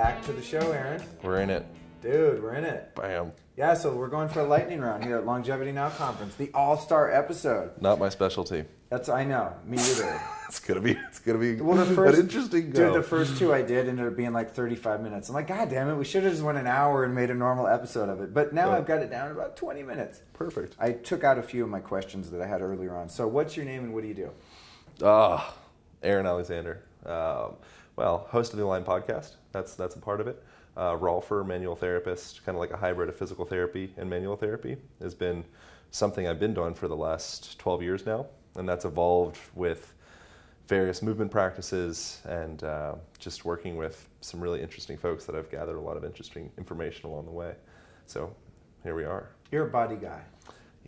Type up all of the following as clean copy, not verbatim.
back to the show, Aaron. We're in it. Dude, we're in it. Bam. Yeah, so we're going for a lightning round here at Longevity Now Conference, the all-star episode. Not my specialty. I know, me either. It's gonna be Well, the first, an interesting go. Dude, the first two I did ended up being like 35 minutes. I'm like, God damn it, we should have just went an hour and made a normal episode of it. But now I've got it down to about 20 minutes. Perfect. I took out a few of my questions that I had earlier on. So what's your name and what do you do? Aaron Alexander. Well, host of the Align podcast. That's a part of it. Rolfer, manual therapist, kind of like a hybrid of physical therapy and manual therapy, has been something I've been doing for the last 12 years now. And that's evolved with various movement practices and just working with some really interesting folks that I've gathered a lot of interesting information along the way. So here we are. You're a body guy.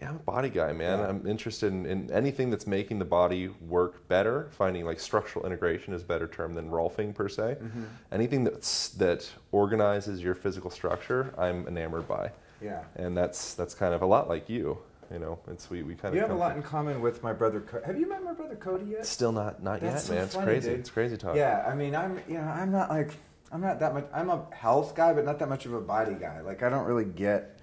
Yeah, I'm a body guy, man. Yeah. I'm interested in anything that's making the body work better. Finding like structural integration is a better term than Rolfing per se. Mm-hmm. Anything that organizes your physical structure, I'm enamored by. Yeah. And that's kind of a lot like you. You know, we kind of. You have a lot in common with my brother. Have you met my brother Cody yet? Still not That's yet, so man. It's funny, crazy. dude. It's crazy talk. Yeah, I mean, I'm not that much. I'm a health guy, but not that much of a body guy. Like, I don't really get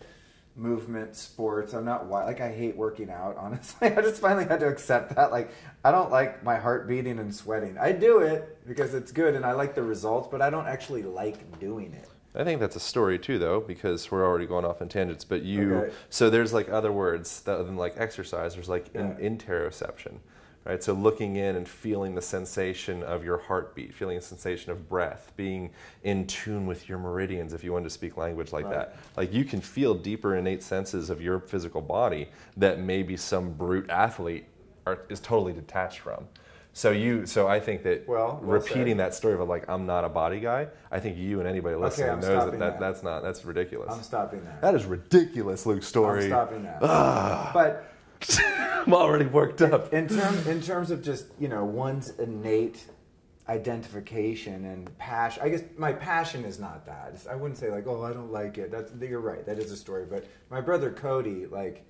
movement, sports. I'm not like, I hate working out. Honestly, I just finally had to accept that. Like, I don't like my heart beating and sweating. I do it because it's good and I like the results, but I don't actually like doing it. I think that's a story too, though, because we're already going off in tangents. But Okay. So there's like other words other than like exercise. There's like interoception, right? So looking in and feeling the sensation of your heartbeat, feeling the sensation of breath, being in tune with your meridians, if you want to speak language like that. Like you can feel deeper innate senses of your physical body that maybe some brute athlete is totally detached from. So I think that repeating that story of like, I'm not a body guy, I think you and anybody listening knows that's ridiculous. I'm stopping that. That is ridiculous, Luke's story. I'm stopping that. But I'm already worked up. In terms of just, one's innate identification and passion, I guess my passion is not that. I wouldn't say like, oh, I don't like it. You're right, that is a story. But my brother Cody, like,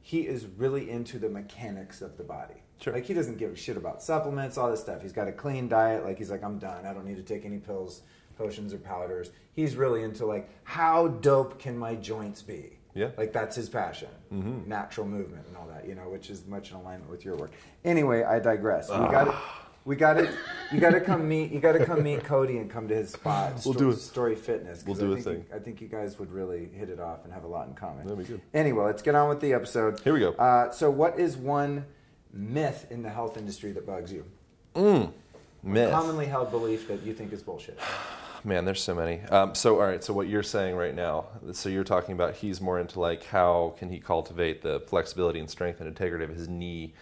he is really into the mechanics of the body. Sure. Like, he doesn't give a shit about supplements, all this stuff. He's got a clean diet. Like, he's like, I'm done. I don't need to take any pills, potions, or powders. He's really into, like, how dope can my joints be? Yeah. Like, that's his passion. Mm-hmm. Natural movement and all that, which is much in alignment with your work. Anyway, I digress. You got to come meet Cody and come to his spot. Story Fitness. We'll do a thing. I think you guys would really hit it off and have a lot in common. That'd be good. Anyway, let's get on with the episode. Here we go. So what is one myth in the health industry that bugs you? Myth. Commonly held belief that you think is bullshit. Man, there's so many. So all right, so what you're saying right now, so you're talking about he's more into like how can he cultivate the flexibility and strength and integrity of his knee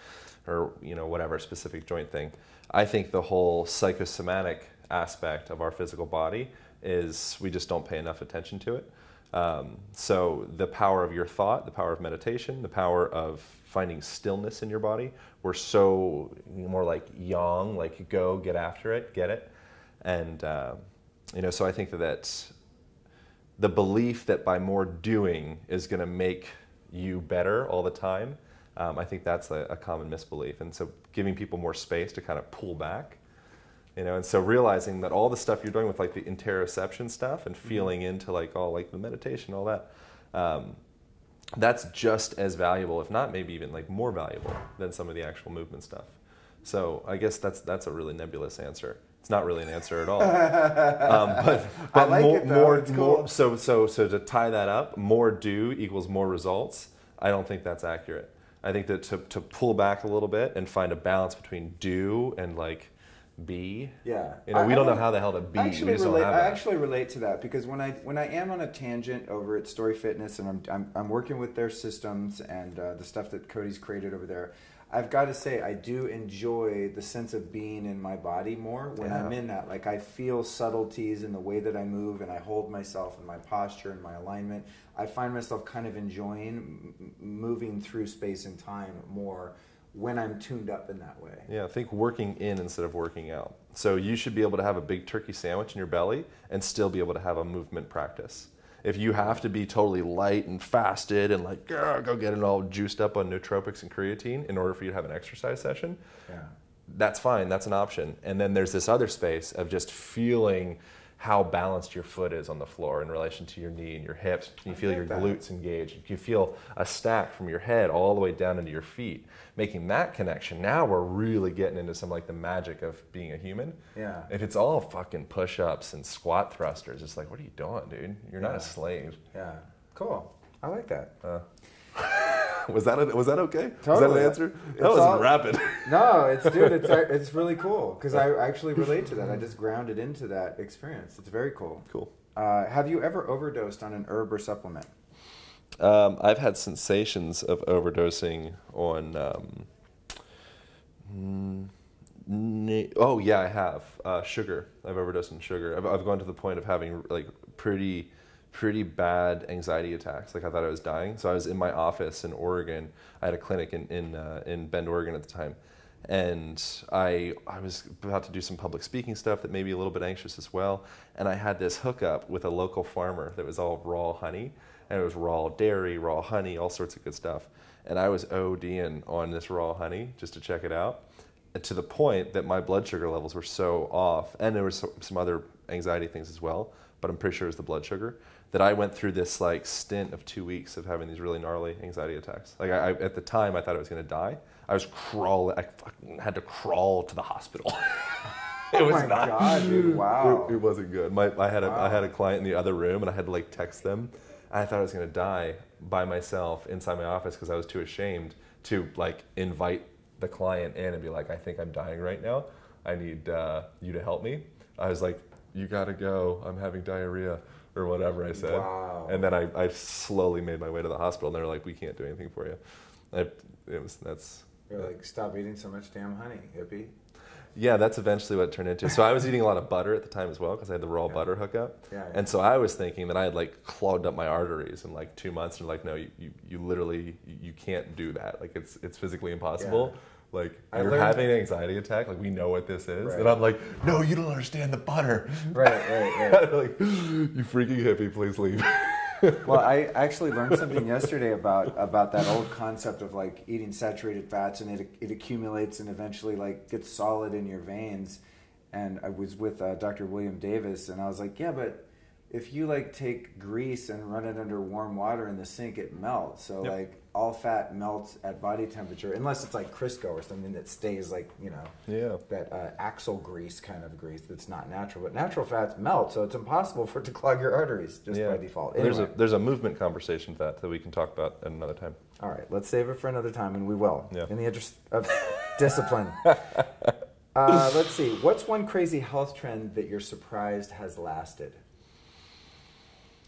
or whatever specific joint thing. I think the whole psychosomatic aspect of our physical body is we just don't pay enough attention to it. So the power of your thought, the power of meditation, the power of finding stillness in your body, we're so more like yang, like go, get after it, get it. And, so I think that the belief that by more doing is going to make you better all the time, I think that's a common misbelief. And so giving people more space to kind of pull back, and so realizing that all the stuff you're doing with like the interoception stuff and feeling into like all like the meditation, all that, that's just as valuable, if not maybe even like more valuable than some of the actual movement stuff. So I guess that's a really nebulous answer. It's not really an answer at all. But I like it, though. It's cool. more. So to tie that up, more do equals more results. I don't think that's accurate. I think that to pull back a little bit and find a balance between do and like be. Yeah. We don't know how the hell to be. I actually relate to that because when I am on a tangent over at Story Fitness and I'm working with their systems and the stuff that Cody's created over there, I've got to say I do enjoy the sense of being in my body more when I'm in that. Like, I feel subtleties in the way that I move and I hold myself and my posture and my alignment. I find myself kind of enjoying moving through space and time more when I'm tuned up in that way. Yeah, I think working in instead of working out. So you should be able to have a big turkey sandwich in your belly and still be able to have a movement practice. If you have to be totally light and fasted and like, go get it all juiced up on nootropics and creatine in order for you to have an exercise session, that's fine. That's an option. And then there's this other space of just feeling how balanced your foot is on the floor in relation to your knee and your hips. Can you feel your glutes engaged? Can you feel a stack from your head all the way down into your feet? Making that connection, now we're really getting into some like the magic of being a human. Yeah. If it's all fucking push-ups and squat thrusters, it's like, what are you doing, dude? You're not a slave. Yeah. Cool. I like that. Was that okay? Totally. Was that an answer? That was rapid. No, it's really cool because I actually relate to that. I just grounded into that experience. It's very cool. Cool. Have you ever overdosed on an herb or supplement? I've had sensations of overdosing on. Oh yeah, I have sugar. I've overdosed on sugar. I've gone to the point of having like pretty bad anxiety attacks. Like I thought I was dying. So I was in my office in Oregon. I had a clinic in Bend, Oregon at the time. And I was about to do some public speaking stuff that made me a little bit anxious as well. And I had this hookup with a local farmer that was all raw honey. And it was raw dairy, raw honey, all sorts of good stuff. And I was ODing on this raw honey just to check it out. And to the point that my blood sugar levels were so off. And there was some other anxiety things as well. But I'm pretty sure it was the blood sugar. That I went through this like stint of 2 weeks of having these really gnarly anxiety attacks. Like I at the time I thought I was going to die. I was crawling. I fucking had to crawl to the hospital. It was not. God, dude! Wow. It wasn't good. I had a client in the other room, and I had to like text them. I thought I was going to die by myself inside my office because I was too ashamed to like invite the client in and be like, I think I'm dying right now. I need you to help me. I was like, you got to go. I'm having diarrhea. Or whatever I said. Wow. And then I slowly made my way to the hospital, and they're like, we can't do anything for you. You're like, stop eating so much damn honey, hippie. Yeah, that's eventually what it turned into. So I was eating a lot of butter at the time as well, because I had the raw butter hookup. Yeah. And so I was thinking that I had like clogged up my arteries in like 2 months, and like, no, you literally, you can't do that. Like it's physically impossible. Yeah. Like, you're having an anxiety attack, like, we know what this is. Right. And I'm like, no, you don't understand the butter. Right. Like, you freaking hippie, please leave. Well, I actually learned something yesterday about that old concept of, like, eating saturated fats, and it accumulates and eventually, like, gets solid in your veins. And I was with Dr. William Davis, and I was like, yeah, but if you, like, take grease and run it under warm water in the sink, it melts. So, like, all fat melts at body temperature, unless it's like Crisco or something that stays like, that axle grease kind of grease that's not natural. But natural fats melt, so it's impossible for it to clog your arteries just by default. Anyway. There's a movement conversation to that we can talk about at another time. All right, let's save it for another time, and we will, in the interest of discipline. Let's see. What's one crazy health trend that you're surprised has lasted?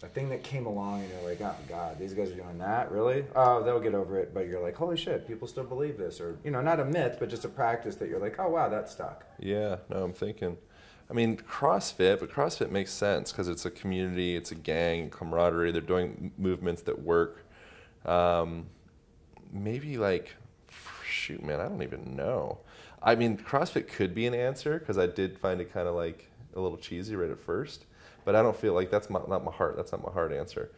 A thing that came along and you're like, oh God, these guys are doing that? Really? Oh, they'll get over it. But you're like, holy shit, people still believe this. Or, not a myth, but just a practice that you're like, oh wow, that stuck. Yeah, no, I'm thinking. I mean, CrossFit makes sense because it's a community, it's a gang, camaraderie. They're doing movements that work. Maybe like, shoot, man, I don't even know. I mean, CrossFit could be an answer because I did find it kind of like a little cheesy right at first. But I don't feel like that's not my heart. That's not my heart answer.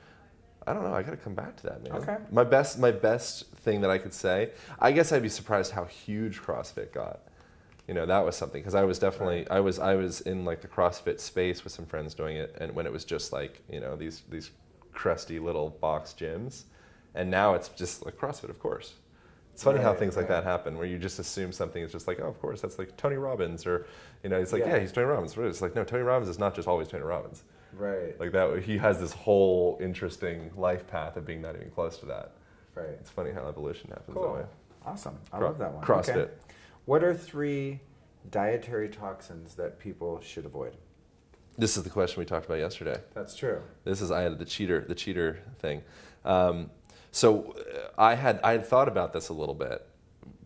I don't know. I got to come back to that, man. Okay. My best thing that I could say, I guess I'd be surprised how huge CrossFit got. That was something because I was definitely I was in like the CrossFit space with some friends doing it, and when it was just like these crusty little box gyms, and now it's just like CrossFit, of course. It's funny how things like that happen, where you just assume something is just like, oh, of course, that's like Tony Robbins, or it's like, yeah, he's Tony Robbins. It's like, no, Tony Robbins is not just always Tony Robbins. Right. Like that, he has this whole interesting life path of being not even close to that. Right. It's funny how evolution happens that way. Awesome. I love that one. CrossFit. Okay. What are 3 dietary toxins that people should avoid? This is the question we talked about yesterday. That's true. I had the cheater thing. So I had thought about this a little bit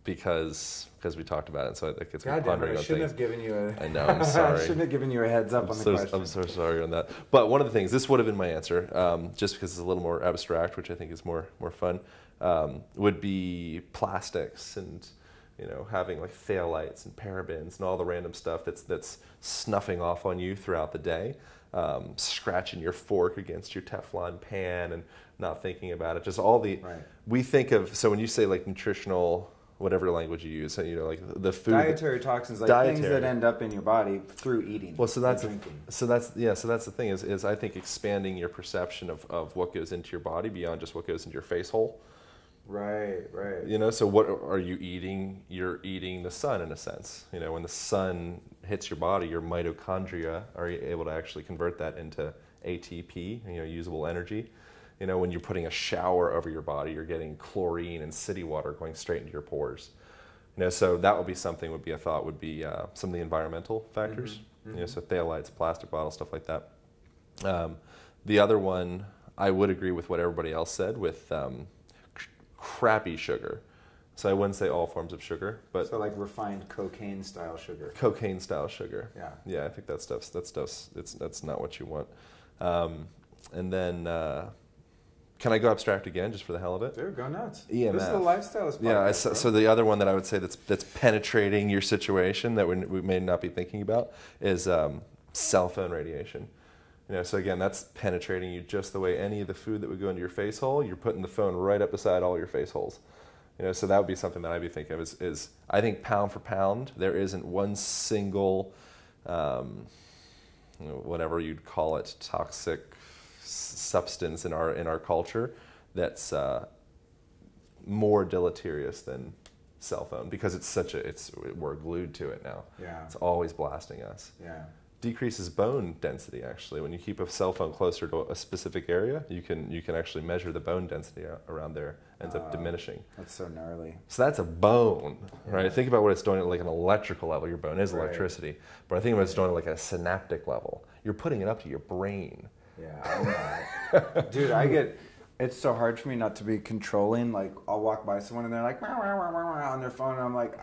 because we talked about it. So it gets me pondering on things. I shouldn't have given you I know. I'm sorry. I shouldn't have given you a heads up on the question. I'm so sorry on that. But one of the things, this would have been my answer, just because it's a little more abstract, which I think is more fun, would be plastics and having like phthalates and parabens and all the random stuff that's snuffing off on you throughout the day. Scratching your fork against your Teflon pan and not thinking about it. Just all the, we think of, so when you say like nutritional whatever language you use. So, you know, like the food. Dietary toxins, like Dietary. things that end up in your body through eating. Well, so that's drinking. So that's the thing is I think expanding your perception of what goes into your body beyond just what goes into your face hole. Right. You know, so what are you eating? You're eating the sun in a sense. You know, when the sun hits your body, your mitochondria are able to actually convert that into ATP, you know, usable energy. You know, when you're putting a shower over your body, you're getting chlorine and city water going straight into your pores. You know, so that would be something, would be a thought, would be some of the environmental factors. You know, so phthalates, plastic bottles, stuff like that. The other one, I would agree with what everybody else said with crappy sugar. So I wouldn't say all forms of sugar, but so like refined cocaine style sugar. Cocaine style sugar. Yeah. I think that's not what you want. And then can I go abstract again, just for the hell of it? Dude, go nuts. EMF. This is the lifestyle. Yeah. So the other one that I would say that's penetrating your situation that we may not be thinking about is cell phone radiation. You know, so again, that's penetrating you just the way any of the food that would go into your face hole, you're putting the phone right up beside all your face holes. You know, so that would be something that I'd be thinking of is I think pound for pound, there isn't one single, whatever you'd call it, toxic substance in our culture that's more deleterious than cell phone, because we're glued to it now. Yeah. It's always blasting us. Yeah. Decreases bone density, actually. When you keep a cell phone closer to a specific area, you can actually measure the bone density around there. Ends up diminishing. That's so gnarly. So that's a bone, right? Think about what it's doing at like an electrical level. Your bone is electricity. But I think what it's doing at like a synaptic level, you're putting it up to your brain. Yeah, dude, it's so hard for me not to be controlling. Like, I'll walk by someone and they're like, "Meow, meow, meow, meow," on their phone, and I'm like,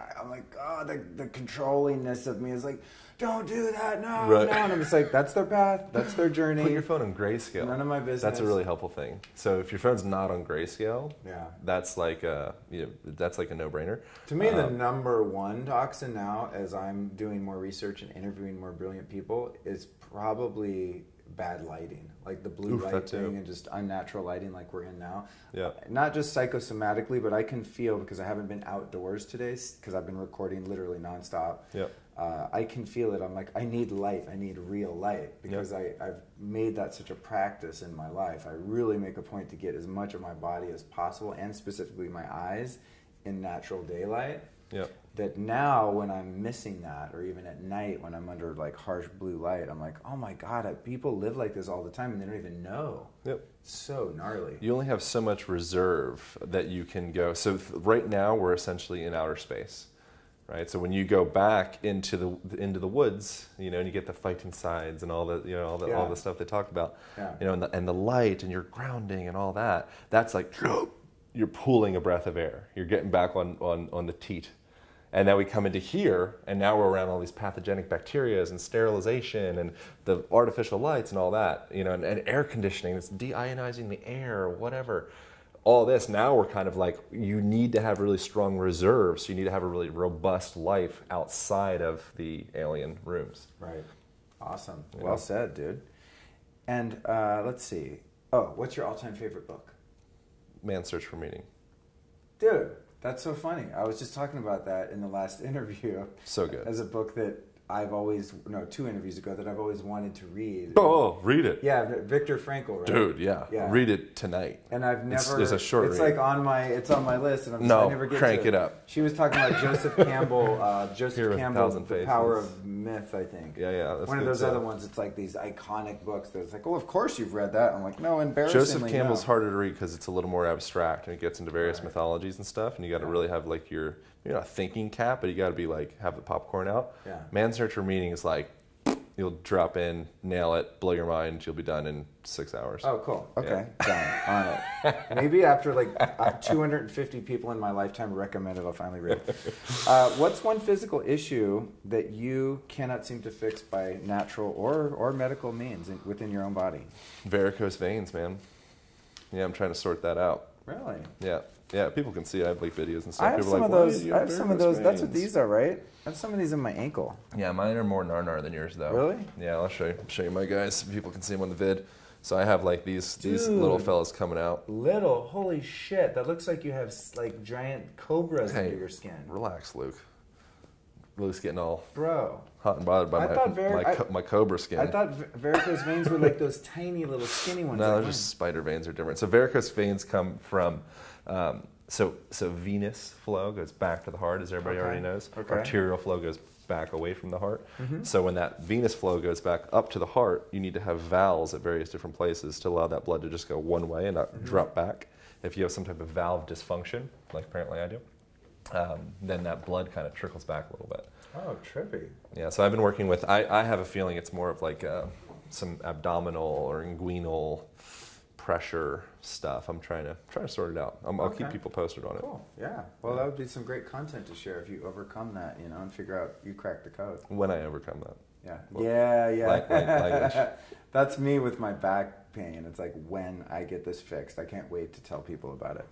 oh, the controllingness of me is like, don't do that, no, no. And I'm just like, that's their path, that's their journey. Put your phone on grayscale. None of my business. That's a really helpful thing. So if your phone's not on grayscale, yeah, that's like a no-brainer. To me, the number one toxin now, as I'm doing more research and interviewing more brilliant people, is probably bad lighting, like the blue light thing and just unnatural lighting like we're in now. Yeah. Not just psychosomatically, but I can feel, because I haven't been outdoors today, because I've been recording literally nonstop. Yeah. I can feel it. I'm like, I need light. I need real light, because I've made that such a practice in my life. I really make a point to get as much of my body as possible, and specifically my eyes, in natural daylight. Yeah. That now when I'm missing that, or even at night when I'm under like harsh blue light, I'm like, oh my God, people live like this all the time and they don't even know. Yep. It's so gnarly. You only have so much reserve that you can go. So right now we're essentially in outer space, right? So when you go back into the woods, you know, and you get the fighting sides and all the, all the stuff they talked about, you know, and the light and your grounding and all that, that's like, you're pulling a breath of air. You're getting back on the teat. And then we come into here, and now we're around all these pathogenic bacteria and sterilization and the artificial lights and all that, you know, and air conditioning, it's deionizing the air, whatever. All this, now we're kind of like, you need to have really strong reserves, so you need to have a really robust life outside of the alien rooms. Right. Awesome. Yeah. Well said, dude. And let's see. Oh, what's your all-time favorite book? Man's Search for Meaning. Dude. That's so funny. I was just talking about that in the last interview. So good. As a book that I've always, 2 interviews ago, that I've always wanted to read. Oh, read it. Yeah, Viktor Frankl, right? Dude, yeah. Read it tonight. And I've never. It's a short read. It's like on my list, and I never get crank to it up. She was talking about Joseph Campbell, The Power of Myth, I think. Yeah. That's one of those other ones. It's like these iconic books that it's like, well, of course you've read that. I'm like, no, embarrassingly. Joseph Campbell's harder to read because it's a little more abstract and it gets into various mythologies and stuff, and you got to really have like you're not a thinking cap, but you got to be like have the popcorn out. Yeah. Man's Search for Meaning is like, you'll drop in, nail it, blow your mind. You'll be done in 6 hours. Oh, cool. Okay, done. On it. Maybe after like 250 people in my lifetime recommend it, I'll finally read it. What's one physical issue that you cannot seem to fix by natural or medical means within your own body? Varicose veins, man. Yeah, I'm trying to sort that out. Really? Yeah, people can see I have like videos and stuff. I have people some are of like, those. I have some of those. veins? That's what these are, right? I have some of these in my ankle. Yeah, mine are more nar than yours, though. Really? Yeah, I'll show you my guys so people can see them on the vid. So I have like these little fellas coming out. Little, holy shit! That looks like you have like giant cobras under your skin. Relax, Luke. Luke's getting all hot and bothered by my cobra skin. I thought varicose veins were like those tiny little skinny ones. No, just spider veins are different. So varicose veins come from so venous flow goes back to the heart, as everybody already knows. Okay. Arterial flow goes back away from the heart. Mm-hmm. So when that venous flow goes back up to the heart, you need to have valves at various different places to allow that blood to just go one way and not drop back. If you have some type of valve dysfunction, like apparently I do, then that blood kind of trickles back a little bit. Oh, trippy. Yeah, so I've been working with, I have a feeling it's more of like some abdominal or inguinal pressure stuff. I'm trying to sort it out. I'll keep people posted on it. Cool. Yeah. Well, that would be some great content to share if you overcome that, and figure out you crack the code. When I overcome that. Yeah. Well, yeah. Language. That's me with my back pain. It's like when I get this fixed, I can't wait to tell people about it.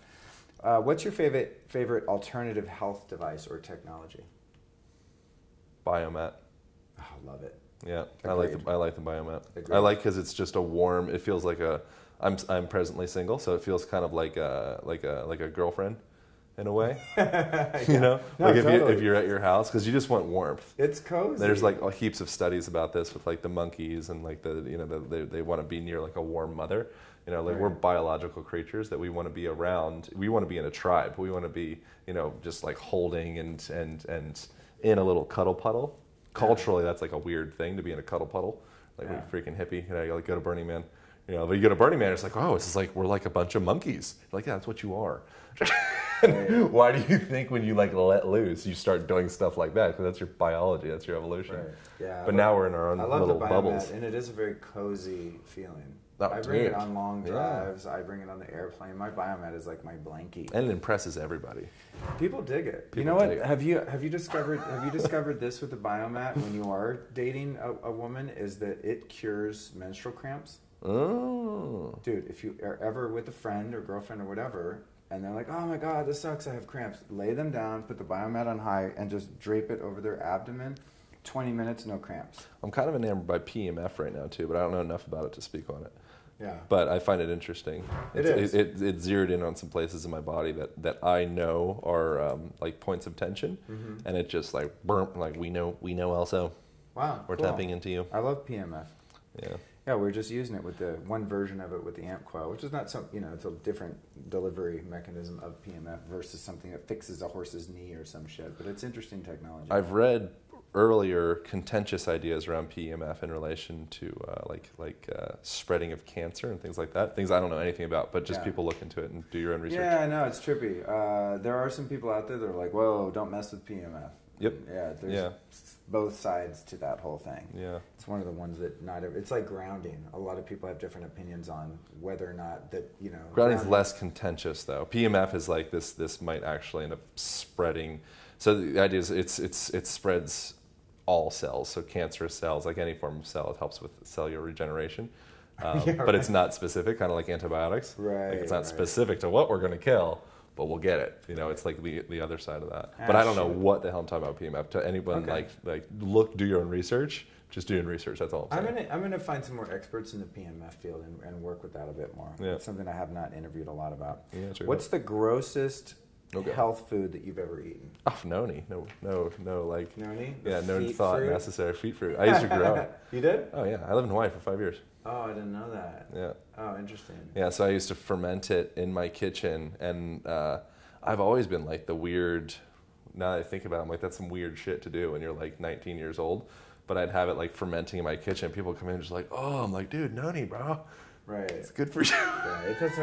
What's your favorite alternative health device or technology? Biomat. Oh, love it. Yeah, Agreed. I like the Biomat. Agreed. I like because it's just a warm. It feels like I'm presently single, so it feels kind of like a girlfriend, in a way. Yeah. No, like totally. if you're at your house, because you just want warmth. It's cozy. There's like heaps of studies about this with like the monkeys and like they want to be near like a warm mother. We're biological creatures that we want to be around. We want to be in a tribe. We want to be just like holding and in a little cuddle puddle. Culturally, that's like a weird thing to be in a cuddle puddle, like a freaking hippie. You like go to Burning Man, but you go to Burning Man, it's like, oh, it's like we're like a bunch of monkeys. You're like, yeah, that's what you are. Why do you think when you like let loose, you start doing stuff like that? Because that's your biology, that's your evolution. Right. Yeah. But now we're in our own little bubbles, and it is a very cozy feeling. Oh, I bring it on long drives. I bring it on the airplane. My Biomat is like my blankie. And it impresses everybody. People dig it. You know what? Have you discovered this with the Biomat when you are dating a woman? Is that it cures menstrual cramps? Oh, dude! If you are ever with a friend or girlfriend or whatever, and they're like, "Oh my God, this sucks. I have cramps." Lay them down, put the Biomat on high, and just drape it over their abdomen. 20 minutes, no cramps. I'm kind of enamored by PMF right now too, but I don't know enough about it to speak on it. Yeah. But I find it interesting. It zeroed in on some places in my body that I know are like points of tension, and it just like burp, like we know also. Wow. We're tapping into you. I love PMF. Yeah. Yeah, we're just using it with the one version of it with the amp coil, which is not some, it's a different delivery mechanism of PMF versus something that fixes a horse's knee or some shit. But it's interesting technology. I've read earlier contentious ideas around PEMF in relation to spreading of cancer and things like that. Things I don't know anything about, but just people look into it and do your own research. Yeah, I know, it's trippy. There are some people out there that are like, whoa, don't mess with PEMF. Yep. Yeah, there's both sides to that whole thing. Yeah. It's one of the ones that it's like grounding. A lot of people have different opinions on whether or not that, Grounding's less contentious though. PEMF is like this might actually end up spreading. So the idea is it spreads all cells, so cancerous cells, like any form of cell, it helps with cellular regeneration. But it's not specific, kind of like antibiotics. Right. Like it's not specific to what we're going to kill, but we'll get it. It's like the other side of that. But I don't know what the hell I'm talking about PMF. To anyone, do your own research. Just do your own research. That's all I'm saying. I'm gonna find some more experts in the PMF field and work with that a bit more. Yeah. It's something I have not interviewed a lot about. Yeah, sure. What's the grossest health food that you've ever eaten? Oh, noni. No, like... Noni? Yeah, no thought fruit? Necessary. Feet fruit. I used to grow it. You did? Oh, yeah. I lived in Hawaii for 5 years. Oh, I didn't know that. Yeah. Oh, interesting. Yeah, so I used to ferment it in my kitchen, and I've always been like the weird... Now that I think about it, I'm like, that's some weird shit to do when you're like 19 years old. But I'd have it like fermenting in my kitchen. People come in and just like, oh, I'm like, dude, noni, bro. Right. It's good for you. Yeah, it does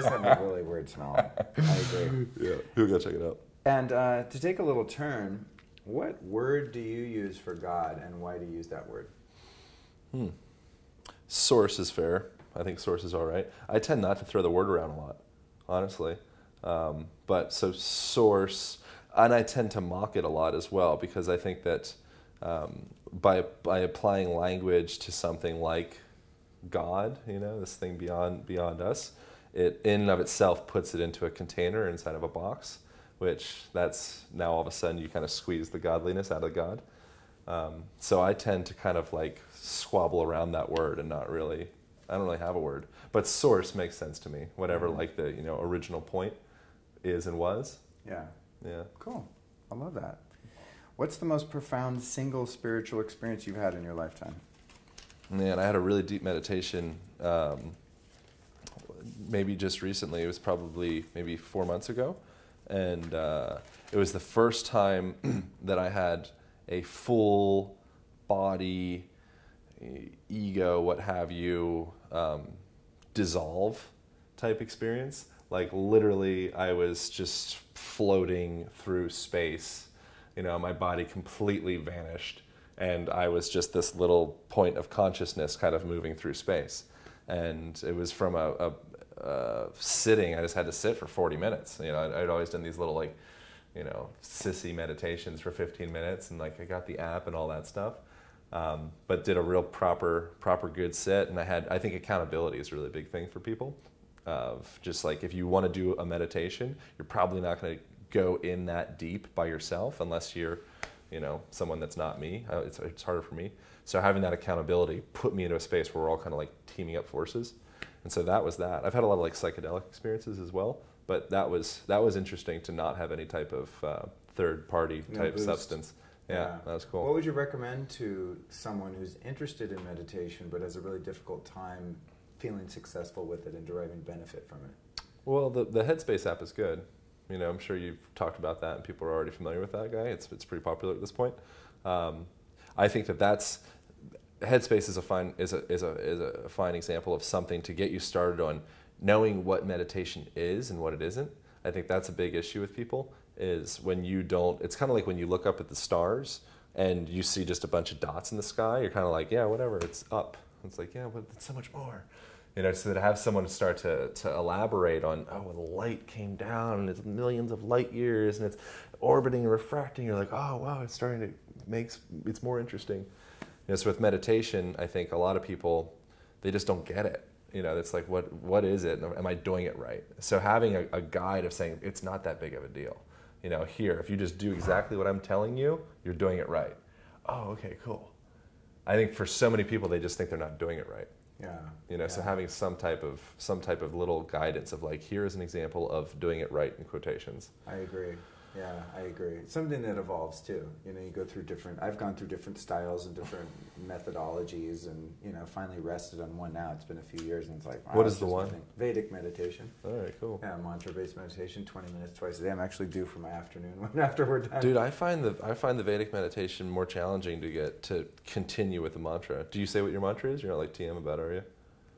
have a really weird smell. I agree. Yeah, we'll go check it out. And to take a little turn, what word do you use for God, and why do you use that word? Source is fair. I think source is all right. I tend not to throw the word around a lot, honestly. But so source, and I tend to mock it a lot as well, because I think that by applying language to something like God, this thing beyond us, it in and of itself puts it into a container inside of a box, which that's now all of a sudden you kind of squeeze the godliness out of God. So I tend to kind of like squabble around that word and not really I don't really have a word, but source makes sense to me. Whatever like the, you know, original point is and was. Yeah. Yeah. Cool. I love that. What's the most profound single spiritual experience you've had in your lifetime? Man, I had a really deep meditation, maybe just recently. It was probably maybe 4 months ago. And it was the first time that I had a full body, ego, what have you, dissolve type experience. Like literally I was just floating through space. You know, my body completely vanished. And I was just this little point of consciousness kind of moving through space. And it was from a sitting, I just had to sit for 40 minutes. You know, I'd always done these little like, you know, sissy meditations for 15 minutes and like I got the app and all that stuff. But did a real proper good sit. And I think accountability is a really big thing for people. Of just like if you want to do a meditation, you're probably not going to go in that deep by yourself unless you're, you know, someone that's not me. It's harder for me. So having that accountability put me into a space where we're all kind of like teaming up forces. And so that was that. I've had a lot of like psychedelic experiences as well, but that was interesting to not have any type of third party type substance. Yeah, that was cool. What would you recommend to someone who's interested in meditation but has a really difficult time feeling successful with it and deriving benefit from it? Well, the Headspace app is good. You know, I'm sure you've talked about that and people are already familiar with that guy. It's pretty popular at this point. I think that's Headspace is a fine example of something to get you started on knowing what meditation is and what it isn't. I think that's a big issue with people is when you don't. It's kind of like when you look up at the stars and you see just a bunch of dots in the sky. You're kind of like, yeah, whatever, it's up. It's like, yeah, but it's so much more. You know, so to have someone start to elaborate on, oh, well, the light came down and it's millions of light years and it's orbiting and refracting. You're like, oh, wow, it's starting to it's more interesting. You know, so with meditation, I think a lot of people, they just don't get it. You know, it's like, what is it? Am I doing it right? So having a guide of saying, it's not that big of a deal. You know, here, if you just do exactly what I'm telling you, you're doing it right. Oh, okay, cool. I think for so many people, they just think they're not doing it right. Yeah. You know, so having some type of little guidance of like, here is an example of doing it right in quotations. I agree. Yeah, I agree. It's something that evolves too. You know, you go through I've gone through different styles and different methodologies and, you know, finally rested on one now. It's been a few years and it's like, wow, what is the one? Vedic meditation. All right, cool. Yeah, mantra-based meditation, 20 minutes twice a day. I'm actually due for my afternoon one after we're done. Dude, I find the Vedic meditation more challenging to continue with the mantra. Do you say what your mantra is? You're not like TM about it, are you?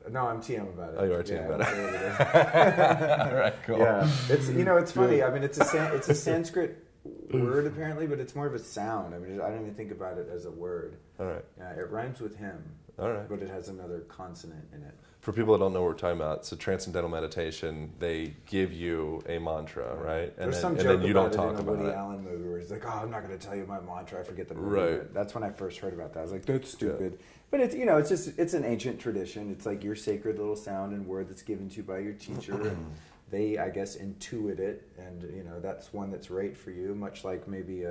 No, I'm TM about it. Oh, you are TM about it. All right, cool. Yeah, it's funny. I mean, it's a Sanskrit word apparently, but it's more of a sound. I mean, I don't even think about it as a word. All right. Yeah, it rhymes with him. All right. But it has another consonant in it. For people that don't know what we're talking about, so transcendental meditation, they give you a mantra, right? And then you don't talk about it in a Woody Allen movie where he's like, "Oh, I'm not going to tell you my mantra. I forget the movie." Right. That's when I first heard about that. I was like, "That's stupid." Yeah. But it's an ancient tradition. It's like your sacred little sound and word that's given to you by your teacher, and they, I guess, intuit it, and that's one that's right for you. Much like maybe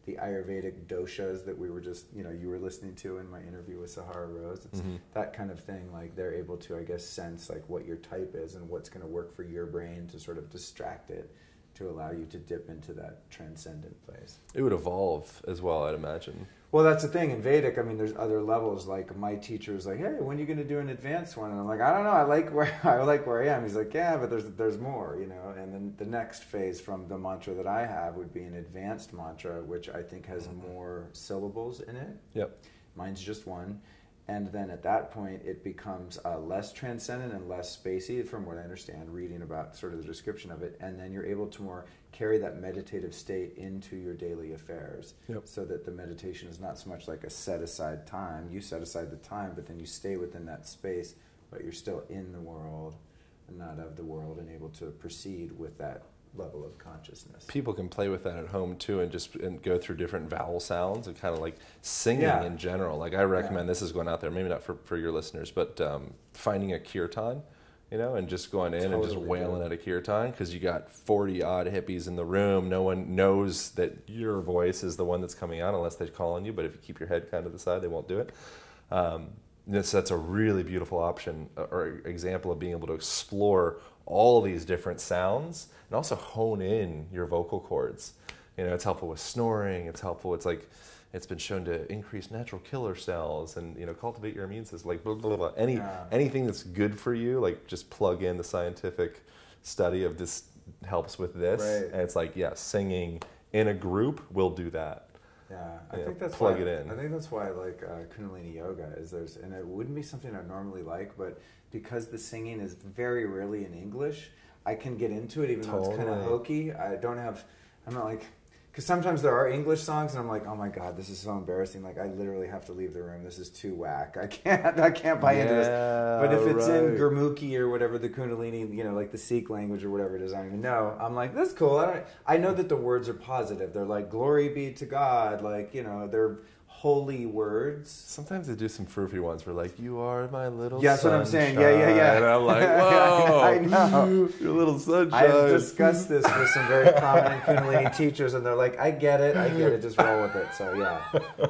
the Ayurvedic doshas that we were just, you were listening to in my interview with Sahara Rose. It's that kind of thing. Like they're able to, I guess, sense like what your type is and what's going to work for your brain to sort of distract it, to allow you to dip into that transcendent place. It would evolve as well, I'd imagine. Well, that's the thing. In Vedic, I mean, there's other levels. Like my teacher is like, "Hey, when are you going to do an advanced one?" And I'm like, "I don't know. I like where I am." He's like, "Yeah, but there's more, And then the next phase from the mantra that I have would be an advanced mantra, which I think has more syllables in it. Yep. Mine's just one. And then at that point, it becomes less transcendent and less spacey, from what I understand, reading about sort of the description of it. And then you're able to more carry that meditative state into your daily affairs. Yep. So that the meditation is not so much like a set-aside time. You set aside the time, but then you stay within that space, but you're still in the world and not of the world, and able to proceed with that level of consciousness. People can play with that at home too, and go through different vowel sounds and kind of like singing in general. Like I recommend, this is going out there, maybe not for your listeners, but finding a kirtan, and just going in and just wailing at a kirtan, because you got 40 odd hippies in the room. No one knows that your voice is the one that's coming out unless they call on you, but if you keep your head kind of to the side, they won't do it. that's a really beautiful option or example of being able to explore all these different sounds and also hone in your vocal cords. It's helpful with snoring. It's helpful. It's like, it's been shown to increase natural killer cells and, cultivate your immune system, like blah, blah, blah. Anything that's good for you, like just plug in the scientific study of this helps with this. Right. And it's like, singing in a group will do that. Yeah, I think that's plug why, it in. I think that's why I like Kundalini yoga and it wouldn't be something I normally like, but because the singing is very rarely in English, I can get into it even though it's kind of hokey. I'm not like, because sometimes there are English songs and I'm like, oh my God, this is so embarrassing. Like I literally have to leave the room. This is too whack. I can't buy into this. But if it's in Gurmukhi or whatever, the Kundalini, like the Sikh language or whatever it is, I don't even know. I'm like, this is cool. I know that the words are positive. They're like, glory be to God. Like, they're holy words. Sometimes they do some froofy ones where like, you are my little sunshine. Yeah, that's what I'm saying. Yeah. And I'm like, whoa. I know. Your little sunshine. I've discussed this with some very prominent Kundalini teachers, and they're like, I get it, just roll with it. So, yeah.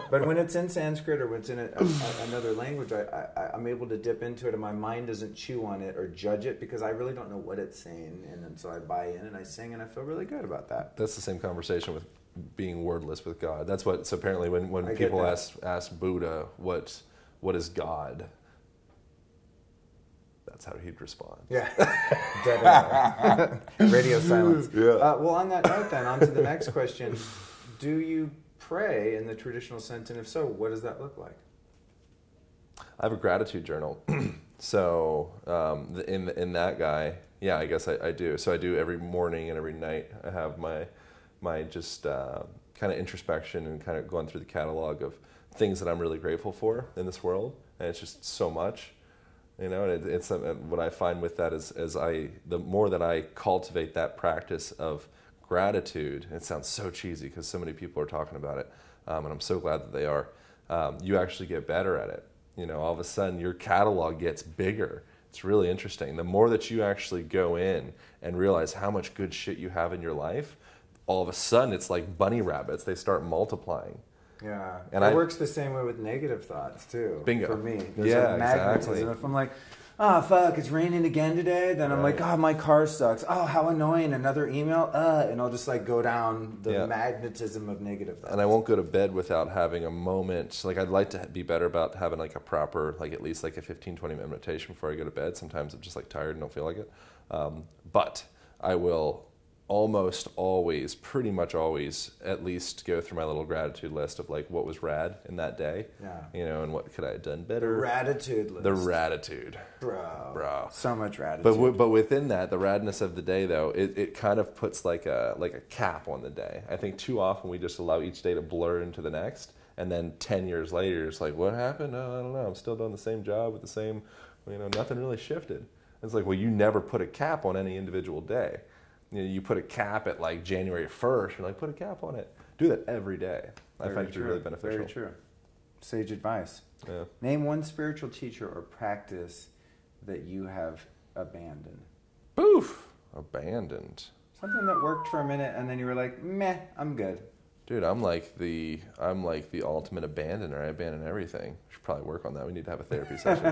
But when it's in Sanskrit or when it's in another language, I'm able to dip into it, and my mind doesn't chew on it or judge it because I really don't know what it's saying. And then so I buy in and I sing, and I feel really good about that. That's the same conversation with being wordless with God. That's what. So apparently, when people ask Buddha, what is God? That's how he'd respond. Yeah, dead air. Radio silence. Yeah. Well, on that note, then on to the next question: do you pray in the traditional sense, and if so, what does that look like? I have a gratitude journal. So in that guy, I guess I do. So I do every morning and every night. I have my just kind of introspection and kind of going through the catalog of things that I'm really grateful for in this world, and it's just so much, and it's what I find with that is the more that I cultivate that practice of gratitude, and it sounds so cheesy because so many people are talking about it, and I'm so glad that they are. You actually get better at it. All of a sudden your catalog gets bigger. It's really interesting. The more that you actually go in and realize how much good shit you have in your life, all of a sudden it's like bunny rabbits. They start multiplying. Yeah. And it works the same way with negative thoughts too. Bingo. For me. There's a magnetism. Exactly. If I'm like, oh fuck, it's raining again today, then I'm like, oh, my car sucks. Oh, how annoying, another email. And I'll just like go down the magnetism of negative thoughts. And I won't go to bed without having a moment. Like I'd like to be better about having like a proper, like at least like a 15-20 minute meditation before I go to bed. Sometimes I'm just like tired and don't feel like it. But I will almost always, pretty much always, at least go through my little gratitude list of like what was rad in that day. Yeah. And what could I have done better. The gratitude list. The gratitude. Bro. So much gratitude. But within that, the radness of the day though, it kind of puts like a cap on the day. I think too often we just allow each day to blur into the next, and then 10 years later it's like, what happened? Oh, I don't know. I'm still doing the same job with the same, nothing really shifted. It's like, well, you never put a cap on any individual day. You put a cap at like January 1st, you're like, put a cap on it. Do that every day. I find it to be really beneficial. Very true. Sage advice. Yeah. Name one spiritual teacher or practice that you have abandoned. Boof! Abandoned. Something that worked for a minute and then you were like, meh, I'm good. Dude, I'm like the ultimate abandoner. I abandon everything. We should probably work on that. We need to have a therapy session.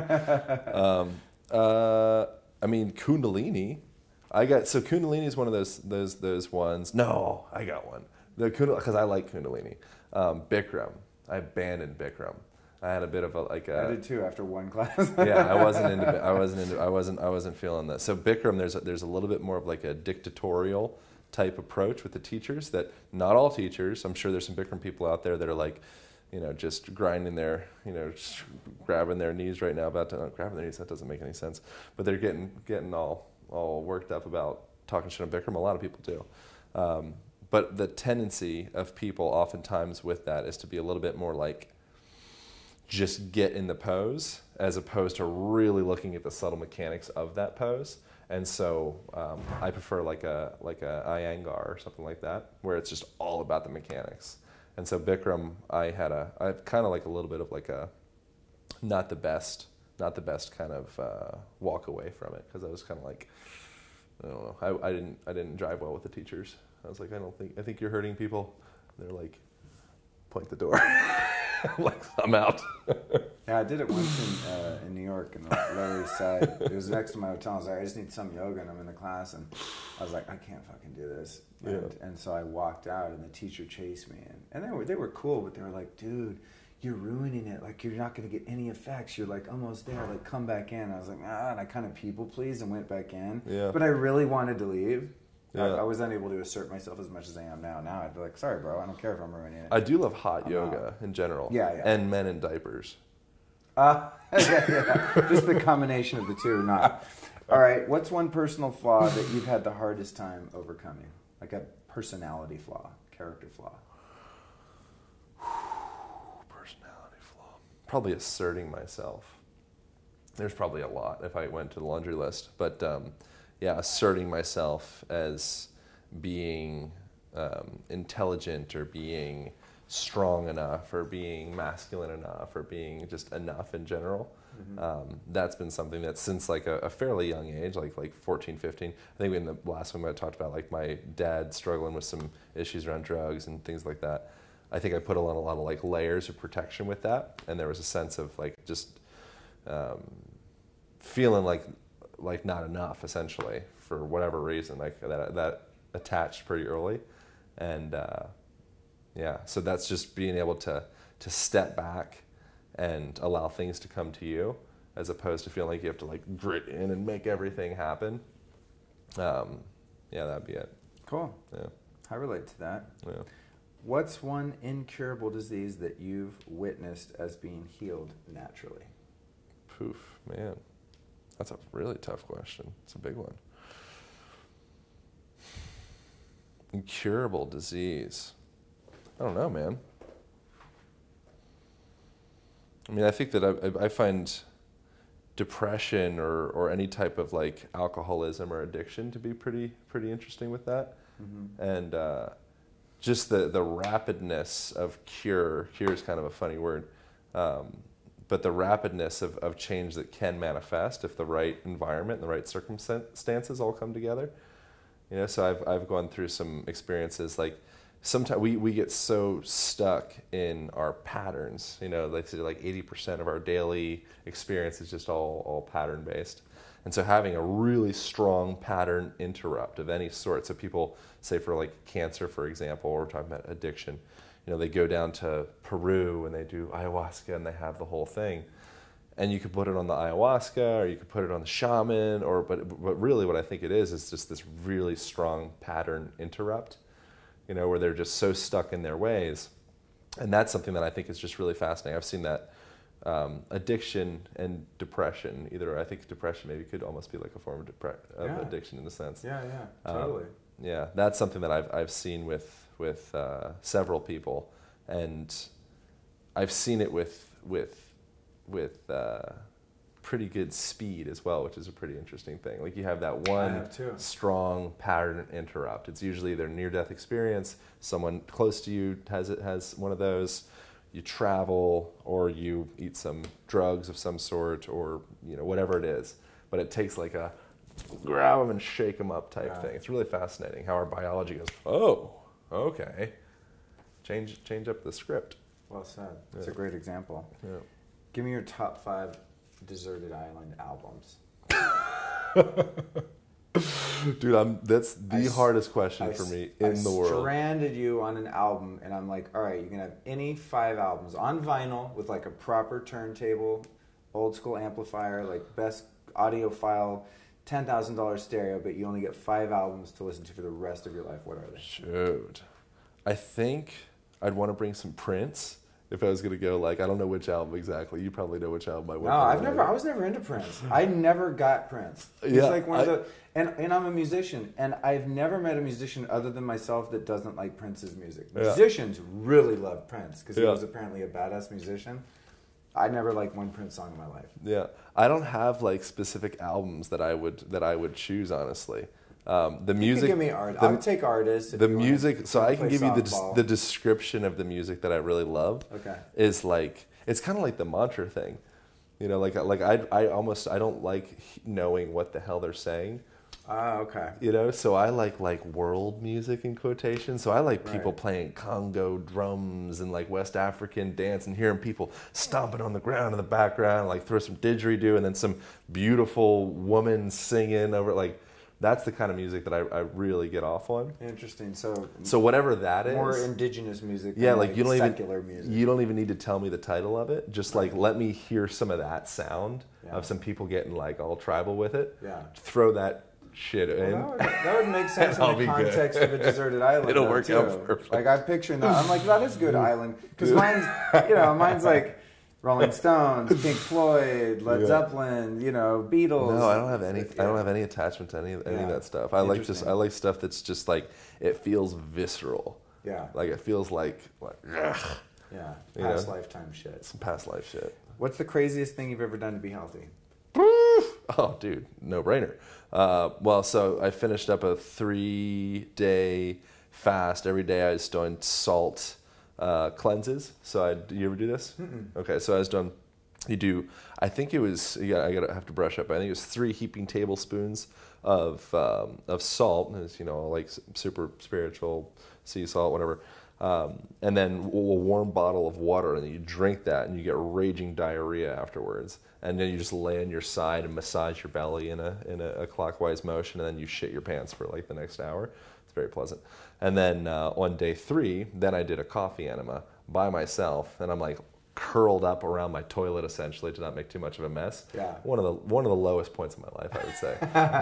I mean, Kundalini. Kundalini is one of those ones. No, I got one. Because I like Kundalini. Bikram. I abandoned Bikram. I had a bit of I did too after one class. Yeah, I wasn't feeling that. So Bikram, there's a little bit more of like a dictatorial type approach with the teachers that not all teachers. I'm sure there's some Bikram people out there that are like, just grinding their, just grabbing their knees right now grabbing their knees. That doesn't make any sense. But they're getting all worked up about talking shit on Bikram. A lot of people do. But the tendency of people oftentimes with that is to be a little bit more like, just get in the pose as opposed to really looking at the subtle mechanics of that pose. And so I prefer like a Iyengar or something like that, where it's just all about the mechanics. And so Bikram, I kind of like a little bit of like a not the best kind of walk away from it, because I was kind of like, I don't know, I didn't drive well with the teachers. I was like, I think you're hurting people. And they're like, point the door. Like, I'm out. Yeah, I did it once in New York in the Lower East Side. It was next to my hotel. I was like, I just need some yoga, and I'm in the class, and I was like, I can't fucking do this. And so I walked out, and the teacher chased me, and they were cool, but they were like, dude, you're ruining it. Like, you're not going to get any effects. You're like almost there. Like, come back in. I was like, and I kind of people pleased and went back in. Yeah. But I really wanted to leave. Yeah. I was unable to assert myself as much as I am now. Now I'd be like, sorry, bro, I don't care if I'm ruining it. I do love hot yoga in general. Yeah. And men in diapers. Yeah. Just the combination of the two, not. All right, what's one personal flaw that you've had the hardest time overcoming? Like a personality flaw, character flaw. Personality flaw. Probably asserting myself. There's probably a lot if I went to the laundry list. But yeah, asserting myself as being intelligent or being strong enough or being masculine enough or being just enough in general. Mm-hmm. That's been something that since like a fairly young age, like 14, 15, I think in the last one I talked about like my dad struggling with some issues around drugs and things like that. I think I put on a lot of like layers of protection with that, and there was a sense of like just feeling like not enough essentially for whatever reason, like that attached pretty early. And yeah, so that's just being able to step back and allow things to come to you, as opposed to feeling like you have to like grit in and make everything happen. Yeah, that'd be it. Cool. Yeah, I relate to that. yeah. What's one incurable disease that you've witnessed as being healed naturally? Poof, man. That's a really tough question. It's a big one. Incurable disease. I don't know, man. I mean, I think that I find depression or any type of like alcoholism or addiction to be pretty interesting with that. Mm-hmm. And just the rapidness of cure is kind of a funny word, but the rapidness of change that can manifest if the right environment and the right circumstances all come together. You know, so I've gone through some experiences like sometimes we get so stuck in our patterns. You know, like 80% of our daily experience is just all pattern based. And so having a really strong pattern interrupt of any sort. So people say for like cancer, for example, or we're talking about addiction, you know, they go down to Peru and they do ayahuasca and they have the whole thing. And you could put it on the ayahuasca or you could put it on the shaman, but really what I think it is just this really strong pattern interrupt, you know, where they're just so stuck in their ways. And that's something that I think is just really fascinating. I've seen that addiction and depression, either I think depression maybe could almost be like a form of addiction in a sense. Yeah, totally. Yeah, that's something that I've seen with several people, and I've seen it with pretty good speed as well, which is a pretty interesting thing. Like you have that one strong pattern interrupt. It's usually either near-death experience, someone close to you has one of those. You travel or you eat some drugs of some sort, or you know whatever it is, but it takes like a grab them and shake them up type thing. It's really fascinating how our biology goes, oh, okay, change up the script. Well said. That's a great example. Yeah. Give me your top 5 deserted island albums. Dude, that's the hardest question for me in the world. I stranded you on an album, and I'm like, all right, you can have any 5 albums on vinyl with like a proper turntable, old school amplifier, like best audiophile, $10,000 stereo, but you only get 5 albums to listen to for the rest of your life. What are they? Shoot. I think I'd want to bring some Prince. If I was going to go, like, I don't know which album exactly. You probably know which album I went. No, I was never into Prince. I never got Prince. He's like one of the, and I'm a musician, and I've never met a musician other than myself that doesn't like Prince's music. Musicians really love Prince because he was apparently a badass musician. I never liked one Prince song in my life. Yeah, I don't have like specific albums that I would choose, honestly. The music. You can give me art. I would take artists. The music. So I can give you the description of the music that I really love. Okay. Is like it's kind of like the mantra thing, you know. Like I don't like knowing what the hell they're saying. Ah, okay. You know, so I like world music in quotation. So I like people playing Congo drums and like West African dance and hearing people stomping on the ground in the background, like throw some didgeridoo and then some beautiful woman singing over it. Like that's the kind of music that I really get off on. Interesting. So whatever that is, more indigenous music. Yeah, than like you don't secular even music. you don't even need to tell me the title of it. Just like let me hear some of that sound Yeah. of some people getting like all tribal with it. Yeah. Throw that shit in. Well, that would make sense in I'll the be context good. of a deserted island. It'll though, work too. out perfect. Like I'm picturing that. I'm like, that is good island because mine's like Rolling Stones, Pink Floyd, Led Zeppelin, Beatles. No, I don't have any. I don't have any attachment to any of that stuff. I like stuff that's just like it feels visceral. Yeah. Like it feels like ugh. Yeah. Past lifetime shit. Some past life shit. What's the craziest thing you've ever done to be healthy? Oh, dude, no brainer. Well, so I finished up a 3-day fast. Every day I was doing salt cleanses. So you ever do this? Mm-mm. Okay, so I was doing. I think it was. I have to brush up. I think it was 3 heaping tablespoons of salt. It's, like super spiritual sea salt, whatever. And then a warm bottle of water, and then you drink that, and you get raging diarrhea afterwards. And then you just lay on your side and massage your belly in a clockwise motion, and then you shit your pants for like the next hour. It's very pleasant. And then on day 3, then I did a coffee enema by myself, and I'm like curled up around my toilet essentially to not make too much of a mess. Yeah. One of the lowest points of my life, I would say.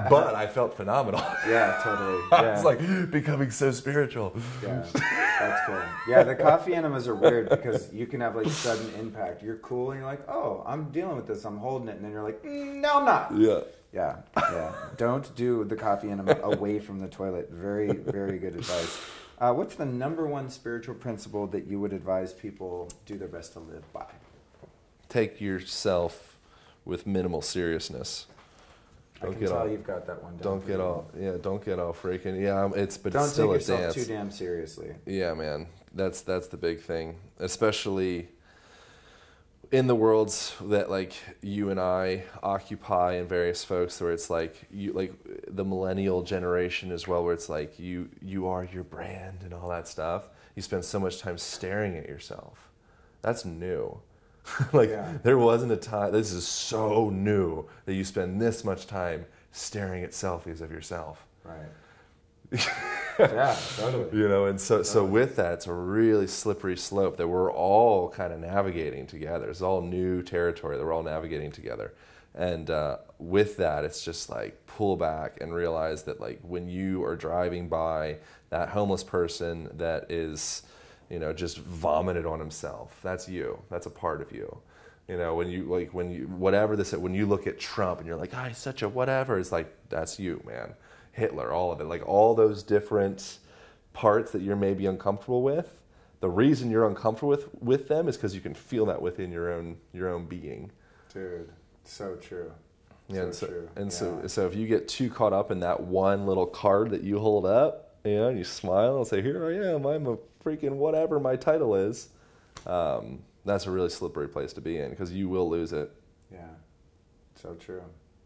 But I felt phenomenal. Yeah, totally. I was like becoming so spiritual. Yeah, that's cool. Yeah, the coffee enemas are weird because you can have like sudden impact. You're cool and you're like, oh, I'm dealing with this, I'm holding it, and then you're like, no, I'm not. Yeah. Yeah. Don't do the coffee enema away from the toilet. Very, very good advice. What's the number one spiritual principle that you would advise people do their best to live by? Take yourself with minimal seriousness. I can tell you've got that one down. Don't get all freaking. Yeah, but don't it's still a take yourself dance. too damn seriously. Yeah, man, that's the big thing, especially in the worlds that like you and I occupy and various folks, where it's like the millennial generation as well, where it's like you are your brand and all that stuff. You spend so much time staring at yourself. That's new. There wasn't a time. This is so new that you spend this much time staring at selfies of yourself. Right. Yeah, totally. And so with that, it's a really slippery slope that we're all kind of navigating together. It's all new territory that we're all navigating together. And with that, it's just like pull back and realize that like when you are driving by that homeless person that is, just vomited on himself, that's you. That's a part of you. When you look at Trump and you're like, he's such a whatever, it's like, that's you, man. Hitler, all of it, like all those different parts that you're maybe uncomfortable with. The reason you're uncomfortable with them is because you can feel that within your own being. Dude, so true. Yeah, so if you get too caught up in that one little card that you hold up, and you smile and say, "Here I am, I'm a freaking whatever my title is," that's a really slippery place to be in because you will lose it. Yeah, so true.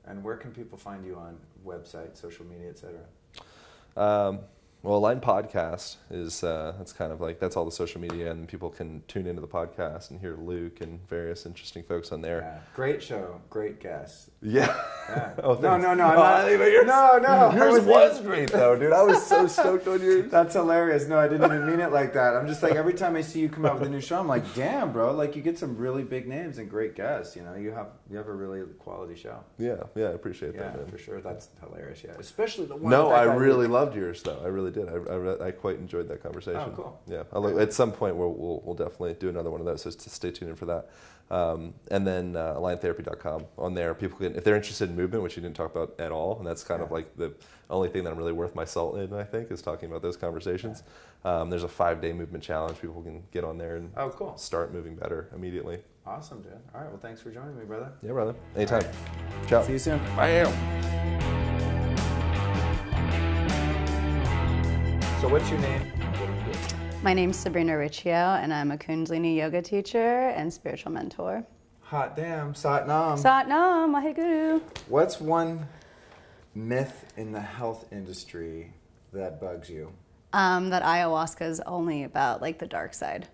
And where can people find you on website, social media, etc.? Well, Align Podcast is that's kind of like that's all the social media, and people can tune into the podcast and hear Luke and various interesting folks on there. Yeah. Great show, great guest. Yeah. Oh, no, I'm not. No. Yours was great though, dude. I was so stoked on yours. That's hilarious. No, I didn't even mean it like that. I'm just like every time I see you come out with a new show, I'm like, damn, bro, like you get some really big names and great guests. You have a really quality show. Yeah, I appreciate that. Yeah, man. for sure. That's hilarious. Yeah, especially the one. No, I really loved yours though. I really did. I quite enjoyed that conversation. Oh, cool. Yeah, at some point we'll definitely do another one of those. So stay tuned in for that. And then aligntherapy.com. On there, people can, if they're interested in movement, which you didn't talk about at all, and that's kind of like the only thing that I'm really worth my salt in, I think, is talking about those conversations. There's a 5-day movement challenge. People can get on there and start moving better immediately. Awesome, dude. All right, well, thanks for joining me, brother. Yeah, brother. Anytime. Right. Ciao. See you soon. Bam. So what's your name? My name's Sabrina Ricci, and I'm a Kundalini yoga teacher and spiritual mentor. Hot damn, Sat Nam. Sat Nam, Waheguru. What's one myth in the health industry that bugs you? That ayahuasca is only about like the dark side.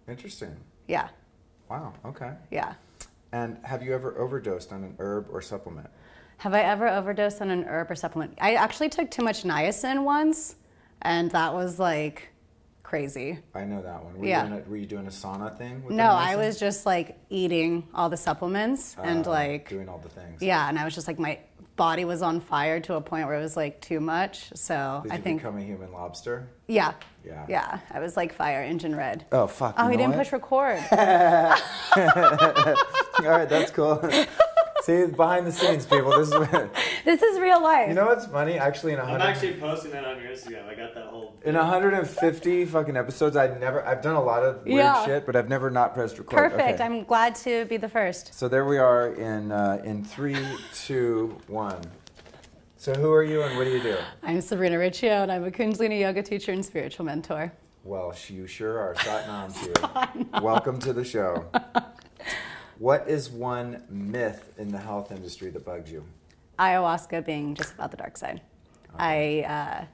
Interesting. Yeah. Wow. Okay. Yeah. And have you ever overdosed on an herb or supplement? Have I ever overdosed on an herb or supplement? I actually took too much niacin once, and that was like crazy. I know that one. Were you doing a sauna thing? With No, the I niacin? was just like eating all the supplements and like doing all the things. Yeah, and I was just like my body was on fire to a point where it was like too much. So Did I you think become a human lobster? yeah. Yeah. Yeah, I was like fire engine red. Oh fuck! Oh, you he know didn't what? push record. All right, that's cool. See, behind the scenes, people. This is real life. You know what's funny? Actually, I'm actually posting that on your Instagram. I got that whole. In 150 fucking episodes, I've done a lot of weird shit, but I've never not pressed record. Perfect. Okay. I'm glad to be the first. So there we are in 3, 2, 1. So who are you and what do you do? I'm Sabrina Ricci, and I'm a Kundalini yoga teacher and spiritual mentor. Well, you sure are. Satnam to you. Welcome to the show. What is one myth in the health industry that bugs you? Ayahuasca being just about the dark side. Okay.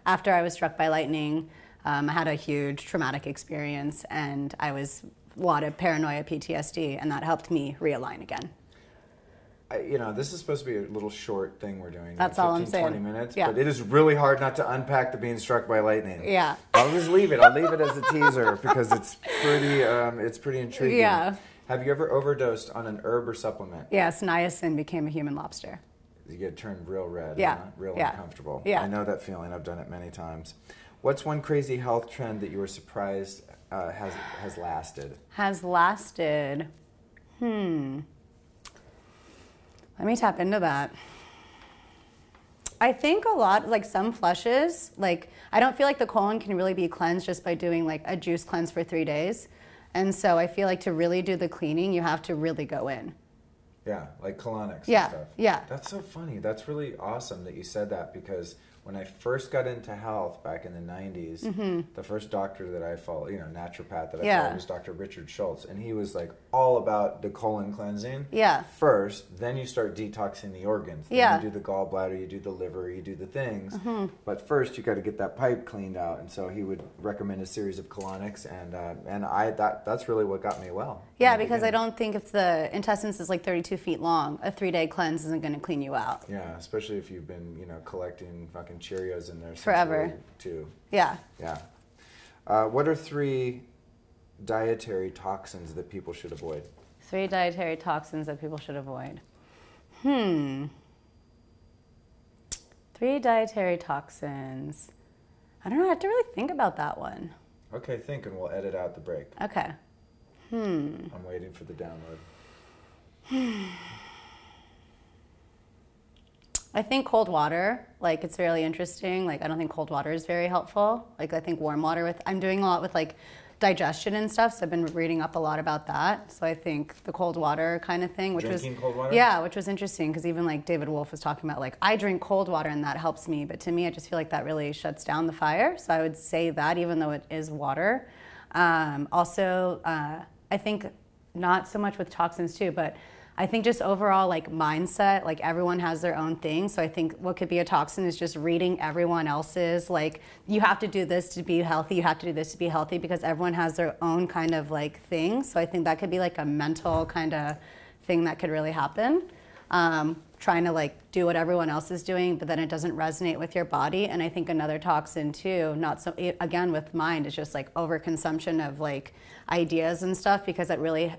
After I was struck by lightning, I had a huge traumatic experience, and I was a lot of paranoia, PTSD, and that helped me realign again. This is supposed to be a little short thing we're doing. That's 15, all I'm saying. 20 minutes, Yeah. but it is really hard not to unpack the being struck by lightning. Yeah. I'll just leave it. I'll leave it as a teaser because it's pretty intriguing. Yeah. Have you ever overdosed on an herb or supplement? Yes, niacin became a human lobster. You get turned real red, Yeah. huh? Real Yeah. uncomfortable. Yeah. I know that feeling. I've done it many times. What's one crazy health trend that you were surprised has lasted? Has lasted. Let me tap into that. I think a lot, like some flushes, like I don't feel like the colon can really be cleansed just by doing like a juice cleanse for 3 days. And so I feel like to really do the cleaning, you have to really go in. Yeah, like colonics Yeah, and stuff. yeah. That's so funny. That's really awesome that you said that because when I first got into health back in the 90s, the first doctor that I followed, naturopath that I followed was Dr. Richard Schultz. And he was like all about the colon cleansing. Yeah. First, then you start detoxing the organs. Then you do the gallbladder, you do the liver, you do the things. But first, you got to get that pipe cleaned out. And so he would recommend a series of colonics. And that's really what got me well. Yeah, because I don't think if the intestines is like 32 feet long, a 3-day cleanse isn't going to clean you out. Yeah, especially if you've been, collecting fucking Cheerios in there since Forever. too. Yeah. Yeah. What are 3 dietary toxins that people should avoid? 3 dietary toxins that people should avoid. 3 dietary toxins. I don't know. I have to really think about that one. Okay, think and we'll edit out the break. Okay. I'm waiting for the download. I think cold water, like it's really interesting. Like I don't think cold water is very helpful. Like I think warm water I'm doing a lot with like digestion and stuff, so I've been reading up a lot about that. So I think the cold water kind of thing, Drinking cold water? Yeah, which was interesting because even like David Wolf was talking about like I drink cold water and that helps me, but to me I just feel like that really shuts down the fire. So I would say that even though it is water. Also, I think not so much with toxins too, but I think just overall like mindset, like everyone has their own thing. So I think what could be a toxin is just reading everyone else's, like you have to do this to be healthy, you have to do this to be healthy because everyone has their own kind of like thing. So I think that could be like a mental kind of thing that could really happen. Trying to like do what everyone else is doing, but then it doesn't resonate with your body. And I think another toxin too, again with mind, is just like overconsumption of like ideas and stuff because it really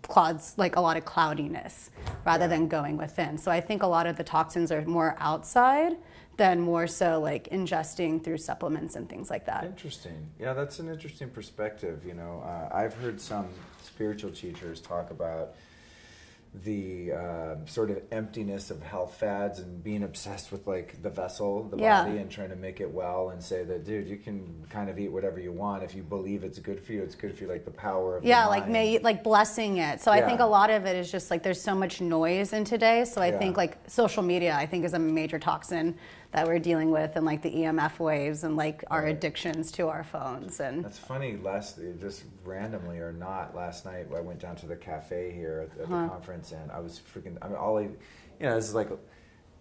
clouds like a lot of cloudiness rather than going within. So I think a lot of the toxins are more outside than more so like ingesting through supplements and things like that. Interesting. Yeah, that's an interesting perspective. I've heard some spiritual teachers talk about the sort of emptiness of health fads and being obsessed with like the vessel, the body, and trying to make it well and say that, dude, you can kind of eat whatever you want. If you believe it's good for you, it's good for you, like the power of the mind. like blessing it. So I think a lot of it is just like there's so much noise in today. So I think like social media, I think is a major toxin that we're dealing with, and like the EMF waves and like our addictions to our phones. And that's funny. Just randomly or not, last night I went down to the cafe here at the conference, and I was freaking. I mean, this is like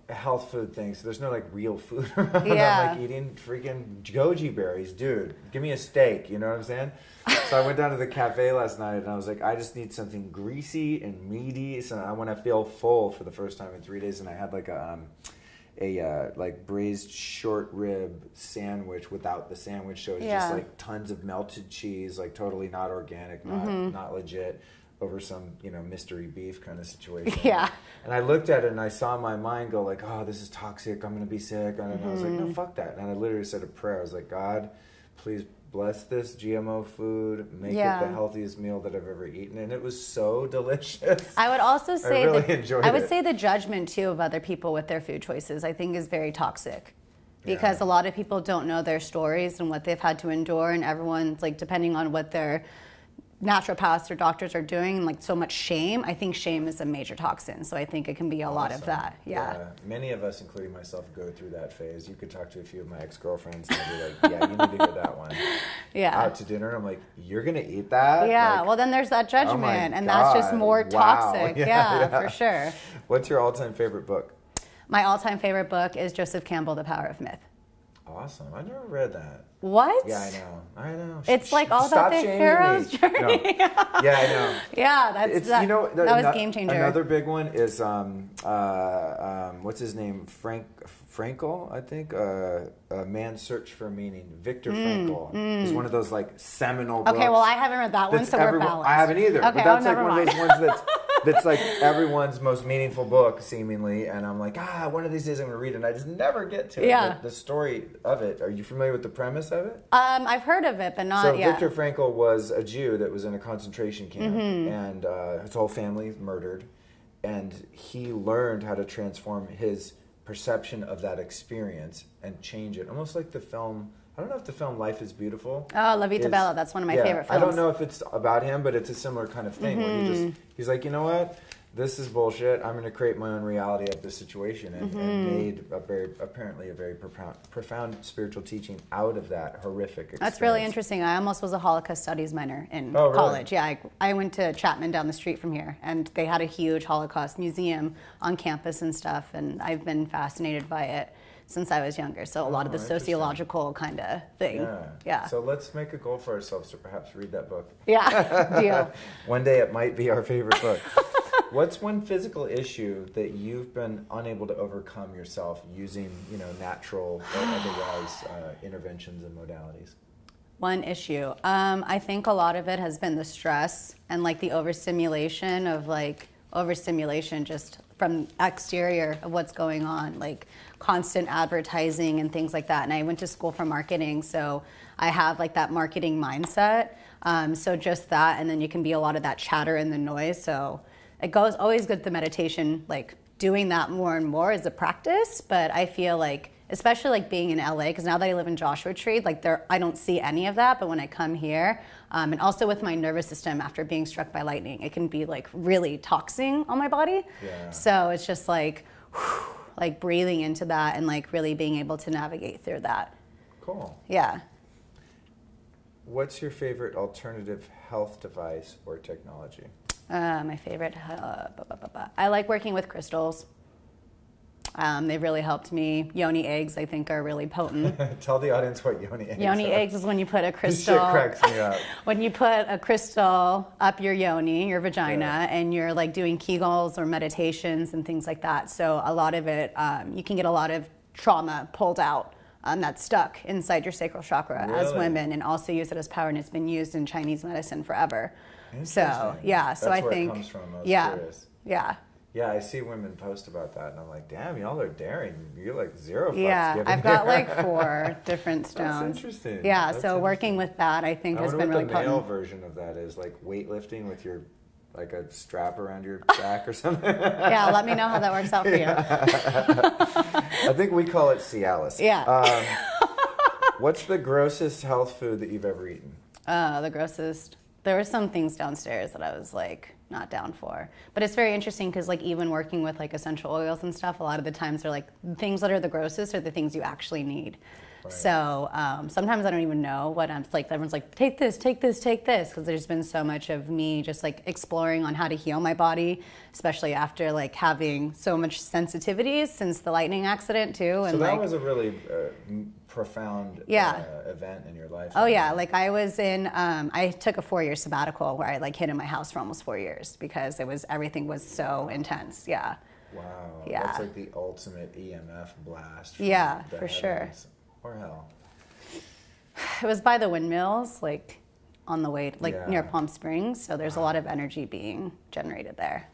health food things. So there's no like real food around. Yeah. I'm like eating freaking goji berries, dude. Give me a steak. You know what I'm saying? So I went down to the cafe last night and I was like, I just need something greasy and meaty. So I want to feel full for the first time in 3 days. And I had like a like braised short rib sandwich without the sandwich. So it's just like tons of melted cheese, like totally not organic, not legit, over some, you know, mystery beef kind of situation. Yeah. And I looked at it and I saw my mind go like, oh, this is toxic. I'm going to be sick. And I was like, no, fuck that. And I literally said a prayer. I was like, God, please bless this GMO food. Make it the healthiest meal that I've ever eaten. And it was so delicious. I would also say I really enjoyed it. I would say the judgment too of other people with their food choices, I think, is very toxic. Because a lot of people don't know their stories and what they've had to endure, and everyone's like, depending on what their naturopaths or doctors are doing, like so much shame. I think shame is a major toxin, so I think it can be a lot of that. Yeah. Many of us, including myself, go through that phase. You could talk to a few of my ex-girlfriends and they'd be like, yeah, you need to hear that one. Yeah. Out to dinner, and I'm like, you're going to eat that? Yeah, like, well then there's that oh my judgment, and God, that's just more toxic. Yeah, For sure. What's your all-time favorite book? My all-time favorite book is Joseph Campbell, The Power of Myth. Awesome. I never read that. What? Yeah, I know. It's like all about the hero's journey. No. Yeah, I know. Yeah, that, you know, that was game changer. Another big one is what's his name? Frankl, I think. A Man's Search for Meaning. Viktor Frankl is one of those like seminal books. Okay, well I haven't read that one, so we're balanced. I haven't either. Okay, but that's like never one mind. of those ones that's like everyone's most meaningful book, seemingly. And I'm like, one of these days I'm going to read it. And I just never get to it. Yeah. The story of it. Are you familiar with the premise of it? I've heard of it, but not yet. So Viktor Frankl was a Jew that was in a concentration camp, and his whole family murdered. And he learned how to transform his perception of that experience and change it. Almost like the film... I don't know if the film Life is Beautiful. Oh, La Vita Bella. That's one of my favorite films. I don't know if it's about him, but it's a similar kind of thing where he's like, you know what? This is bullshit. I'm going to create my own reality of this situation, and made apparently a very profound spiritual teaching out of that horrific experience. That's really interesting. I almost was a Holocaust studies minor in college. Really? Yeah, I went to Chapman down the street from here, and they had a huge Holocaust museum on campus and stuff, and I've been fascinated by it since I was younger. So a lot of the sociological kind of thing. Yeah. So let's make a goal for ourselves to perhaps read that book. Yeah, deal. One day it might be our favorite book. What's one physical issue that you've been unable to overcome yourself using, natural or otherwise interventions and modalities? One issue. I think a lot of it has been the stress and like the overstimulation just from exterior of what's going on, like constant advertising and things like that. And I went to school for marketing, so I have like that marketing mindset. So just that, and then you can be a lot of that chatter and the noise. So it always good, the meditation, like doing that more and more is a practice. But I feel like, especially like being in LA, because now that I live in Joshua Tree, like I don't see any of that. But when I come here, and also with my nervous system after being struck by lightning, it can be like really toxing on my body. Yeah. So it's just like, like breathing into that and like really being able to navigate through that. Cool. Yeah. What's your favorite alternative health device or technology? My favorite, I like working with crystals. They've really helped me. Yoni eggs, I think, are really potent. Tell the audience what yoni eggs are. Yoni eggs is when you put a crystal. This shit cracks me up. When you put a crystal up your yoni, your vagina, and you're like doing Kegels or meditations and things like that. So a lot of it, you can get a lot of trauma pulled out that's stuck inside your sacral chakra as women, and also use it as power. And it's been used in Chinese medicine forever. So yeah, so that's I think where it comes from. I was curious. Yeah. Yeah, I see women post about that, and I'm like, damn, y'all are daring. You're like zero fucks Yeah, I've got like 4 different stones. That's interesting. Yeah, That's so working with that, I think, has been really potent. I wonder what the male potent. version of that is, like weightlifting with your, like a strap around your back or something. Yeah, let me know how that works out for you. I think we call it Cialis. Yeah. What's the grossest health food that you've ever eaten? The grossest. There were some things downstairs that I was like not down for. But it's very interesting because like even working with like essential oils and stuff, a lot of the times they're like the things that are the grossest are the things you actually need. So sometimes I don't even know what I'm like. Everyone's like, take this, take this, take this, because there's been so much of me just like exploring on how to heal my body, especially after like having so much sensitivities since the lightning accident too. And so that like, was a really profound event in your life. Oh yeah, like I was in, I took a 4-year sabbatical where I like hid in my house for almost 4 years because everything was so intense. Yeah. Wow. Yeah. That's like the ultimate EMF blast. Yeah, for sure. Or hell. It was by the windmills, like on the way, like near Palm Springs. So there's a lot of energy being generated there.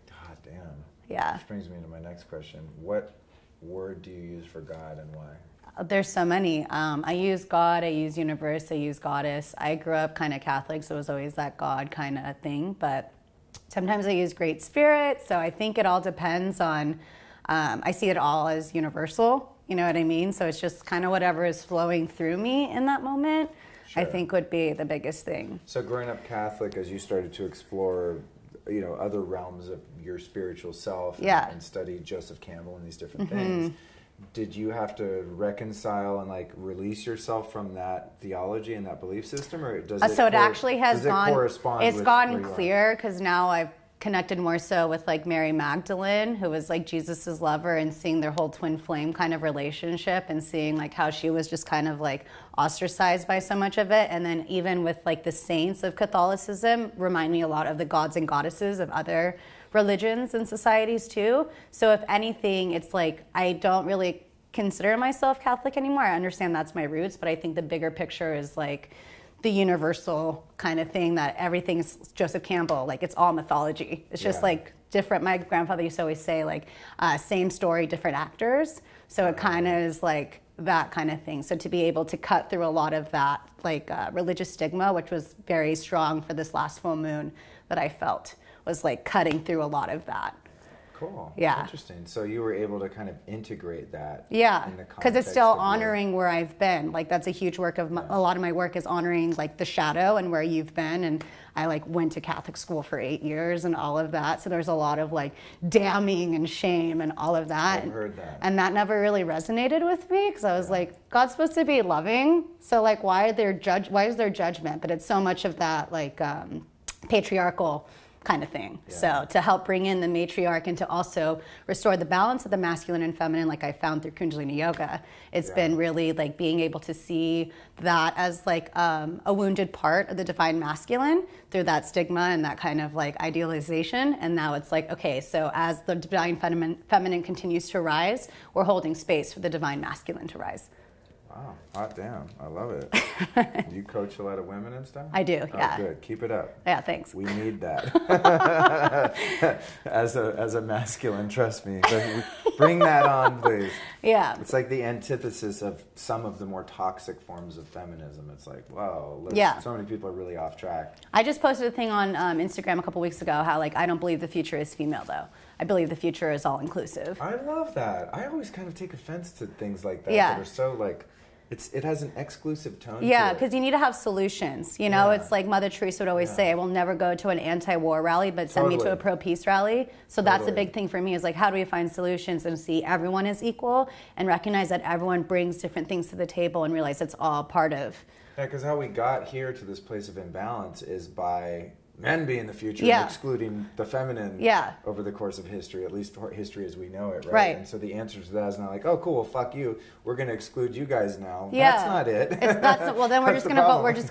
God damn. Yeah. Which brings me to my next question. What word do you use for God and why? There's so many. I use God, I use universe, I use goddess. I grew up kind of Catholic, so it was always that God kind of thing. But sometimes I use great spirit. So I think it all depends on, I see it all as universal. You know what I mean? So it's just kind of whatever is flowing through me in that moment, I think would be the biggest thing. So growing up Catholic, as you started to explore, you know, other realms of your spiritual self and study Joseph Campbell and these different things, did you have to reconcile and like release yourself from that theology and that belief system, or does it? So it actually has gone. Correspond it's with gotten clear because now I've connected more so with like Mary Magdalene, who was like Jesus's lover, and seeing their whole twin flame kind of relationship, and seeing like how she was just kind of like ostracized by so much of it. And then even with like the saints of Catholicism remind me a lot of the gods and goddesses of other religions and societies too. So if anything, it's like I don't really consider myself Catholic anymore. I understand that's my roots, but I think the bigger picture is like the universal kind of thing, that everything's Joseph Campbell, like it's all mythology. It's just like different. My grandfather used to always say like same story, different actors. So it kind of is like that kind of thing. So to be able to cut through a lot of that like religious stigma, which was very strong for this last full moon that I felt, was like cutting through a lot of that. Cool. Yeah. Interesting. So you were able to kind of integrate that. Yeah. Because it's still of honoring where I've been. Like that's a huge work of a lot of my work is honoring like the shadow and where you've been. And I like went to Catholic school for 8 years and all of that. So there's a lot of like damning and shame and all of that. I've heard that. And that never really resonated with me because I was like, God's supposed to be loving. So like, why is there judgment? But it's so much of that like patriarchal kind of thing. So to help bring in the matriarch and to also restore the balance of the masculine and feminine, like I found through Kundalini yoga, it's been really like being able to see that as like a wounded part of the divine masculine through that stigma and that kind of like idealization. And now it's like, okay, so as the divine feminine continues to rise, we're holding space for the divine masculine to rise. Wow, hot damn. I love it. Do you coach a lot of women and stuff? I do, yeah. Oh, good. Keep it up. Yeah, thanks. We need that. as a masculine, trust me. Bring that on, please. Yeah. It's like the antithesis of some of the more toxic forms of feminism. It's like, wow, so many people are really off track. I just posted a thing on Instagram a couple weeks ago how like I don't believe the future is female though. I believe the future is all inclusive. I love that. I always kind of take offense to things like that Yeah. that are so like, it has an exclusive tone Yeah, to it. because you need to have solutions. You know, it's like Mother Teresa would always say, I will never go to an anti-war rally, but send me to a pro-peace rally. So that's the big thing for me is like, how do we find solutions and see everyone is equal and recognize that everyone brings different things to the table and realize it's all part of. Yeah, because how we got here to this place of imbalance is by men being the future and excluding the feminine over the course of history, at least history as we know it, right? And so the answer to that is not like, oh, cool, well, fuck you. We're going to exclude you guys now. Yeah. That's not it. Well, then we're just going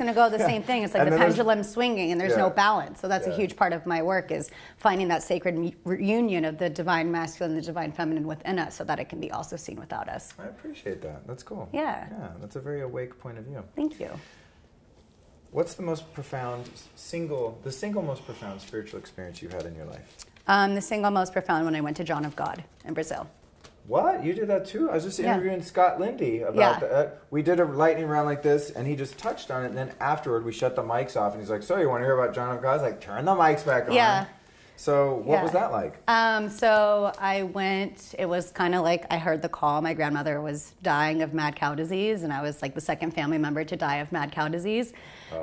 to go the same thing. It's like the pendulum swinging and there's no balance. So that's a huge part of my work is finding that sacred reunion of the divine masculine and the divine feminine within us so that it can be also seen without us. I appreciate that. That's cool. Yeah. Yeah, that's a very awake point of view. Thank you. What's the most profound, single most profound spiritual experience you've had in your life? The single most profound when I went to John of God in Brazil. What? You did that too? I was just interviewing Scott Lindy about that. We did a lightning round like this, and he just touched on it, and then afterward we shut the mics off, and he's like, so you want to hear about John of God? I was like, turn the mics back on. Yeah. So what was that like? So I went, it was kind of like I heard the call. My grandmother was dying of mad cow disease, and I was like the second family member to die of mad cow disease.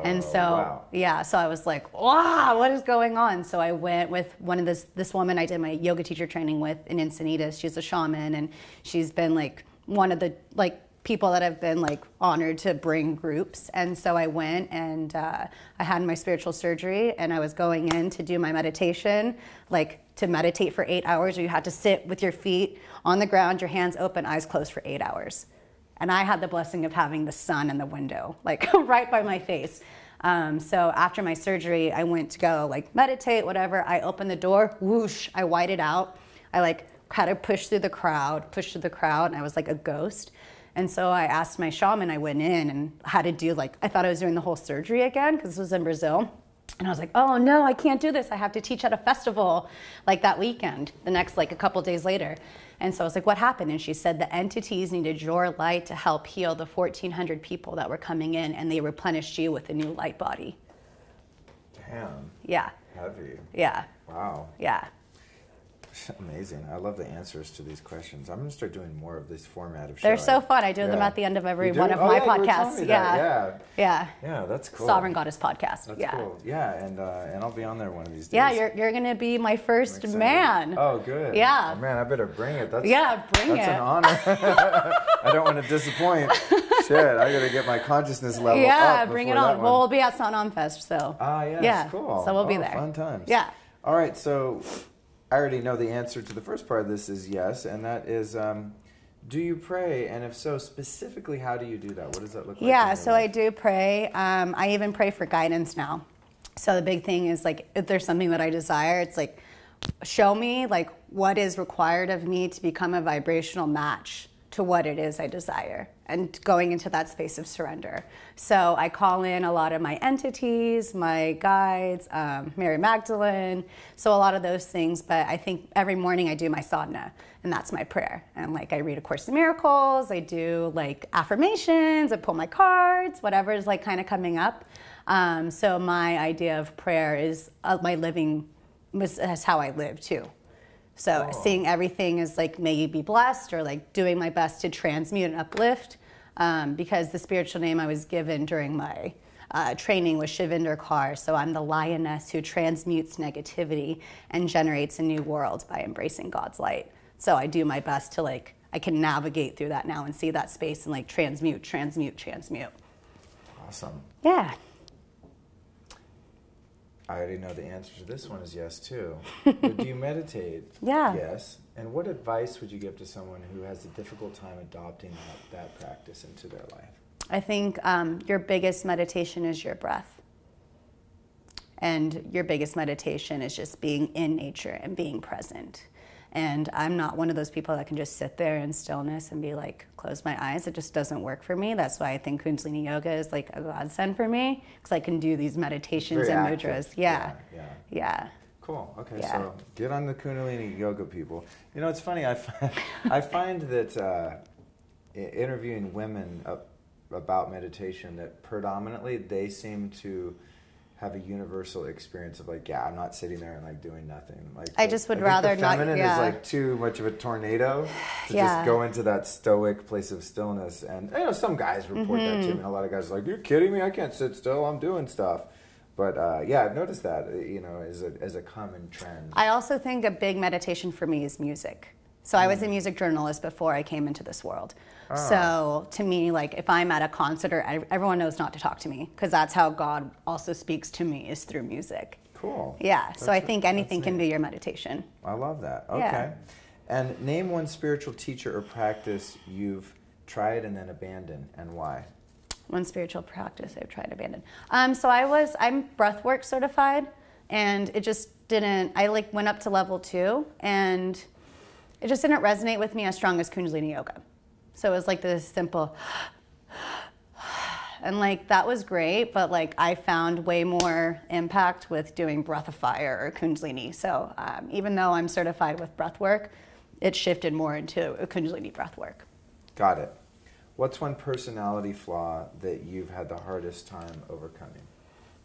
And so, so I was like, wow, what is going on? So I went with one of this woman I did my yoga teacher training with in Encinitas. She's a shaman, and she's been like one of the like people that have been like honored to bring groups. And so I went and I had my spiritual surgery, and I was going in to do my meditation, like to meditate for 8 hours, where you had to sit with your feet on the ground, your hands open, eyes closed for 8 hours. And I had the blessing of having the sun in the window, like right by my face. So after my surgery, I went to go like meditate, whatever. I opened the door, whoosh, I whited out. I like had to push through the crowd, and I was like a ghost. And so I asked my shaman, I went in and had to do like, I thought I was doing the whole surgery again because this was in Brazil. And I was like, oh no, I can't do this. I have to teach at a festival like that weekend, the next like a couple days later. And so I was like, what happened? And she said the entities needed your light to help heal the 1,400 people that were coming in, and they replenished you with a new light body. Damn. Yeah. Heavy. Yeah. Wow. Yeah. Amazing. I love the answers to these questions. I'm going to start doing more of this format of show. They're so fun. I do them at the end of every one of my podcasts. Yeah. Yeah. Yeah, that's cool. Sovereign Goddess podcast. That's cool. Yeah, and I'll be on there one of these days. Yeah, you're going to be my first man. Oh, good. Yeah. Oh, man, I better bring it. That's bring it. That's an honor. I don't want to disappoint. Shit, I got to get my consciousness level up. Yeah, bring it on. Well, we'll be at Sanam Fest, so. Yes, yeah, cool. So we'll be there. Fun times. Yeah. All right, so I already know the answer to the first part of this is yes, and that is, do you pray? And if so, specifically, how do you do that? What does that look like? Yeah, so I do pray. I even pray for guidance now. So the big thing is like, if there's something that I desire, it's like, show me like what is required of me to become a vibrational match to what it is I desire, and going into that space of surrender. So I call in a lot of my entities, my guides, Mary Magdalene, so a lot of those things. But I think every morning I do my sadhana, and that's my prayer. And like I read A Course in Miracles, I do like affirmations, I pull my cards, whatever is like kind of coming up. So my idea of prayer is my living, is how I live too. So seeing everything as like, may you be blessed, or like doing my best to transmute and uplift, because the spiritual name I was given during my training was Shivinder Kaur. So I'm the lioness who transmutes negativity and generates a new world by embracing God's light. So I do my best to like, I can navigate through that now and see that space and like transmute. Awesome. Yeah. I already know the answer to this one is yes, too. But do you meditate? Yeah. Yes. And what advice would you give to someone who has a difficult time adopting that practice into their life? I think your biggest meditation is your breath. And your biggest meditation is just being in nature and being present. And I'm not one of those people that can just sit there in stillness and be like, close my eyes. It just doesn't work for me. That's why I think Kundalini Yoga is like a godsend for me, because I can do these meditations and mudras. Yeah. Cool. Okay, Yeah. so get on the Kundalini Yoga, people. You know, it's funny. I find that interviewing women about meditation, that predominantly they seem to have a universal experience of like, I'm not sitting there and like doing nothing. Like I just would rather the not. feminine is like too much of a tornado to just go into that stoic place of stillness. And you know, some guys report that to me. And a lot of guys are like, "You're kidding me? I can't sit still. I'm doing stuff." But I've noticed that as a common trend. I also think a big meditation for me is music. So I was a music journalist before I came into this world. So to me, like if I'm at a concert, everyone knows not to talk to me, because that's how God also speaks to me, is through music. Cool. Yeah. So I think anything can be your meditation. I love that. Okay. Yeah. And name one spiritual teacher or practice you've tried and then abandoned, and why? One spiritual practice I've tried to abandon. So I'm breathwork certified, and it just didn't. I like went up to level 2, and it just didn't resonate with me as strong as Kundalini Yoga. So it was like this simple, and like that was great, but like I found way more impact with doing Breath of Fire or Kundalini. So even though I'm certified with breathwork, it shifted more into a Kundalini breathwork. Got it. What's one personality flaw that you've had the hardest time overcoming?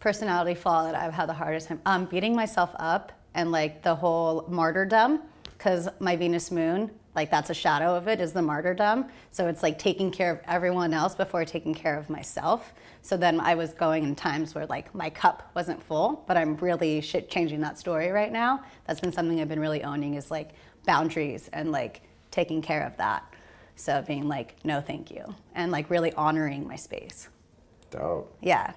Personality flaw that I've had the hardest time, beating myself up, and like the whole martyrdom, because my Venus moon, like that's a shadow of it, is the martyrdom. So it's like taking care of everyone else before taking care of myself. So then I was going in times where like my cup wasn't full, but I'm really changing that story right now. That's been something I've been really owning, is like boundaries and like taking care of that. So being like, no, thank you. And like really honoring my space. Dope. Yeah.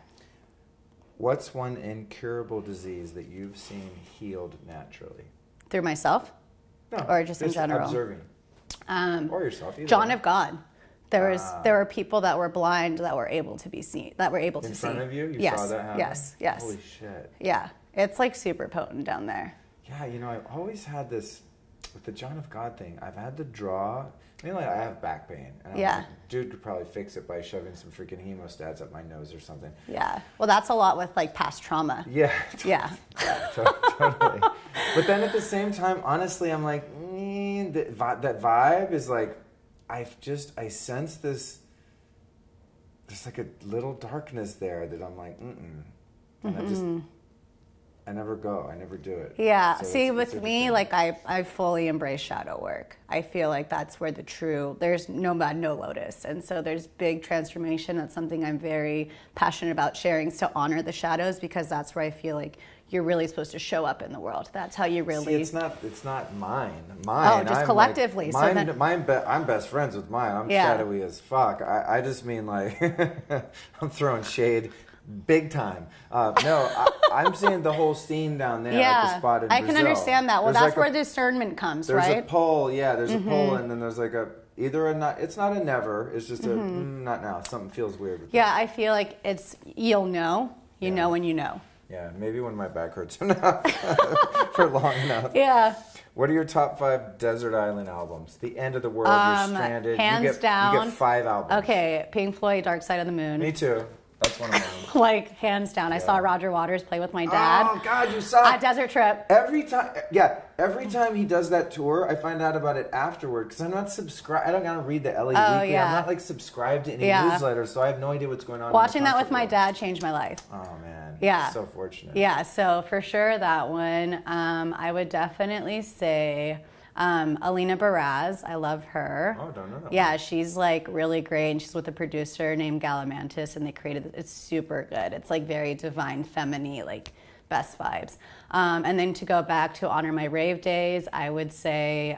What's one incurable disease that you've seen healed naturally? Through myself? No. Or just in general? Observing. Or yourself. Either John way. of God. There were people that were blind that were able to be seen, that were able to see. In front of you? You Yes. saw that happen? Yes, yes. Holy shit. Yeah. It's like super potent down there. Yeah, you know, I've always had this, with the John of God thing, I've had to draw, mainly I have back pain. And I'm Yeah. like, dude could probably fix it by shoving some freaking hemostats up my nose or something. Yeah. Well, that's a lot with like past trauma. Yeah. Yeah. Totally. But then at the same time, honestly, I'm like, that vibe is like, I sense this, there's like a little darkness there that I'm like, and I never go. I never do it. Yeah. So See, it's with me, like I fully embrace shadow work. I feel like that's where there's no lotus. And so there's big transformation. That's something I'm very passionate about sharing, is to honor the shadows, because that's where I feel like you're really supposed to show up in the world. That's how you really. See, it's not mine. Oh, just collectively. Like, so then, I'm best friends with mine. I'm shadowy as fuck. I just mean like, I'm throwing shade big time. No, I'm seeing the whole scene down there at the spot in Brazil. I can understand that. Well, There's that's like where discernment comes, there's right? a pole, there's a pole, and then there's like either a not, it's not a never, it's just a not now. Something feels weird with Yeah, I feel like you'll know. You know when you know. Yeah, maybe when my back hurts enough for long enough. Yeah. What are your top 5 desert island albums? The end of the world, you're stranded. Hands down. You get 5 albums. Okay, Pink Floyd, Dark Side of the Moon. Me too. That's one of mine. Like, hands down. I saw Roger Waters play with my dad. Oh, God, you saw a desert trip. Every time he does that tour, I find out about it afterward, because I'm not subscribed. I don't gotta read the LA Weekly. Yeah. I'm not like subscribed to any newsletters, so I have no idea what's going on. Watching that with my dad changed my life. Oh man. Yeah. So fortunate. Yeah. So for sure that one. I would definitely say Alina Baraz. I love her. Oh, don't know that. Yeah, she's like really great, and she's with a producer named Galamantis, and they created it's super good. It's like very divine, feminine, like best vibes. And then to go back to honor my rave days, I would say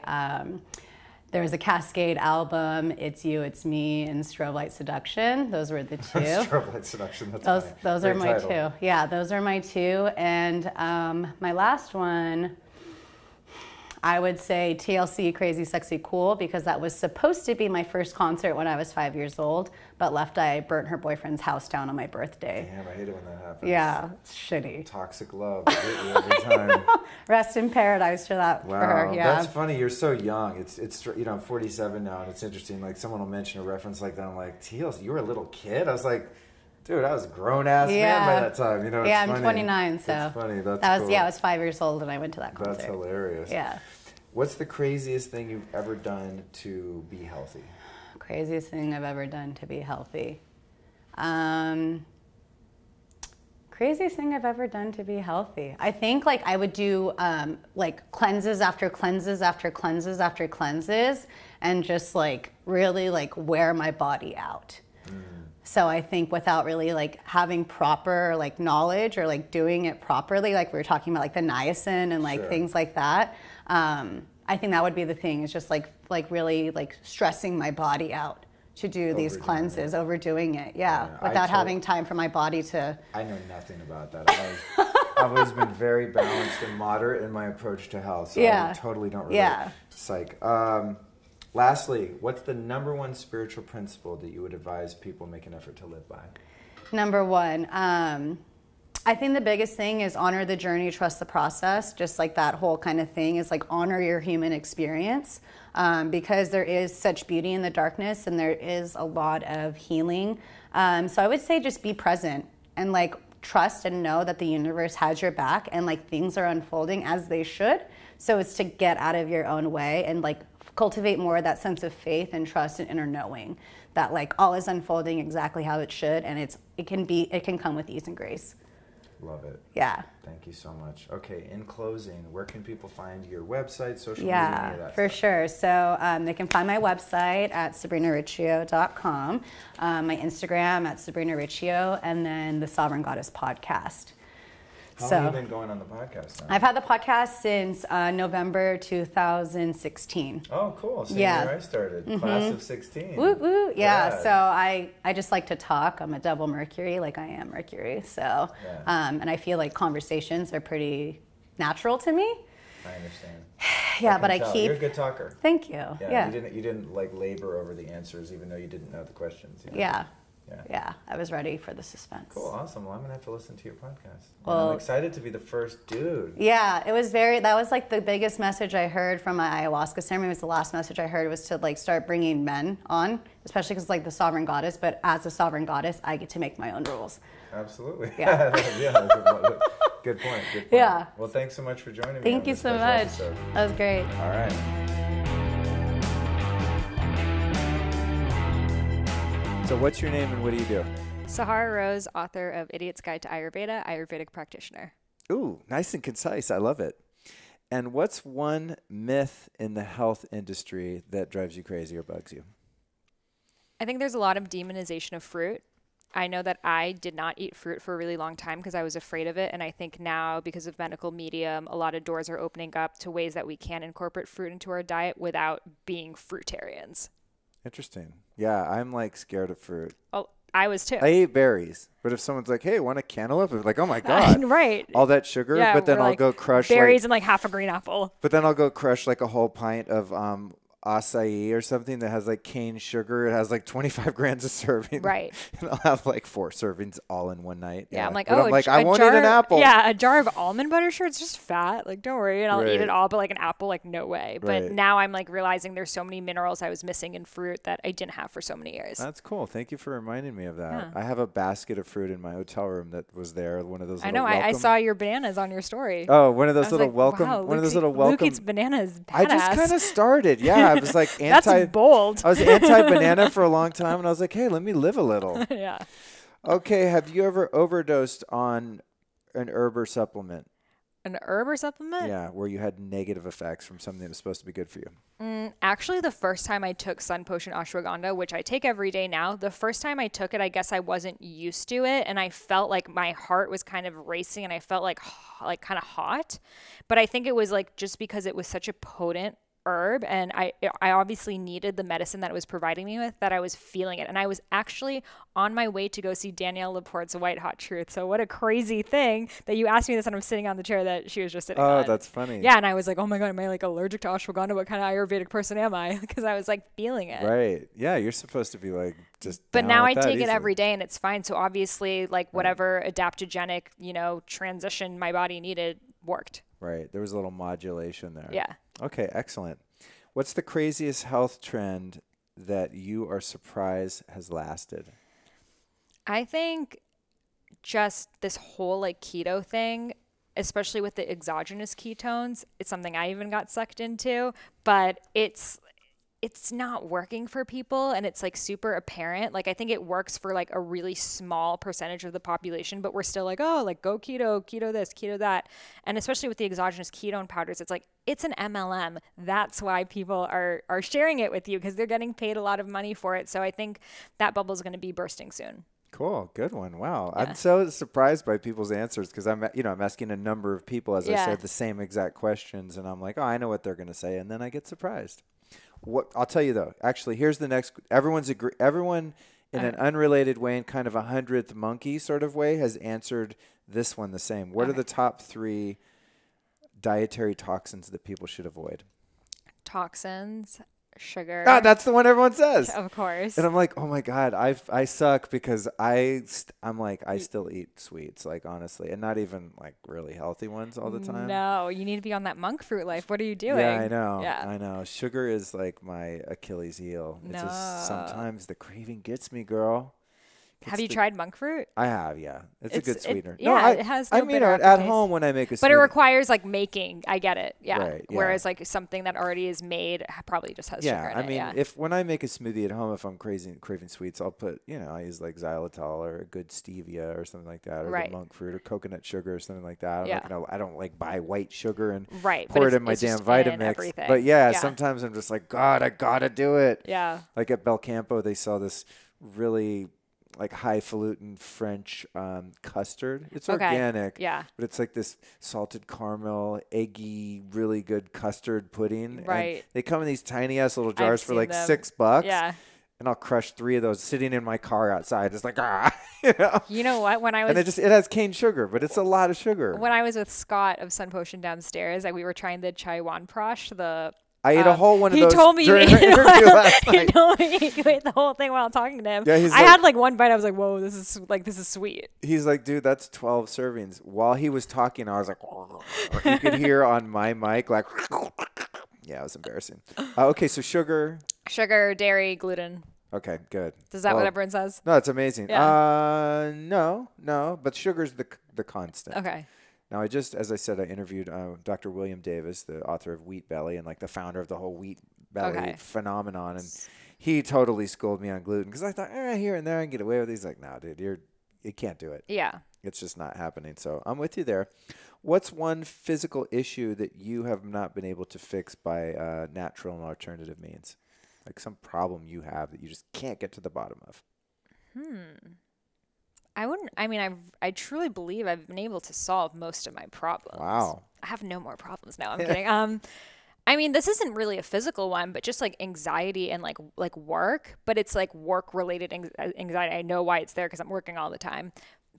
there's a Cascade album, It's You, It's Me, and Strobe Light Seduction. Those were the two. Strobe Light Seduction, that's funny. Those are my title. two. Yeah, those are my two. And my last one, I would say TLC, Crazy Sexy Cool, because that was supposed to be my first concert when I was 5 years old, but I burnt her boyfriend's house down on my birthday. Damn, I hate it when that happens. Yeah, it's shitty. Toxic love, every time. Rest in paradise for that for her. Yeah, that's funny. You're so young. It's I'm 47 now, and it's interesting. Like someone will mention a reference like that. I'm like, TLC, you were a little kid. I was like, dude, I was a grown ass man by that time. You know, it's I'm funny. 29, so it's funny. That's cool. I was 5 years old and I went to that concert. That's hilarious. Yeah. What's the craziest thing you've ever done to be healthy? Craziest thing I've ever done to be healthy. Craziest thing I've ever done to be healthy. I think like I would do like cleanses after cleanses after cleanses after cleanses, and just like really like wear my body out. So I think without really like having proper like knowledge or like doing it properly, like we were talking about like the niacin and like things like that. I think that would be the thing, is just like really like stressing my body out to do these cleanses, overdoing it, without having time for my body to. I know nothing about that. I've always been very balanced and moderate in my approach to health, so I totally don't relate. Psych. Lastly, what's the number one spiritual principle that you would advise people make an effort to live by? Number one, I think the biggest thing is honor the journey, trust the process. Just like that whole kind of thing is like honor your human experience, because there is such beauty in the darkness and there is a lot of healing. So I would say just be present and like trust and know that the universe has your back, and like things are unfolding as they should. So it's to get out of your own way and like cultivate more of that sense of faith and trust and inner knowing that like all is unfolding exactly how it should, and it can come with ease and grace. Love it. Yeah. Thank you so much. Okay, in closing, where can people find your website, social media, any of that for stuff? sure. So they can find my website at sabrinariccio.com, my Instagram at Sabrina Riccio, and then the Sovereign Goddess podcast. How long have you been going on the podcast now? I've had the podcast since November 2016. Oh, cool. Same year I started. Class of 16. Woo woo. Yeah. Rad. So I just like to talk. I'm a double Mercury, like I am Mercury. So, and I feel like conversations are pretty natural to me. I understand. Yeah, but I keep. You're a good talker. Thank you. Yeah. You didn't like labor over the answers, even though you didn't know the questions. You know? Yeah. I was ready for the suspense. Cool. Awesome. Well, I'm gonna have to listen to your podcast. Well, and I'm excited to be the first dude. Yeah, it was that was like the biggest message I heard from my ayahuasca ceremony. Was the last message I heard was to like start bringing men on, especially because like the sovereign goddess. But as a sovereign goddess, I get to make my own rules. Absolutely. Yeah. Good point. Yeah. Well, thanks so much for joining me. Thank you so much. Episode. That was great. All right. So what's your name and what do you do? Sahara Rose, author of Idiot's Guide to Ayurveda, Ayurvedic practitioner. Ooh, nice and concise. I love it. And what's one myth in the health industry that drives you crazy or bugs you? I think there's a lot of demonization of fruit. I know that I did not eat fruit for a really long time because I was afraid of it. And I think now, because of medical medium, a lot of doors are opening up to ways that we can incorporate fruit into our diet without being fruitarians. Interesting. Yeah, I'm like scared of fruit. Oh, I was too. I eat berries, but if someone's like, "Hey, want a cantaloupe?" I'm like, "Oh my god!" Right. All that sugar, Yeah, but then I'll like go crush berries and like half a green apple. But then I'll go crush like a whole pint of acai or something that has like cane sugar. It has like 25 grams of serving. Right. And I'll have like 4 servings all in one night. Yeah, I'm like, but oh, I won't eat an apple. Yeah, a jar of almond butter, sure, it's just fat. Like, don't worry. And I'll eat Right. it all, but like an apple, like, no way. But Right. now I'm like realizing there's so many minerals I was missing in fruit that I didn't have for so many years. That's cool. Thank you for reminding me of that. Yeah. I have a basket of fruit in my hotel room that was there. One of those. I little know. I welcome- saw your bananas on your story. Oh, one of those I was little like, welcome. wow, One of those Luke little Luke welcome. eats bananas. Badass. I just kind of started. Yeah, I was like That's bold. I was anti-banana for a long time, and I was like, hey, let me live a little. Yeah. Okay, have you ever overdosed on an herb or supplement? An herb or supplement? Yeah, where you had negative effects from something that was supposed to be good for you. Actually, the first time I took Sun Potion Ashwagandha, which I take every day now, the first time I took it, I guess I wasn't used to it. And I felt like my heart was kind of racing and I felt like kind of hot. But I think it was like just because it was such a potent herb and I obviously needed the medicine that it was providing me with, that I was feeling it. And I was actually on my way to go see Danielle Laporte's White Hot Truth. So what a crazy thing that you asked me this and I'm sitting on the chair that she was just sitting on. Oh, that's funny. Yeah, and I was like, oh my God, am I like allergic to ashwagandha? What kind of Ayurvedic person am I? Because I was like feeling it. Right. Yeah, you're supposed to be like just But down now I with that take it easily. every day and it's fine. So obviously like whatever adaptogenic, transition my body needed worked. Right. There was a little modulation there. Yeah. Okay, excellent. What's the craziest health trend that you are surprised has lasted? I think just this whole like keto thing, especially with the exogenous ketones, it's something I even got sucked into, but it's not working for people and it's like super apparent. Like I think it works for like a really small percentage of the population, but we're still like, oh, like go keto this, keto that. And especially with the exogenous ketone powders, it's like, it's an MLM. That's why people are sharing it with you because they're getting paid a lot of money for it. So I think that bubble is going to be bursting soon. Cool. Good one. Wow. Yeah. I'm so surprised by people's answers because I'm asking a number of people, as I said, the same exact questions. And I'm like, oh, I know what they're going to say. And then I get surprised. What I'll tell you though, actually, here's the next. Everyone in an unrelated way, in kind of a 100th monkey sort of way, has answered this one the same. What are the top 3 dietary toxins that people should avoid? Toxins, sugar. Ah, that's the one everyone says. Of course. And I'm like, oh my God, I suck because I'm like, I still eat sweets, like honestly, and not even like really healthy ones all the time. No, you need to be on that monk fruit life. What are you doing? Yeah, I know. Yeah. I know. Sugar is like my Achilles heel. It's just sometimes the craving gets me, girl. Have you tried monk fruit? I have, yeah. It's a good sweetener. It has no bitter at aftertaste. home when I make a smoothie. But it requires like making. I get it. Yeah. Right, yeah. Whereas like something that already is made probably just has sugar in it. If when I make a smoothie at home, if I'm craving sweets, I'll put, I use like xylitol or a good stevia or something like that, or the monk fruit or coconut sugar or something like that. I don't like buy white sugar and pour it in my damn Vitamix. But sometimes I'm just like, God, I gotta do it. Yeah. Like at Belcampo, they saw this really like highfalutin French custard. It's Okay. organic, Yeah. but it's like this salted caramel, eggy, really good custard pudding. Right. And they come in these tiny ass little jars for seen like them. $6. Yeah. And I'll crush 3 of those sitting in my car outside. It's like, You know what? When I And was it has cane sugar, but it's a lot of sugar. when I was with Scott of Sun Potion downstairs, like we were trying the chai wan prash, I ate a whole one of those he told me you during ate our interview last He night. told me you ate the whole thing while talking to him. Yeah, he's I like- had like one bite. I was like, "Whoa, this is sweet." He's like, dude, that's 12 servings. While he was talking, I was like, you could hear on my mic, like, yeah, it was embarrassing. Okay, so sugar. Sugar, dairy, gluten. Okay, good. Is that what everyone says? No, it's amazing. Yeah. No, but sugar's the constant. Okay. Now, as I said, I interviewed Dr. William Davis, the author of Wheat Belly and like the founder of the whole Wheat Belly Okay. phenomenon. And he totally schooled me on gluten because I thought, here and there I can get away with it. He's like, no, dude, you can't do it. Yeah. It's just not happening. So I'm with you there. What's one physical issue that you have not been able to fix by natural and alternative means? Like some problem you have that you just can't get to the bottom of. I truly believe I've been able to solve most of my problems. Wow. I have no more problems now. I'm kidding. I mean, this isn't really a physical one, but just like anxiety and like work, but it's like work related anxiety. I know why it's there because I'm working all the time.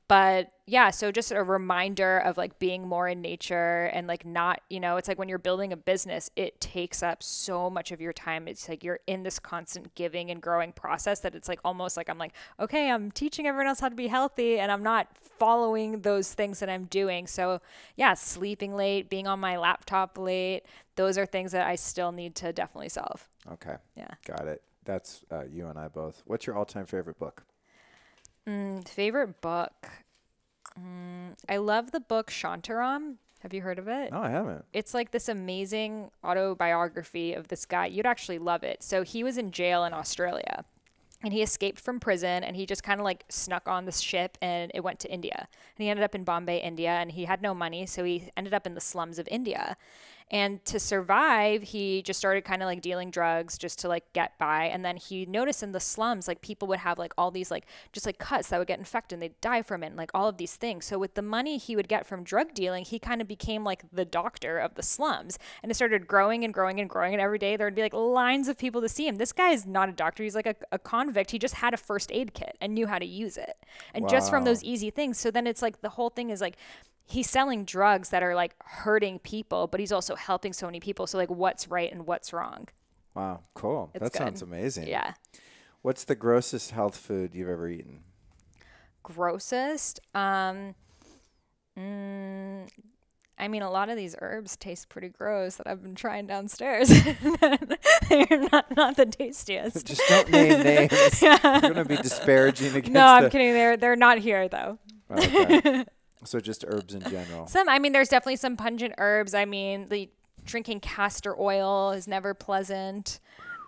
But yeah, so just a reminder of like being more in nature and like not, it's like when you're building a business, it takes up so much of your time. It's like you're in this constant giving and growing process that it's like almost like I'm like, okay, I'm teaching everyone else how to be healthy and I'm not following those things that I'm doing. So yeah, sleeping late, being on my laptop late, those are things that I still need to definitely solve. Okay. Yeah. Got it. That's you and I both. What's your all-time favorite book? Favorite book? I love the book Shantaram. Have you heard of it? No, I haven't. It's like this amazing autobiography of this guy. You'd actually love it. So he was in jail in Australia and he escaped from prison and he just kind of like snuck on this ship and it went to India. And he ended up in Bombay, India, and he had no money. So he ended up in the slums of India. And to survive, he just started kind of like dealing drugs just to like get by. And then he noticed in the slums, like people would have like all these like just like cuts that would get infected and they'd die from it and like all of these things. So with the money he would get from drug dealing, he kind of became like the doctor of the slums. And it started growing and growing and growing. And every day there would be like lines of people to see him. This guy is not a doctor. He's like a convict. He just had a first aid kit and knew how to use it. And just from those easy things. So then it's like the whole thing is like, he's selling drugs that are like hurting people, but he's also helping so many people. So like what's right and what's wrong. Wow, cool. It's That good. sounds amazing. Yeah. What's the grossest health food you've ever eaten? Grossest? I mean, a lot of these herbs taste pretty gross that I've been trying downstairs. They're not the tastiest. Just don't name names. You're going to be disparaging against No, I'm kidding. They're not here though. Oh, okay. So just herbs in general. There's definitely some pungent herbs. I mean, drinking castor oil is never pleasant.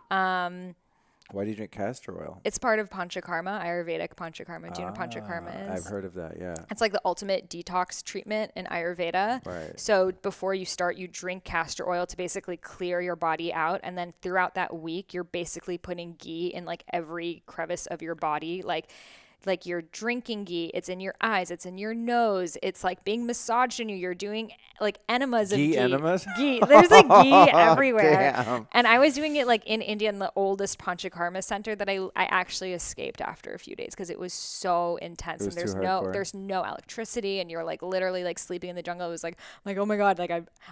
Why do you drink castor oil? It's part of Panchakarma, Ayurvedic Panchakarma. Do you know what Panchakarma is? I've heard of that, yeah. It's like the ultimate detox treatment in Ayurveda. Right. So before you start, you drink castor oil to basically clear your body out. And then throughout that week, you're basically putting ghee in like every crevice of your body. Like you're drinking ghee, it's in your eyes, it's in your nose, it's like being massaged in you. You're doing like enemas of ghee. Enemas? Ghee. There's like ghee everywhere. Damn. And I was doing it like in India in the oldest Panchakarma center that I actually escaped after a few days because it was so intense. It was And too hardcore. there's no electricity and you're like literally like sleeping in the jungle. It was like, oh my God, like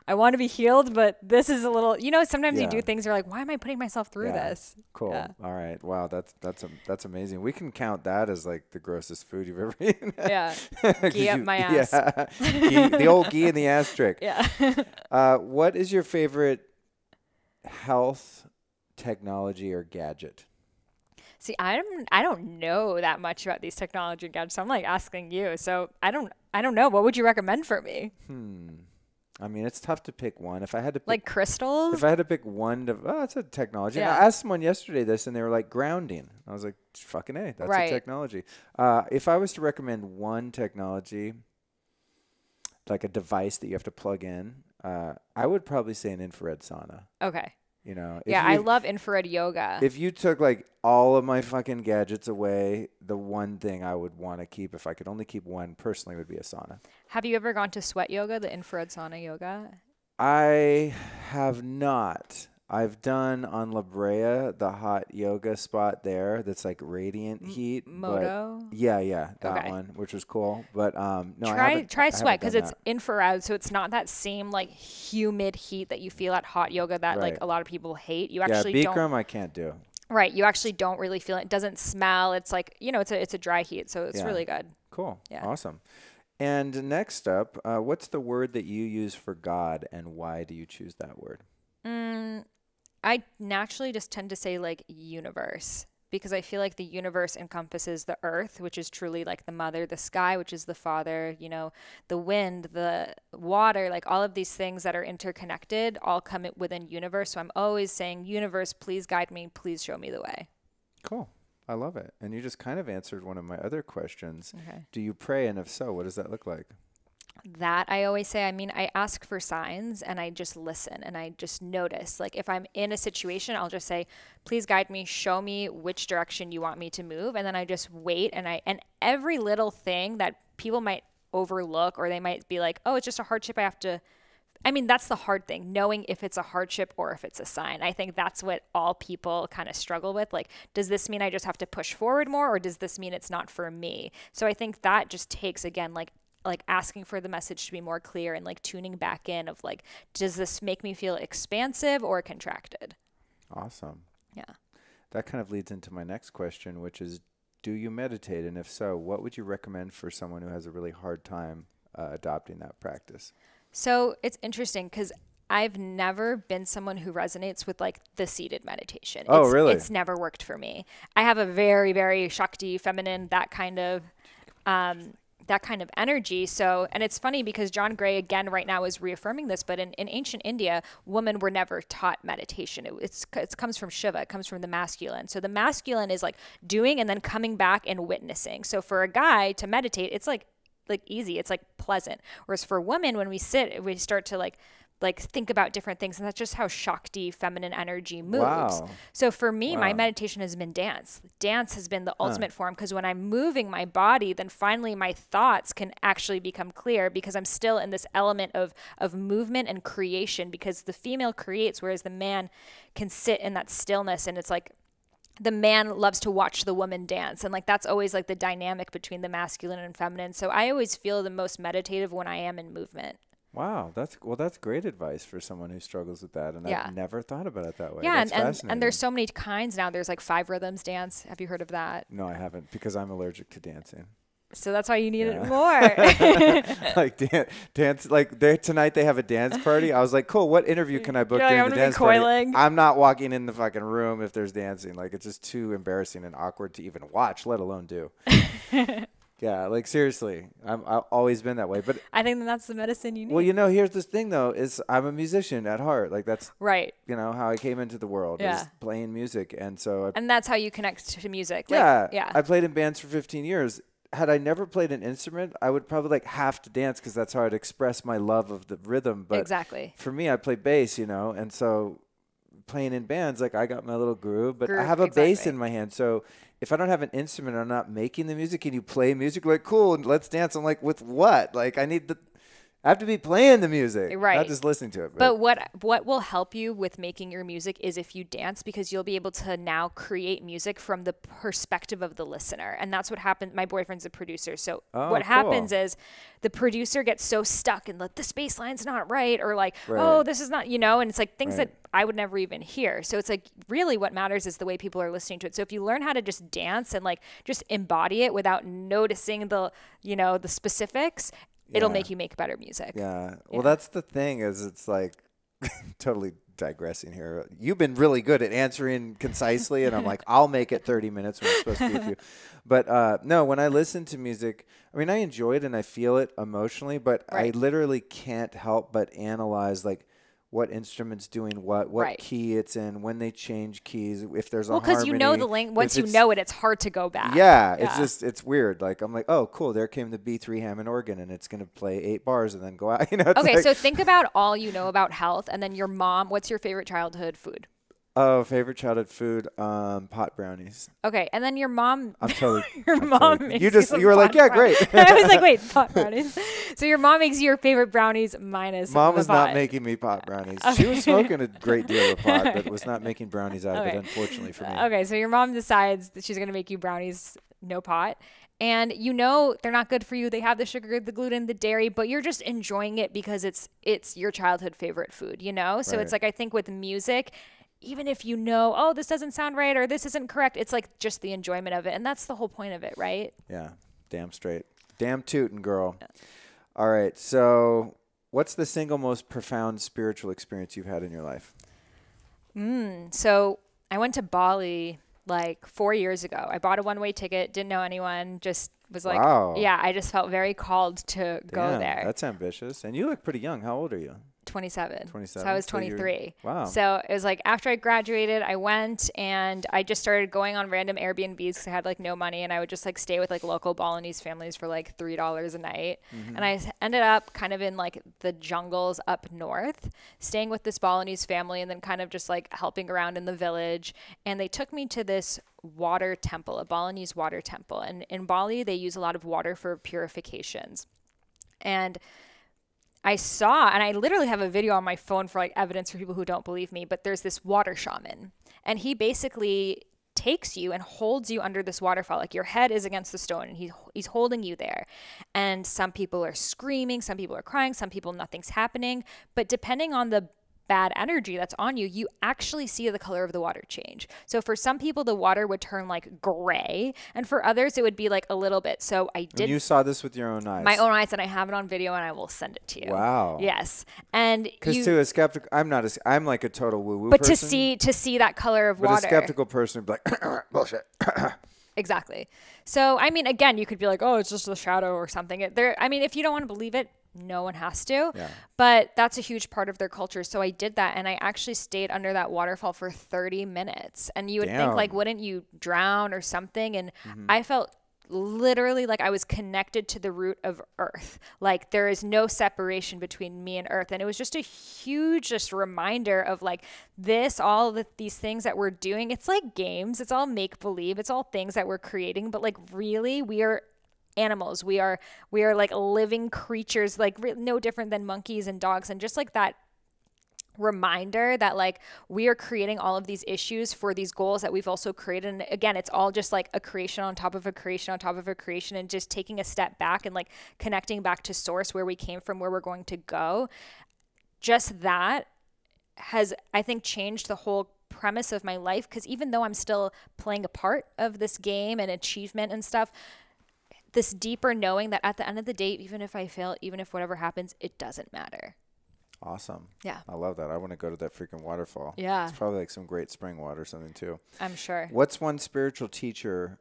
I want to be healed, but this is a little, sometimes you do things you're like, why am I putting myself through this? Cool. Yeah. All right. Wow, that's amazing. We can count that as like the grossest food you've ever eaten. Yeah. 'Cause Ghee up my ass. Yeah. The old ghee in the ass trick. Yeah. What is your favorite health technology or gadget? See, I don't know that much about these technology gadgets. So I'm like asking you. So I don't know. What would you recommend for me? I mean, it's tough to pick one. If I had to pick, Like crystals? if I had to pick one, it's a technology. Yeah. And I asked someone yesterday this, and they were like grounding. I was like, fucking A, that's Right. a technology. If I was to recommend one technology, like a device that you have to plug in, I would probably say an infrared sauna. Okay. You know, Yeah, I love infrared yoga. If you took like all of my fucking gadgets away, the one thing I would want to keep, if I could only keep one personally, would be a sauna. Have you ever gone to sweat yoga, the infrared sauna yoga? I have not. I've done on La Brea, the hot yoga spot there that's like radiant heat. Moto? Yeah, that Okay. one, which was cool. But no, try sweat because it's that. infrared, so it's not that same like humid heat that you feel at hot yoga that like Right. a lot of people hate. You Yeah, actually Bikram I can't do. Right, you actually don't really feel it. It doesn't smell. It's like, you know, it's a dry heat, so it's Yeah. really good. Cool. Yeah. Awesome. And next up, what's the word that you use for God, and why do you choose that word? I naturally just tend to say like universe, because I feel like the universe encompasses the earth, which is truly like the mother, the sky, which is the father, you know, the wind, the water, like all of these things that are interconnected all come within universe. So I'm always saying, universe, please guide me, please show me the way. Cool. I love it. And you just kind of answered one of my other questions. Okay. Do you pray? And if so, what does that look like? That I always say, I mean, I ask for signs and I just listen and I just notice. Like if I'm in a situation, I'll just say, please guide me, show me which direction you want me to move. And then I just wait, and every little thing that people might overlook, or they might be like, oh, it's just a hardship. I mean, that's the hard thing, knowing if it's a hardship or if it's a sign. I think that's what all people kind of struggle with. Like, does this mean I just have to push forward more, or does this mean it's not for me? So I think that just takes, again, like asking for the message to be more clear and like tuning back in of like, does this make me feel expansive or contracted? Awesome. Yeah. That kind of leads into my next question, which is, do you meditate? And if so, what would you recommend for someone who has a really hard time adopting that practice? So it's interesting because I've never been someone who resonates with like the seated meditation. Oh, really? It's never worked for me. I have a very, very Shakti, feminine, that kind of energy. So, and it's funny because John Gray, again, right now is reaffirming this, but in ancient India, women were never taught meditation. It comes from Shiva. It comes from the masculine. So the masculine is like doing and then coming back and witnessing. So for a guy to meditate, it's like easy. It's like pleasant. Whereas for women, when we sit, we start to like think about different things. And that's just how Shakti, feminine energy moves. Wow. So for me, my Wow. meditation has been dance. Dance has been the ultimate form, because when I'm moving my body, then finally my thoughts can actually become clear, because I'm still in this element of movement and creation, because the female creates, whereas the man can sit in that stillness. And it's like, the man loves to watch the woman dance. And like, that's always like the dynamic between the masculine and feminine. So I always feel the most meditative when I am in movement. Wow, that's great advice for someone who struggles with that, and Yeah. I've never thought about it that way. Yeah, That's and fascinating. there's so many kinds now. There's like 5 rhythms dance. Have you heard of that? No, I haven't, because I'm allergic to dancing. So that's why you need Yeah. it more. Like dance, like tonight they have a dance party. I was like, cool. What interview can I book You're like, during I'm the gonna be dance party? coiling. I'm not walking in the fucking room if there's dancing. Like, it's just too embarrassing and awkward to even watch, let alone do. Yeah, like seriously, I've always been that way. But I think that's the medicine you need. well, you know, here's this thing though: is I'm a musician at heart. Like that's right. you know how I came into the world, Yeah. is playing music, and so And that's how you connect to music. Like, yeah, yeah. I played in bands for 15 years. Had I never played an instrument, I would probably like have to dance because that's how I'd express my love of the rhythm. But Exactly. for me, I play bass, you know, and so playing in bands, like I got my little groove, but I have a bass exactly. in my hand. So if I don't have an instrument, I'm not making the music. Can you play music? Like, cool, let's dance. I'm like, with what? Like, I have to be playing the music, Right. not just listening to it. But what will help you with making your music is if you dance, because you'll be able to now create music from the perspective of the listener. And that's what happened. My boyfriend's a producer. So what happens is the producer gets so stuck and like, this bass line's not right, or like, oh, this is not, you know, and it's like things that I would never even hear. So it's like really what matters is the way people are listening to it. So if you learn how to just dance and like just embody it without noticing the, you know, the specifics, it'll make you make better music. Yeah. Well, that's the thing is it's like totally digressing here. You've been really good at answering concisely, and I'm like, I'll make it 30 minutes when it's supposed to be with you. But no, when I listen to music, I mean, I enjoy it and I feel it emotionally, but I literally can't help but analyze like what instrument's doing what key it's in, when they change keys, if there's a harmony. Well, because you know the link. Once you know it, it's hard to go back. Yeah, it's weird. Like I'm like, oh, cool. There came the B3 Hammond organ, and it's gonna play 8 bars and then go out. You know. Okay, so think about all you know about health, and then your mom. What's your favorite childhood food? Oh, favorite childhood food, pot brownies. Okay, and then your mom. I'm totally. Your mom makes You were like, yeah, great. I was like, wait, pot brownies. So your mom makes you your favorite brownies minus. Mom the was pot. not making me pot brownies. Okay. She was smoking a great deal of pot, but was not making brownies out of it, unfortunately for me. Okay, so your mom decides that she's gonna make you brownies, no pot. And you know they're not good for you. They have the sugar, the gluten, the dairy, but you're just enjoying it because it's your childhood favorite food, you know? So it's like, I think with music, even if you know, oh, this doesn't sound right or this isn't correct, it's like just the enjoyment of it. And that's the whole point of it, right? Yeah, damn straight. Damn tootin', girl. All right, so what's the single most profound spiritual experience you've had in your life? So I went to Bali like 4 years ago. I bought a one-way ticket, didn't know anyone, just was like, yeah, I just felt very called to go there. That's ambitious. And you look pretty young. How old are you? 27. 27. So I was 23. Wow. So it was like after I graduated, I went and I just started going on random Airbnbs because I had like no money, and I would just like stay with like local Balinese families for like $3 a night. And I ended up kind of in like the jungles up north, staying with this Balinese family and then kind of just like helping around in the village. And they took me to this water temple, a Balinese water temple. And in Bali, they use a lot of water for purifications. And I saw, and I literally have a video on my phone for like evidence for people who don't believe me, but there's this water shaman, and he basically takes you and holds you under this waterfall. Like your head is against the stone and he's holding you there. And some people are screaming, some people are crying, some people nothing's happening. But depending on the bad energy that's on you, you actually see the color of the water change. So for some people, the water would turn like gray, and for others, it would be like a little bit. So I did. And you saw this with your own eyes. My own eyes, and I have it on video, and I will send it to you. Wow. Yes, and because to a skeptic, I'm like a total woo-woo but person. to see that color of water. But a skeptical person would be like, bullshit. Exactly. So I mean, again, you could be like, oh, it's just a shadow or something. If you don't want to believe it, no one has to, but that's a huge part of their culture. So I did that, and I actually stayed under that waterfall for 30 minutes. And you would think like, wouldn't you drown or something? And I felt literally like I was connected to the root of earth. Like there is no separation between me and earth. And it was just a huge reminder of like these things that we're doing. It's like games. It's all make believe. It's all things that we're creating, but like really we are animals. We are like living creatures, like no different than monkeys and dogs. And just like that reminder that like we are creating all of these issues for these goals that we've also created. And again, it's all just like a creation on top of a creation on top of a creation, and just taking a step back and like connecting back to source, where we came from, where we're going to go. Just that has, I think, changed the whole premise of my life. Because even though I'm still playing a part of this game and achievement and stuff, this deeper knowing that at the end of the day, even if I fail, even if whatever happens, it doesn't matter. Awesome. Yeah. I love that. I want to go to that freaking waterfall. Yeah. It's probably like some great spring water or something too. I'm sure. What's one spiritual teacher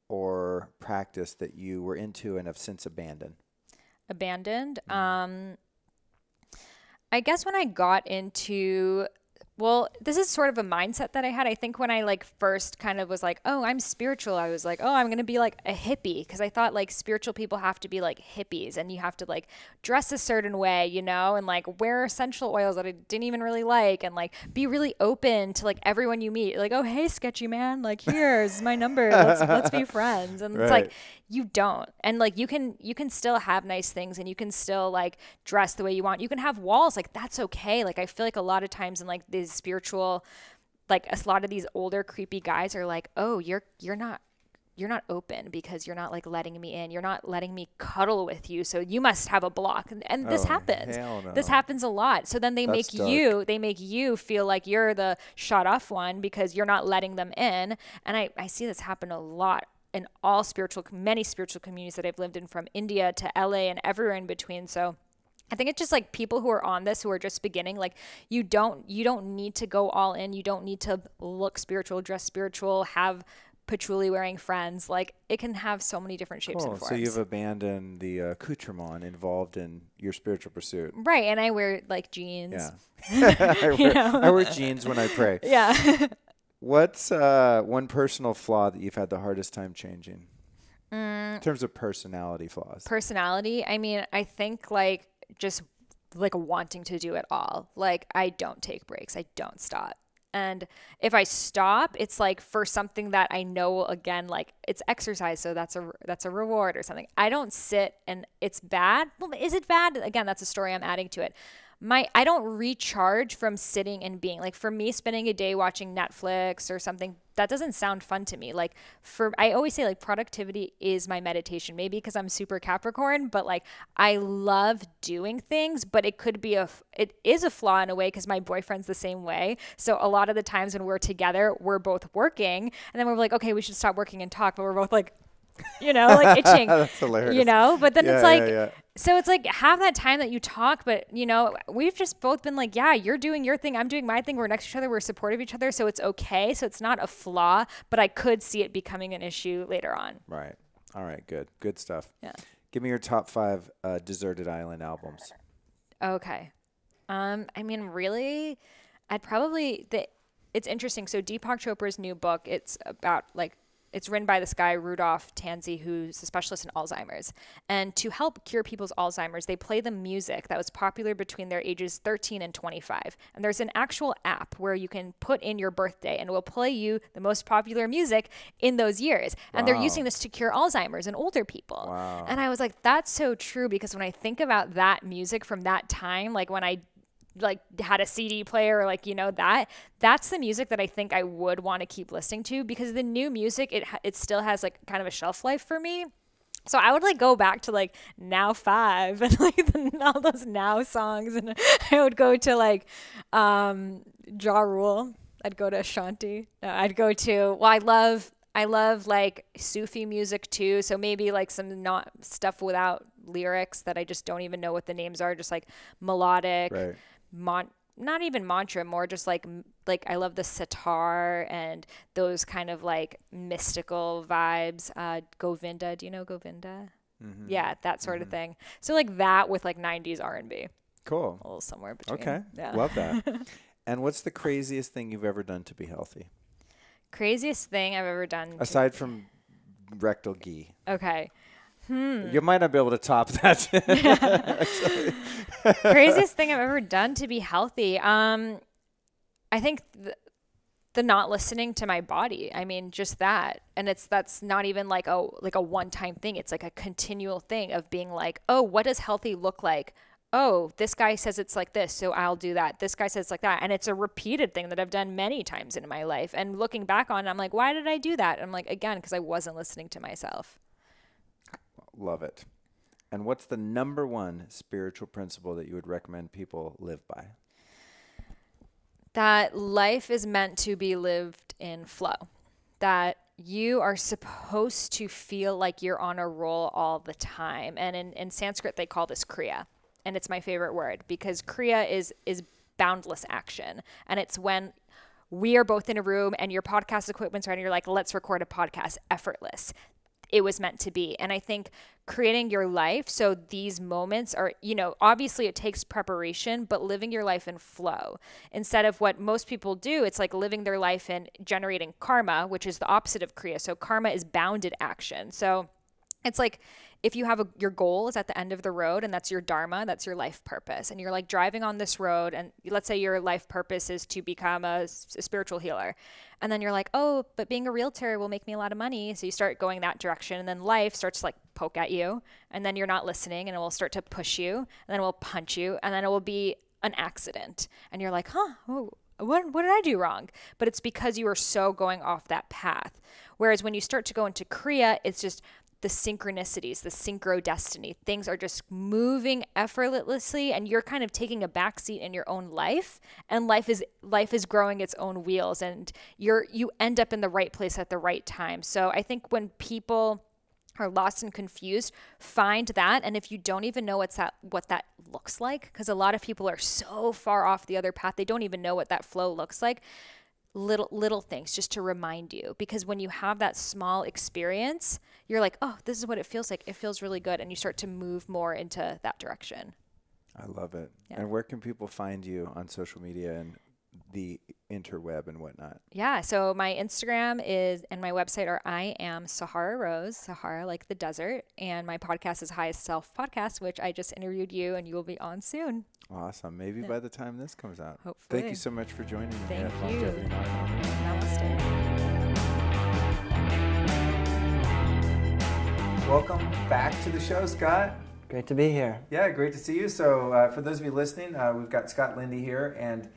or practice that you were into and have since abandoned? Abandoned? I guess when I got into, well, this is sort of a mindset that I had. I think when I like first kind of was like, oh, I'm spiritual, I was like, oh, I'm going to be like a hippie. Because I thought like spiritual people have to be like hippies, and you have to like dress a certain way, you know, and like wear essential oils that I didn't even really like, and like be really open to like everyone you meet. Like, oh, hey, sketchy man, like here's my number. Let's be friends. And it's like, you don't. And like you can still have nice things, and you can still like dress the way you want. You can have walls, like that's okay. Like I feel like a lot of times in like these spiritual, like a lot of these older creepy guys are like, oh, you're not open because you're not like letting me in. You're not letting me cuddle with you. So you must have a block. And this happens. Hell no. This happens a lot. So then they make you feel like you're the shut off one because you're not letting them in. And I see this happen a lot in many spiritual communities that I've lived in, from India to LA and everywhere in between. So I think it's just like people who are on this, who are just beginning, like you don't need to go all in. You don't need to look spiritual, dress spiritual, have patchouli wearing friends. Like it can have so many different shapes and forms. So you've abandoned the accoutrement involved in your spiritual pursuit. Right. And I wear like jeans. Yeah. I wear jeans when I pray. Yeah. What's one personal flaw that you've had the hardest time changing? In terms of personality flaws. Personality. I mean, I think like just like wanting to do it all. Like I don't take breaks. I don't stop. And if I stop, it's like for something that I know, again, like it's exercise. So that's a reward or something. I don't sit and it's bad. Well, is it bad? Again, that's a story I'm adding to it. I don't recharge from sitting and being like, for me, spending a day watching Netflix or something, that doesn't sound fun to me. Like I always say like productivity is my meditation, maybe because I'm super Capricorn, but like I love doing things, but it is a flaw in a way because my boyfriend's the same way. So a lot of the times when we're together, we're both working and then we're like, okay, we should stop working and talk. But we're both like, like itching, That's hilarious. but then it's like, yeah. So it's like have that time that you talk, but we've just both been like, yeah, you're doing your thing. I'm doing my thing. We're next to each other. We're supportive of each other. So it's okay. So it's not a flaw, but I could see it becoming an issue later on. Right. All right. Good stuff. Yeah. Give me your top 5 deserted island albums. Okay. I mean, really, it's interesting. So Deepak Chopra's new book, it's about it's written by this guy, Rudolph Tanzi, who's a specialist in Alzheimer's. And to help cure people's Alzheimer's, they play the music that was popular between their ages 13 and 25. And there's an actual app where you can put in your birthday and it will play you the most popular music in those years. And they're using this to cure Alzheimer's in older people. Wow. And I was like, that's so true, because when I think about that music from that time, like when I had a CD player, that's the music that I think I would want to keep listening to, because the new music, it still has like kind of a shelf life for me. So I would go back to Now 5 and all those Now songs, and I would go to Ja Rule. I'd go to Ashanti. No, I'd go to I love Sufi music too. So maybe some not stuff without lyrics that I just don't even know what the names are, just melodic. Right. Not even mantra, more just like I love the sitar and those kind of mystical vibes. Govinda, do you know Govinda? Mm-hmm. Yeah, that sort of thing. So that with 90s R&B. Cool. A little somewhere between. Okay. Yeah. Love that. And what's the craziest thing you've ever done to be healthy? Craziest thing I've ever done. Aside from rectal ghee. Okay. You might not be able to top that. Craziest thing I've ever done to be healthy. I think the not listening to my body. I mean, just that. And that's not even a one-time thing. It's a continual thing of being oh, what does healthy look like? Oh, this guy says it's like this, so I'll do that. This guy says it's like that. And it's a repeated thing that I've done many times in my life. And looking back on it, I'm like, why did I do that? And I'm again, because I wasn't listening to myself. Love it. And what's the number one spiritual principle that you would recommend people live by? That life is meant to be lived in flow. That you are supposed to feel like you're on a roll all the time. And in Sanskrit, they call this kriya. And it's my favorite word, because kriya is boundless action. And it's when we are both in a room and your podcast equipment's ready, you're let's record a podcast, effortless. It was meant to be. And I think creating your life, so these moments are, obviously it takes preparation, but living your life in flow. Instead of what most people do, it's living their life in generating karma, which is the opposite of kriya. So karma is bounded action. So it's if you have your goal is at the end of the road, and that's your dharma, that's your life purpose, and you're driving on this road, and let's say your life purpose is to become a spiritual healer, and then you're oh, but being a realtor will make me a lot of money, so you start going that direction, and then life starts to poke at you, and then you're not listening, and it will start to push you, and then it will punch you, and then it will be an accident, and you're oh, what did I do wrong? But it's because you are so going off that path. Whereas when you start to go into kriya, it's just the synchronicities, the synchro destiny. Things are just moving effortlessly, and you're kind of taking a backseat in your own life, and life is growing its own wheels, and you end up in the right place at the right time. So I think when people are lost and confused, find that. And if you don't even know what that looks like, because a lot of people are so far off the other path, they don't even know what that flow looks like. Little things just to remind you, because when you have that small experience, you're oh, this is what it feels like. It feels really good. And you start to move more into that direction. I love it. Yeah. And where can people find you on social media and the interweb and whatnot? Yeah, so my Instagram is and my website are I am Sahara Rose, Sahara like the desert, and my podcast is Highest Self Podcast, which I just interviewed you and you will be on soon. Awesome. Maybe by the time this comes out. Hopefully. Thank you so much for joining me. Thank at you. Longevity Knowledge. Namaste. Welcome back to the show, Scott. Great to be here. Yeah, great to see you. So for those of you listening, we've got Scott Lindy here, and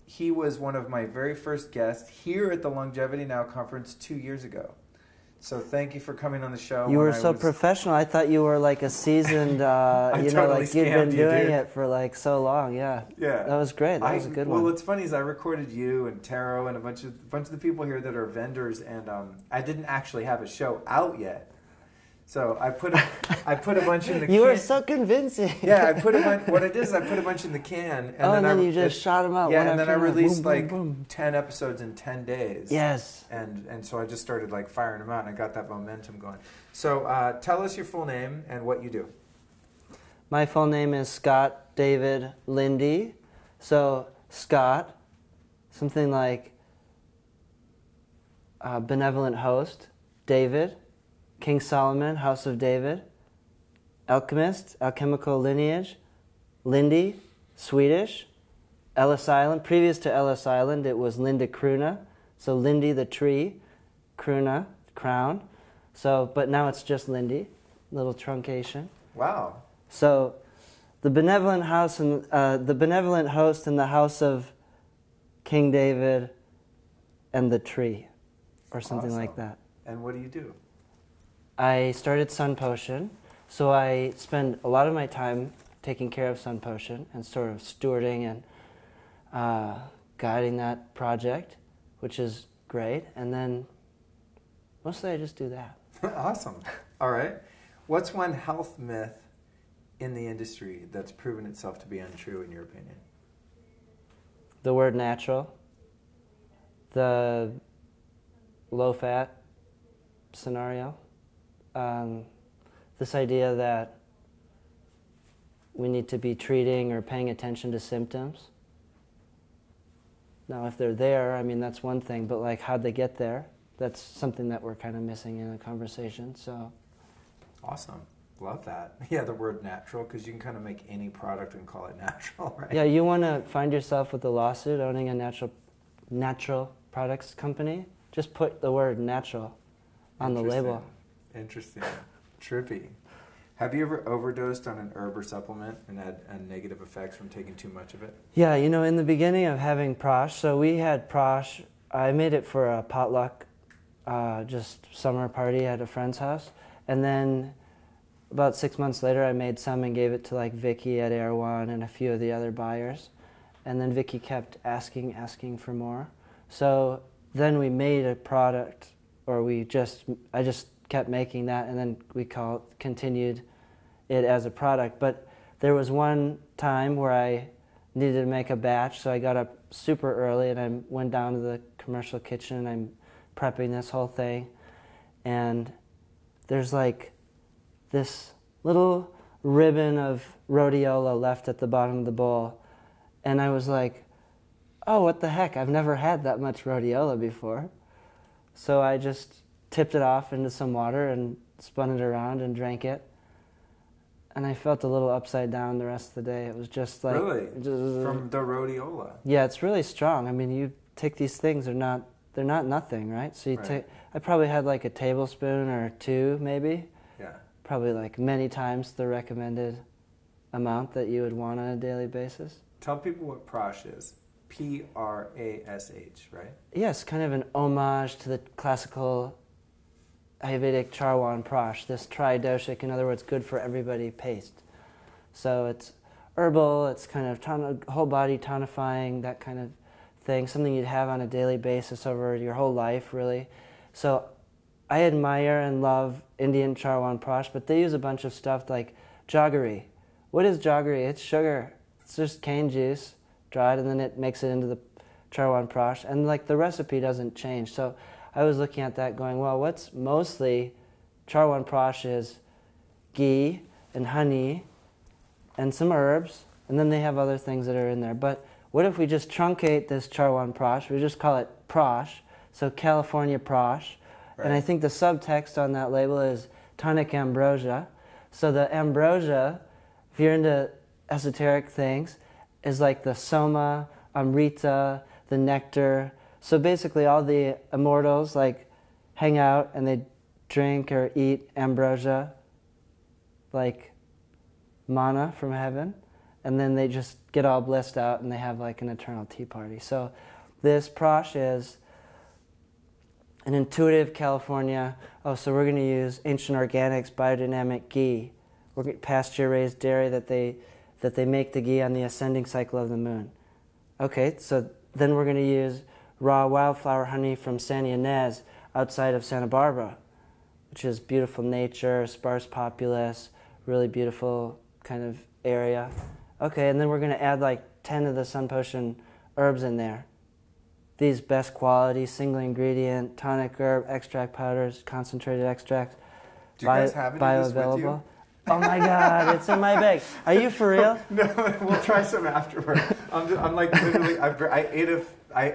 he was one of my very first guests here at the Longevity Now conference 2 years ago. So thank you for coming on the show. You were so professional. I thought you were like a seasoned, like you'd been doing it for like so long. Yeah. Yeah. That was great. That was a good one. Well, what's funny is I recorded you and Taro and a bunch of the people here that are vendors, and I didn't actually have a show out yet. So I put a bunch in the can. You were so convincing. Yeah, what I did is I put a bunch in the can. And then you just shot them out. Yeah, and then I released boom, boom. 10 episodes in 10 days. Yes. And so I just started like firing them out, and I got that momentum going. So tell us your full name and what you do. My full name is Scott David Lindy. So Scott, something like benevolent host. David, King Solomon, House of David. Alchemist, alchemical lineage. Lindy, Swedish. Ellis Island, previous to Ellis Island, it was Linda Kruna. So Lindy the tree, Kruna, crown. So, but now it's just Lindy, little truncation. Wow. So, the benevolent house and the benevolent host in the house of King David and the tree, or something like that. And what do you do? I started Sun Potion, so I spend a lot of my time taking care of Sun Potion and sort of stewarding and guiding that project, which is great. And then mostly I just do that. Awesome. All right. What's one health myth in the industry that's proven itself to be untrue in your opinion? The word natural, the low-fat scenario, this idea that we need to be treating or paying attention to symptoms. Now, if they're there, I mean, that's one thing, but like how'd they get there? That's something that we're kind of missing in the conversation, so. Awesome. Love that. Yeah, the word natural, because you can kind of make any product and call it natural, right? Yeah, you want to find yourself with a lawsuit owning a natural products company, just put the word natural on the label. Interesting. Trippy. Have you ever overdosed on an herb or supplement and had negative effects from taking too much of it? Yeah, you know, in the beginning of having Prosh, so we had Prosh, I made it for a potluck, just summer party at a friend's house. And then about 6 months later, I made some and gave it to like Vicky at Air One and a few of the other buyers. And then Vicky kept asking for more. So then we made a product, or I just kept making that, and then we continued it as a product. But there was one time where I needed to make a batch, so I got up super early and I went down to the commercial kitchen and I'm prepping this whole thing. And there's like this little ribbon of rhodiola left at the bottom of the bowl. And I was like, oh, what the heck? I've never had that much rhodiola before. So I just tipped it off into some water and spun it around and drank it. And I felt a little upside down the rest of the day. It was just like... Really? From the rhodiola? Yeah, it's really strong. I mean, you take these things, they're not nothing, right? So I probably had like a tablespoon or two, maybe. Yeah. Probably like many times the recommended amount that you would want on a daily basis. Tell people what Prash is. Prash, right? Yes, kind of an homage to the classical Ayurvedic Charwan Prash, this tri-doshik, in other words, good for everybody paste. So it's herbal, it's kind of whole body tonifying, that kind of thing, something you'd have on a daily basis over your whole life, really. So I admire and love Indian Charwan Prash, but they use a bunch of stuff like jaggery. What is jaggery? It's sugar. It's just cane juice, dried, and then it makes it into the Charwan Prash, and like the recipe doesn't change. So I was looking at that going, well, what's mostly Charwan Prash is ghee and honey and some herbs, and then they have other things that are in there. But what if we just truncate this Charwan Prash? We just call it Prash, so California Prash. Right. And I think the subtext on that label is tonic ambrosia. So the ambrosia, if you're into esoteric things, is like the soma, amrita, the nectar. So basically all the immortals like hang out and they drink or eat ambrosia, like manna from heaven, and then they just get all blissed out and they have like an eternal tea party. So this Prash is an intuitive California. Oh, so we're going to use ancient organics, biodynamic ghee. We're pasture-raised dairy that they make the ghee on the ascending cycle of the moon. Okay, so then we're going to use raw wildflower honey from San Ynez outside of Santa Barbara, which is beautiful nature, sparse populace, really beautiful kind of area. Okay, and then we're going to add like 10 of the Sun Potion herbs in there. These best quality, single ingredient, tonic herb, extract powders, concentrated extracts. Do you guys have any of this with you? Oh my God, it's in my bag. Are you for real? No, we'll try some afterward. I'm like literally, I ate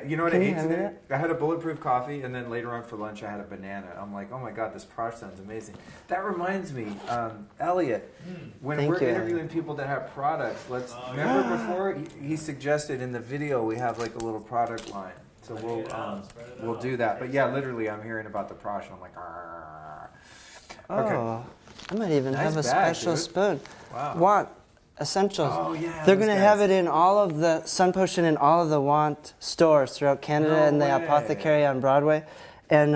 you know what Can I you ate hand me today? I had a bulletproof coffee, and then later on for lunch I had a banana. I'm like, oh my God, this Prash sounds amazing. That reminds me, Elliot, when Thank we're you, interviewing Elliot. people that have products, remember before he suggested in the video we have like a little product line. So we'll do that. But yeah, literally I'm hearing about the Prash, and I'm like, argh. Okay. Oh, I might even Nice have a bag, special dude. spoon. Wow. Want essentials. Oh, yeah, They're those going to guys. have it in all of the Sun Potion in all of the Want stores throughout Canada No and the way. Apothecary on Broadway. And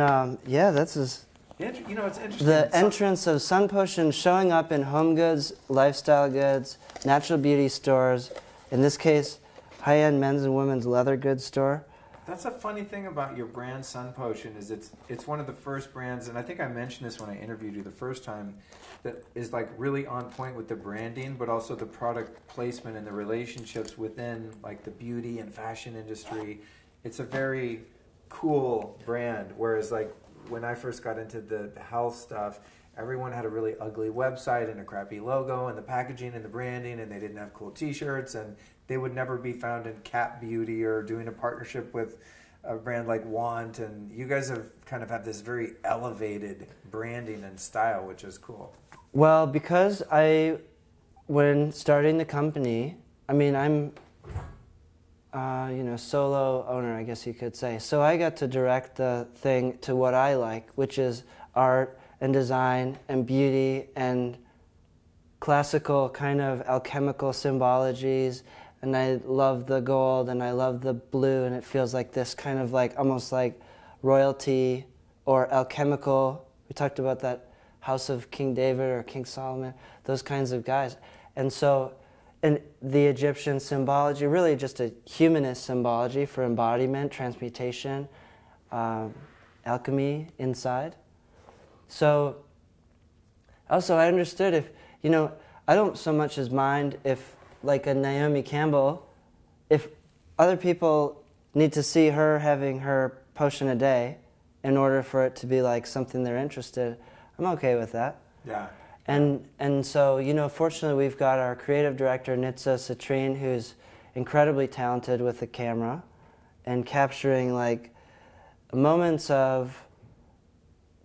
yeah, that's just You know, it's interesting. the entrance of Sun Potion showing up in home goods, lifestyle goods, natural beauty stores. In this case, high-end men's and women's leather goods store. That's a funny thing about your brand, Sun Potion, is it's one of the first brands, and I think I mentioned this when I interviewed you the first time, that is like really on point with the branding, but also the product placement and the relationships within like the beauty and fashion industry. It's a very cool brand, whereas like when I first got into the health stuff, everyone had a really ugly website and a crappy logo and the packaging and the branding, and they didn't have cool t-shirts, and they would never be found in Cat Beauty or doing a partnership with a brand like Want. And you guys have kind of have this very elevated branding and style, which is cool. Well, because when starting the company, I mean, I'm, solo owner, I guess you could say. So I got to direct the thing to what I like, which is art and design and beauty and classical kind of alchemical symbologies. And I love the gold and I love the blue, and it feels like this kind of like almost like royalty or alchemical. We talked about that House of King David or King Solomon, those kinds of guys. And so, and the Egyptian symbology, really just a humanist symbology for embodiment, transmutation, alchemy inside. So, also I understood if, I don't so much as mind if, like a Naomi Campbell, if other people need to see her having her potion a day in order for it to be like something they're interested, I'm okay with that. Yeah. And so, fortunately we've got our creative director, Nitsa Citrine, who's incredibly talented with the camera and capturing like moments of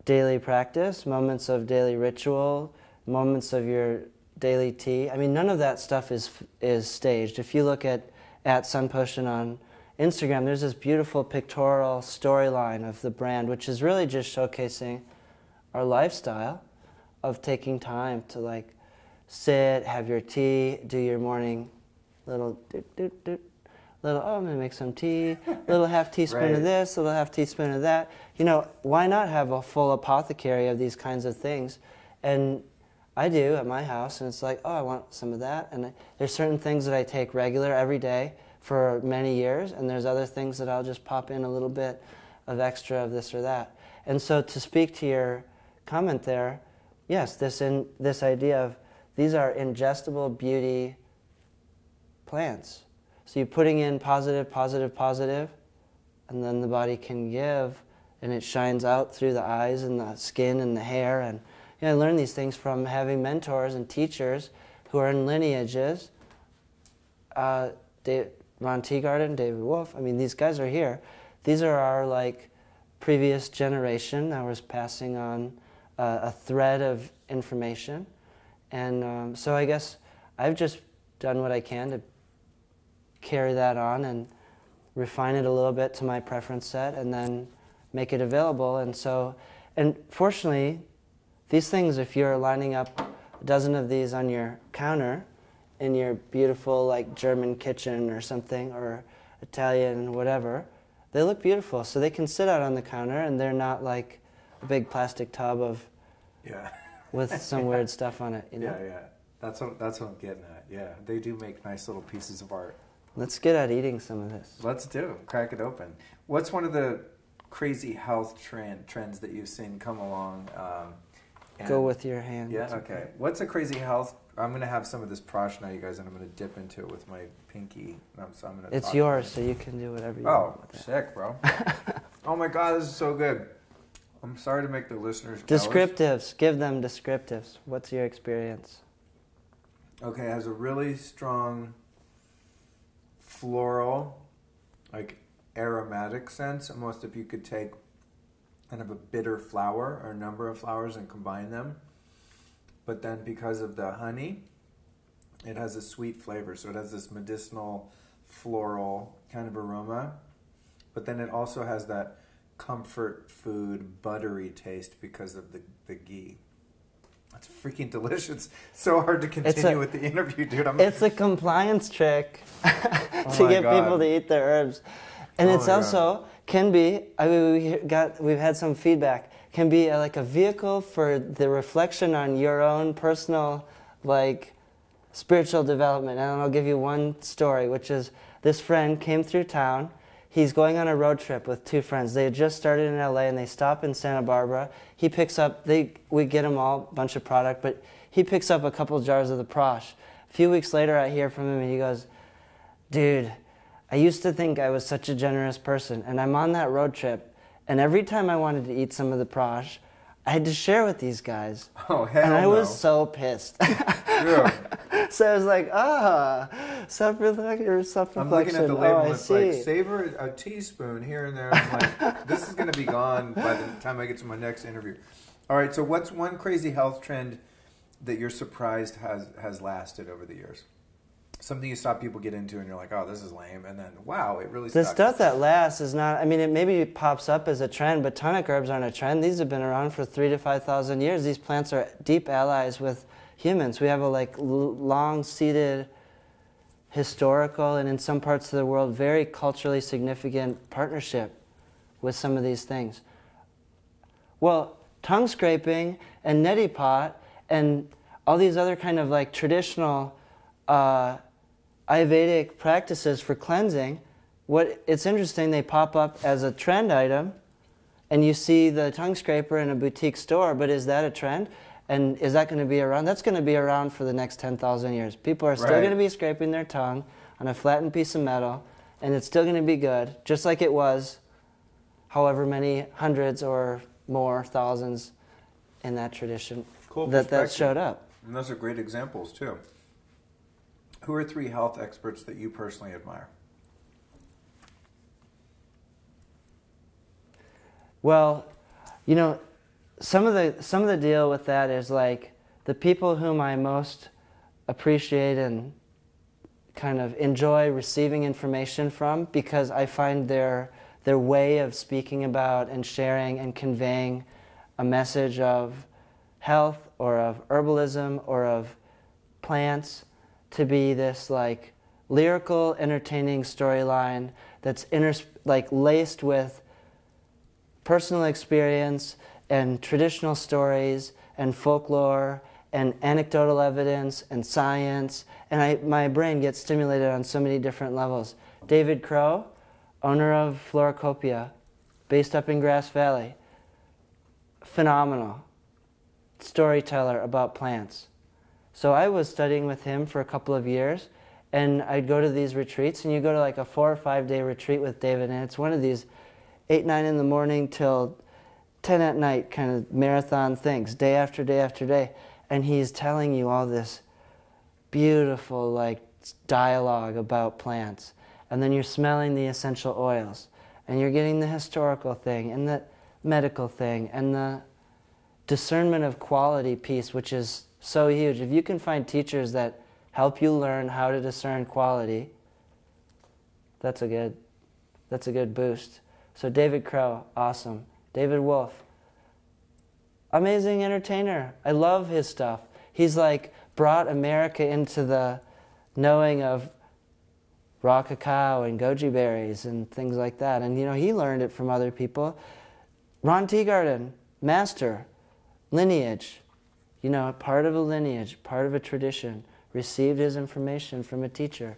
daily practice, moments of daily ritual, moments of your daily tea. I mean, none of that stuff is staged. If you look at Sun Potion on Instagram, there's this beautiful pictorial storyline of the brand, which is really just showcasing our lifestyle of taking time to like sit, have your tea, do your morning little I'm gonna make some tea, little half teaspoon Right. of this, little half teaspoon of that. Why not have a full apothecary of these kinds of things? And I do at my house, and it's like, oh, I want some of that. And there's certain things that I take regular every day for many years, and there's other things that I'll just pop in a little bit of extra of this or that. And so to speak to your comment there, yes, this idea of these are ingestible beauty plants. So you're putting in positive, positive, positive, and then the body can give, and it shines out through the eyes and the skin and the hair. And I learned these things from having mentors and teachers who are in lineages. Ron Teagarden, David Wolf. I mean, these guys are here. These are our like previous generation that was passing on a thread of information. And so I guess I've just done what I can to carry that on and refine it a little bit to my preference set and then make it available. And so, and fortunately, these things, if you're lining up a dozen of these on your counter in your beautiful like German kitchen or something, or Italian, whatever, they look beautiful. So they can sit out on the counter and they're not like a big plastic tub of with some weird stuff on it, you know? Yeah. That's what I'm getting at. Yeah, they do make nice little pieces of art. Let's get at eating some of this. Let's do. Crack it open. What's one of the crazy health trends that you've seen come along? Go with your hand. Yeah, okay. What's a crazy health? I'm going to have some of this prash now, you guys, and I'm going to dip into it with my pinky. So I'm going to. It's yours, so you can do whatever you want with it. Sick, bro. Oh my God, this is so good. I'm sorry to make the listeners jealous. Descriptives. Give them descriptives. What's your experience? Okay, it has a really strong floral, like aromatic sense. Almost if you could take kind of a bitter flower or a number of flowers and combine them. But then because of the honey, it has a sweet flavor. So it has this medicinal, floral kind of aroma. But then it also has that comfort food, buttery taste because of the ghee. It's freaking delicious. So hard to continue with the interview, dude. It's a compliance trick to get people to eat their herbs. And it's also, can be, I mean, we've had some feedback, can be like a vehicle for the reflection on your own personal, like, spiritual development. And I'll give you one story, which is this friend came through town. He's going on a road trip with two friends. They had just started in LA and they stop in Santa Barbara. He picks up, we get him all a bunch of product, but he picks up a couple jars of the prash. A few weeks later I hear from him and he goes, dude, I used to think I was such a generous person, and I'm on that road trip, and every time I wanted to eat some of the prash, I had to share with these guys. Oh, hell And I no. was so pissed. Yeah. So I was like, self-reflection. I'm looking at the label and it's see. like, savor a teaspoon here and there. I'm like, this is going to be gone by the time I get to my next interview. All right, so what's one crazy health trend that you're surprised has lasted over the years? Something you saw people get into and you're like, oh, this is lame. And then, wow, it really stuck. The stuff that lasts is not, I mean, it maybe pops up as a trend, but tonic herbs aren't a trend. These have been around for 3,000 to 5,000 years. These plants are deep allies with humans. We have a long-seated, historical, and in some parts of the world, very culturally significant partnership with some of these things. Well, tongue scraping and neti pot and all these other kind of like traditional Ayurvedic practices for cleansing, it's interesting, they pop up as a trend item, and you see the tongue scraper in a boutique store, but is that a trend? And is that going to be around? That's going to be around for the next 10,000 years. People are still going to be scraping their tongue on a flattened piece of metal, and it's still going to be good, just like it was however many hundreds or more thousands in that tradition that showed up. And those are great examples, too. Who are 3 health experts that you personally admire? Well, you know, some of the deal with that is like the people whom I most appreciate and kind of enjoy receiving information from, because I find their way of speaking about and sharing and conveying a message of health or of herbalism or of plants to be this like lyrical, entertaining storyline that's laced with personal experience and traditional stories and folklore and anecdotal evidence and science, and my brain gets stimulated on so many different levels. David Crow, owner of Floricopia, based up in Grass Valley, phenomenal storyteller about plants. So I was studying with him for a couple of years, and I'd go to these retreats, and you go to like a 4 or 5 day retreat with David, and it's one of these 8, 9 in the morning till 10 at night kind of marathon things, day after day after day. And he's telling you all this beautiful like dialogue about plants. and then you're smelling the essential oils, and you're getting the historical thing, and the medical thing, and the discernment of quality piece, which is so huge. If you can find teachers that help you learn how to discern quality, that's a good boost. So David Crow, awesome. David Wolf, amazing entertainer. I love his stuff. He's like brought America into the knowing of raw cacao and goji berries and things like that. And he learned it from other people. Ron Teagarden, master, lineage, part of a lineage, part of a tradition, received his information from a teacher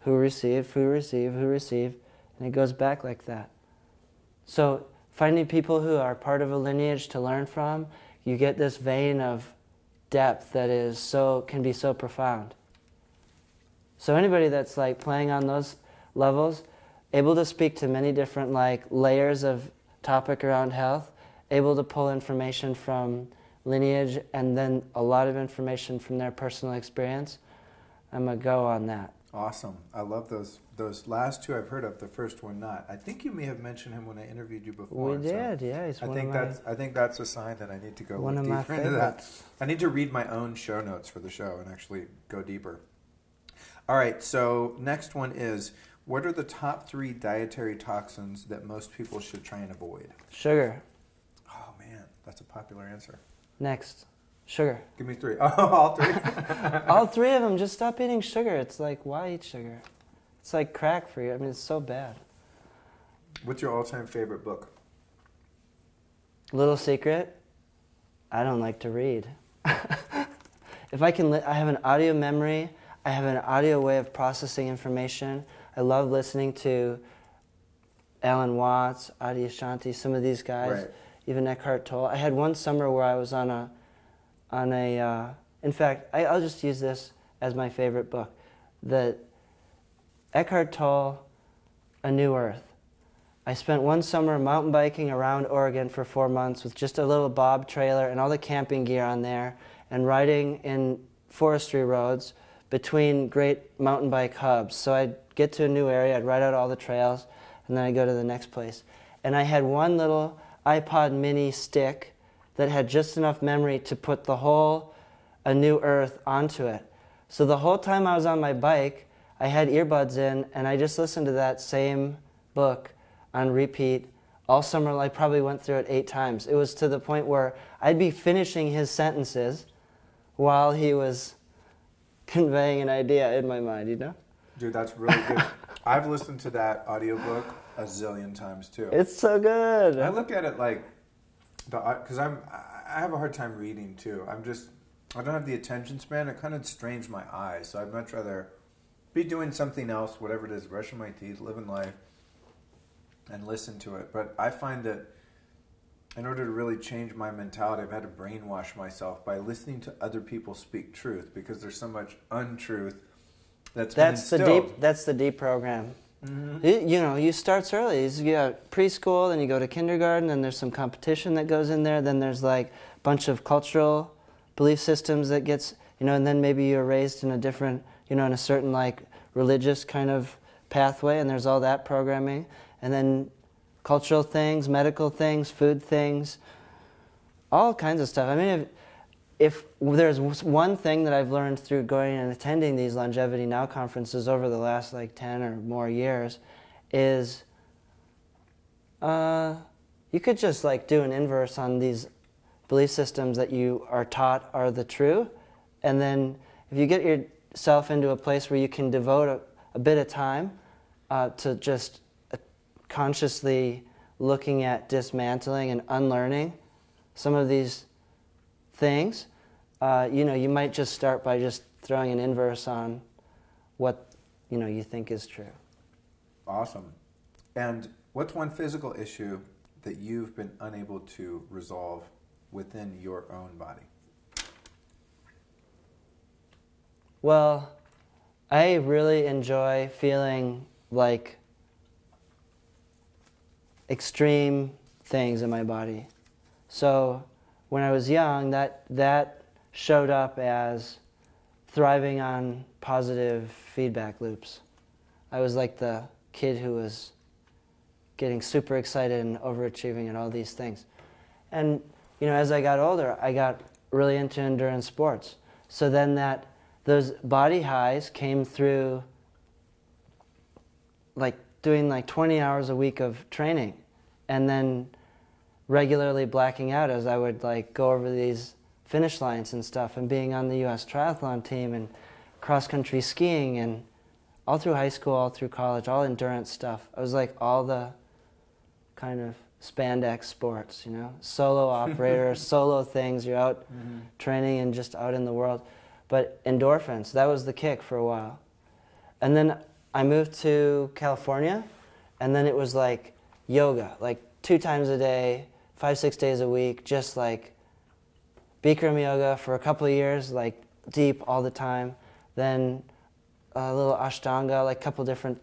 who received, and it goes back like that. So finding people who are part of a lineage to learn from, you get this vein of depth that can be so profound. So anybody that's like playing on those levels, able to speak to many different like layers of topic around health, able to pull information from lineage and then a lot of information from their personal experience, I'm a go on that. Awesome. I love those last two I've heard of, the first one not. I think you may have mentioned him when I interviewed you before. We did, yeah. He's I think that's a sign that I need to go one of my deeper into that. favorites. I need to read my own show notes for the show and actually go deeper. All right, so next one is, what are the top 3 dietary toxins that most people should try and avoid? Sugar. Oh man, that's a popular answer. Next. Sugar. Give me 3. Oh, all 3. All 3 of them, just stop eating sugar. It's like, why eat sugar? It's like crack for you. I mean, it's so bad. What's your all-time favorite book? Little secret, I don't like to read. If I can, I have an audio memory. I have an audio way of processing information. I love listening to Alan Watts, Adyashanti, some of these guys, Right. even Eckhart Tolle. I had one summer where I was on a in fact, I'll just use this as my favorite book. The Eckhart Tolle, A New Earth. I spent one summer mountain biking around Oregon for 4 months with just a little bob trailer and all the camping gear on there and riding in forestry roads between great mountain bike hubs. So I'd get to a new area, I'd ride out all the trails, and then I'd go to the next place. And I had one little iPod mini stick that had just enough memory to put the whole A New Earth onto it. So the whole time I was on my bike, I had earbuds in, and I just listened to that same book on repeat all summer. I probably went through it 8 times. It was to the point where I'd be finishing his sentences while he was conveying an idea in my mind, Dude, that's really good. I've listened to that audiobook a zillion times too. It's so good. I look at it like, because I have a hard time reading too. I don't have the attention span. It kind of strains my eyes. So I'd much rather be doing something else, whatever it is, brushing my teeth, living life, and listen to it. But I find that in order to really change my mentality, I've had to brainwash myself by listening to other people speak truth, because there's so much untruth that's been instilled. That's the deep program. Mm-hmm. You start early. You got preschool, then you go to kindergarten, then there's some competition that goes in there, then there's like a bunch of cultural belief systems that gets, and then maybe you're raised in a different, in a certain like religious kind of pathway, and there's all that programming, and then cultural things, medical things, food things, all kinds of stuff. I mean, if there's one thing that I've learned through going and attending these Longevity Now conferences over the last like 10 or more years is you could just like do an inverse on these belief systems that you are taught are the true, and then if you get yourself into a place where you can devote a bit of time to just consciously looking at dismantling and unlearning some of these things, you might just start by just throwing an inverse on what you think is true. Awesome. And what's one physical issue that you've been unable to resolve within your own body? Well, I really enjoy feeling like extreme things in my body. So when I was young, that showed up as thriving on positive feedback loops. I was like the kid who was getting super excited and overachieving at all these things. And, you know, as I got older, I got really into endurance sports. So then those body highs came through like doing like 20 hours a week of training and then regularly blacking out as I would like go over these finish lines and stuff, and being on the US triathlon team and cross-country skiing, and all through high school, all through college, all endurance stuff. I was like all the kind of spandex sports, you know, solo operator, solo things, you're out training and just out in the world. But endorphins, that was the kick for a while. And then I moved to California, and then it was like yoga, like 2 times a day, 5-6 days a week, just like Bikram yoga for a couple of years, like deep all the time. Then a little Ashtanga, like a couple different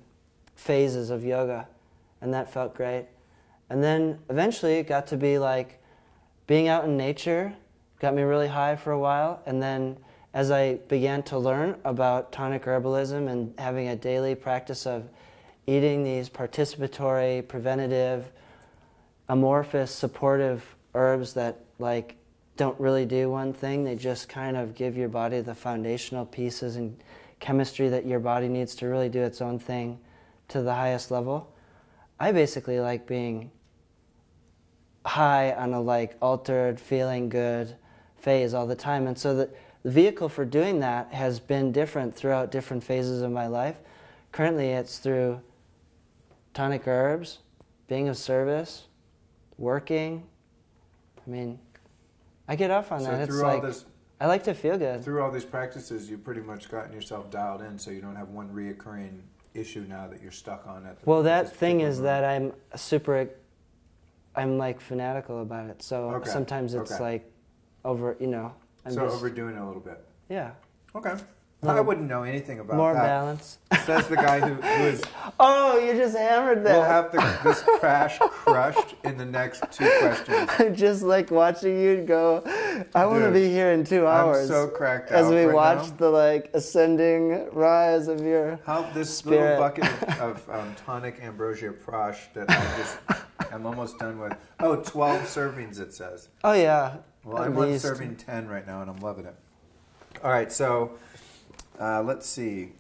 phases of yoga, and that felt great. And then eventually it got to be like being out in nature got me really high for a while, and then as I began to learn about tonic herbalism and having a daily practice of eating these participatory, preventative, amorphous, supportive herbs that like don't really do one thing, they just kind of give your body the foundational pieces and chemistry that your body needs to really do its own thing to the highest level. I basically like being high on a like altered, feeling good phase all the time. And so the vehicle for doing that has been different throughout different phases of my life. Currently it's through tonic herbs, being of service, working. I mean, I get off on So that. It's through all like, this, I like to feel good. through all these practices, you've pretty much gotten yourself dialed in, so you don't have one reoccurring issue now that you're stuck on at the Well, at that this thing particular is moment. that I'm like fanatical about it. So Okay, sometimes it's okay. like over, you know. So overdoing it a little bit. Yeah. Okay. Well, I wouldn't know anything about More that. balance. Says the guy who is. Oh, you just hammered that. We'll have this crash crushed in the next 2 questions. I'm just like watching you go, I want to Dude, be here in 2 hours. I'm so cracked as out we right watch now. the like ascending rise of your How this spirit. little bucket of tonic ambrosia prosh that I'm almost done with. Oh, 12 servings it says. Oh yeah. Well, At I'm on least. serving 10 right now, and I'm loving it. All right, so let's see.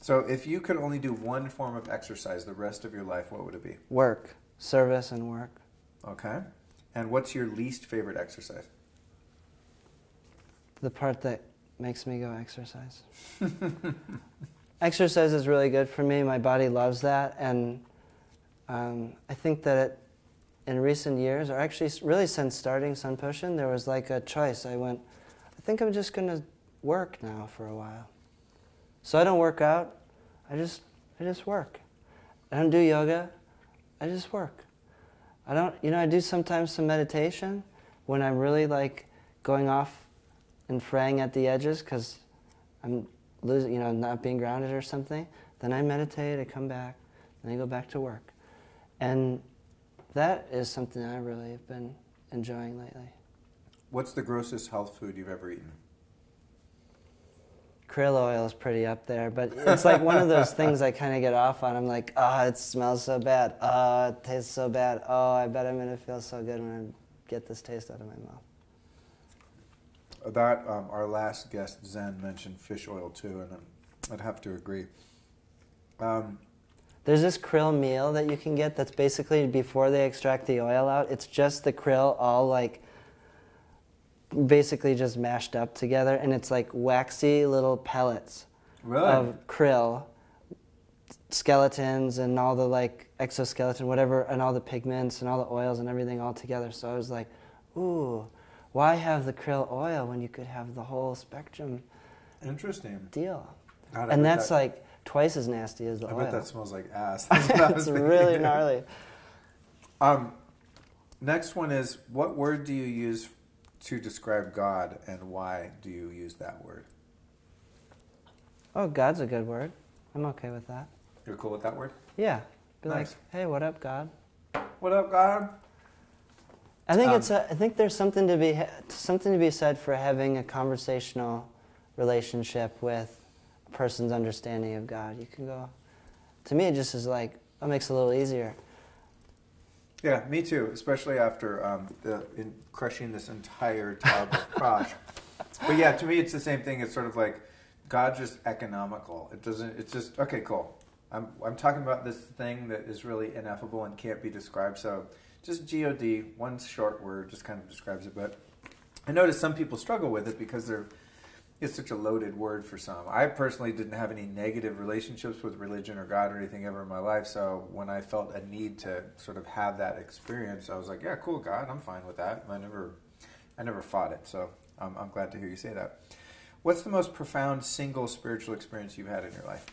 So if you could only do one form of exercise the rest of your life, what would it be? Work, service, and work. Okay. And what's your least favorite exercise? The part that makes me go exercise. Exercise is really good for me. My body loves that, and I think that in recent years, or actually really since starting Sun Potion, there was like a choice. I think I'm just going to work now for a while. So I don't work out. I just work. I don't do yoga. I just work. I do sometimes some meditation when I'm really like going off and fraying at the edges because I'm losing, not being grounded or something. Then I meditate, I come back, and I go back to work. And that is something I really have been enjoying lately. What's the grossest health food you've ever eaten? Krill oil is pretty up there, but it's like one of those things I kind of get off on. I'm like, it smells so bad. It tastes so bad. I bet I'm going to feel so good when I get this taste out of my mouth. Our last guest, Zen, mentioned fish oil too, and I'd have to agree. There's this krill meal that you can get that's basically before they extract the oil out. It's just the krill all like basically just mashed up together, and it's like waxy little pellets of krill skeletons and all the like exoskeleton, whatever, and all the pigments and all the oils and everything all together. So I was like, ooh, why have the krill oil when you could have the whole spectrum Interesting deal? God, And that's like twice as nasty as the I oil. bet that smells like ass. That's what I was It's thinking. really gnarly. Next one is, what word do you use to describe God, and why do you use that word? Oh, God's a good word. I'm okay with that. You're cool with that word? Yeah. Be Nice. like, hey, what up, God? What up, God? I think I think there's something to be said for having a conversational relationship with a person's understanding of God. You can go to me, it just is like, it makes it a little easier. Yeah, me too, especially after in crushing this entire tub of Prash. But yeah, to me, it's the same thing. It's sort of like God's just economical. It doesn't. It's just okay, cool. I'm talking about this thing that is really ineffable and can't be described. So just God, one short word, just kind of describes it. But I notice some people struggle with it because it's such a loaded word for some. I personally didn't have any negative relationships with religion or God or anything ever in my life. So when I felt a need to sort of have that experience, I was like, yeah, cool, God, I'm fine with that. I never fought it. So I'm glad to hear you say that. What's the most profound single spiritual experience you've had in your life?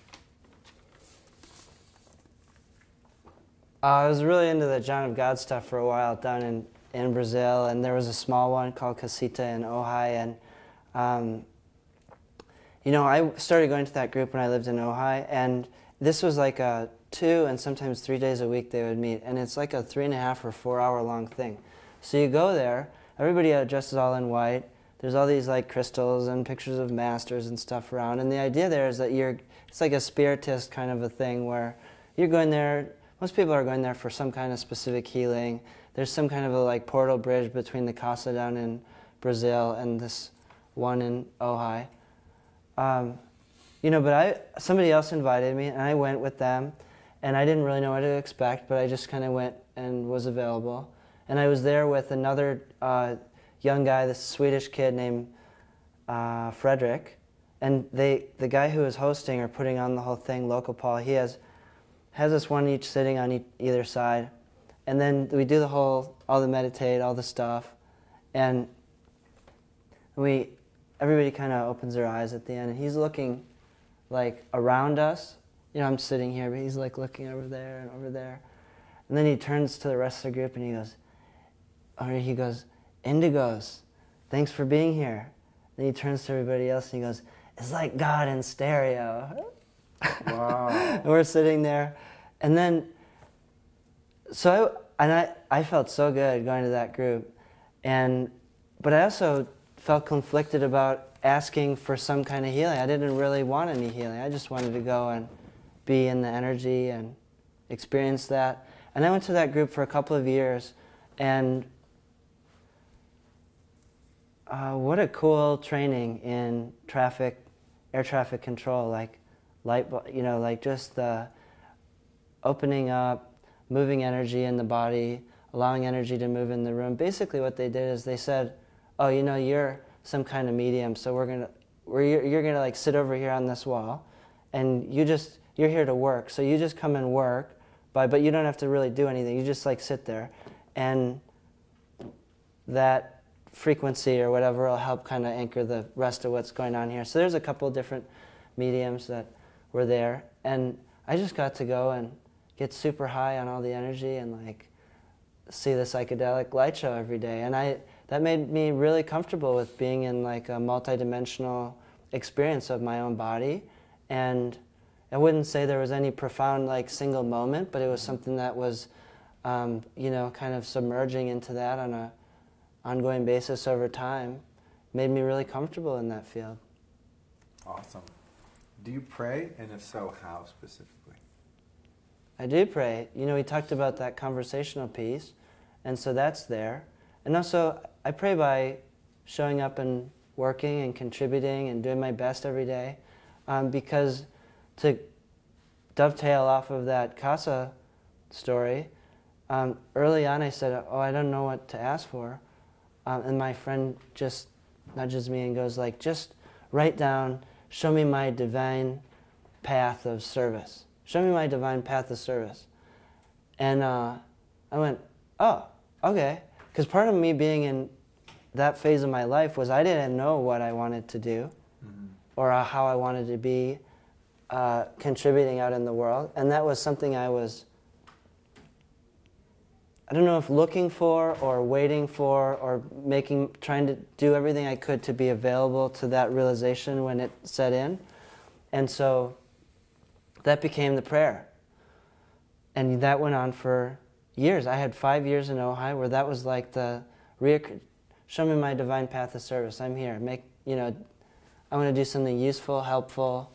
I was really into the John of God stuff for a while down in Brazil, and there was a small one called Casita in Ojai, and I started going to that group when I lived in Ojai, and this was like a 2 and sometimes 3 days a week they would meet, and it's like a 3.5 or 4 hour long thing. So you go there, everybody dresses all in white, there's all these like crystals and pictures of masters and stuff around, and the idea there is that it's like a spiritist kind of a thing where you're going there, most people are going there for some kind of specific healing. There's some kind of a like portal bridge between the casa down in Brazil and this one in Ojai. But somebody else invited me, and I went with them, and I didn't really know what to expect, but I just kind of went and was available. And I was there with another young guy, this Swedish kid named Frederick, and the guy who was hosting or putting on the whole thing, Local Paul, he has us one each sitting on either side, and then we do all the meditate, all the stuff, and everybody kind of opens their eyes at the end, and he's looking like around us. I'm sitting here, but he's like looking over there and over there. And then he turns to the rest of the group and he goes, Indigos, thanks for being here. Then he turns to everybody else and he goes, it's like God in stereo. Wow. And we're sitting there. And then, I felt so good going to that group. But I also felt conflicted about asking for some kind of healing. I didn't really want any healing. I just wanted to go and be in the energy and experience that. And I went to that group for a couple of years, and what a cool training in air traffic control, like just the opening up, moving energy in the body, allowing energy to move in the room. Basically what they did is they said, oh, you're some kind of medium, so you're gonna like sit over here on this wall, and you're here to work. So you just come and work, but you don't have to really do anything. You just like sit there, and that frequency or whatever will help kind of anchor the rest of what's going on here. So there's a couple of different mediums that were there, and I just got to go and get super high on all the energy and like see the psychedelic light show every day, and that made me really comfortable with being in like a multidimensional experience of my own body. And I wouldn't say there was any profound like single moment, but it was something that was, kind of submerging into that on a ongoing basis over time. Made me really comfortable in that field. Awesome. Do you pray? And if so, how specifically? I do pray. We talked about that conversational piece, and so that's there. And also, I pray by showing up and working and contributing and doing my best every day, because to dovetail off of that casa story, early on I said, I don't know what to ask for. And my friend just nudges me and goes like, just write down, show me my divine path of service. Show me my divine path of service. And I went, oh, okay. Because part of me being in that phase of my life was I didn't know what I wanted to do, or how I wanted to be contributing out in the world. And that was something I was, I don't know if looking for or waiting for or trying to do everything I could to be available to that realization when it set in. And so that became the prayer. And that went on for years. I had 5 years in Ojai where that was like show me my divine path of service. I'm here. I want to do something useful, helpful.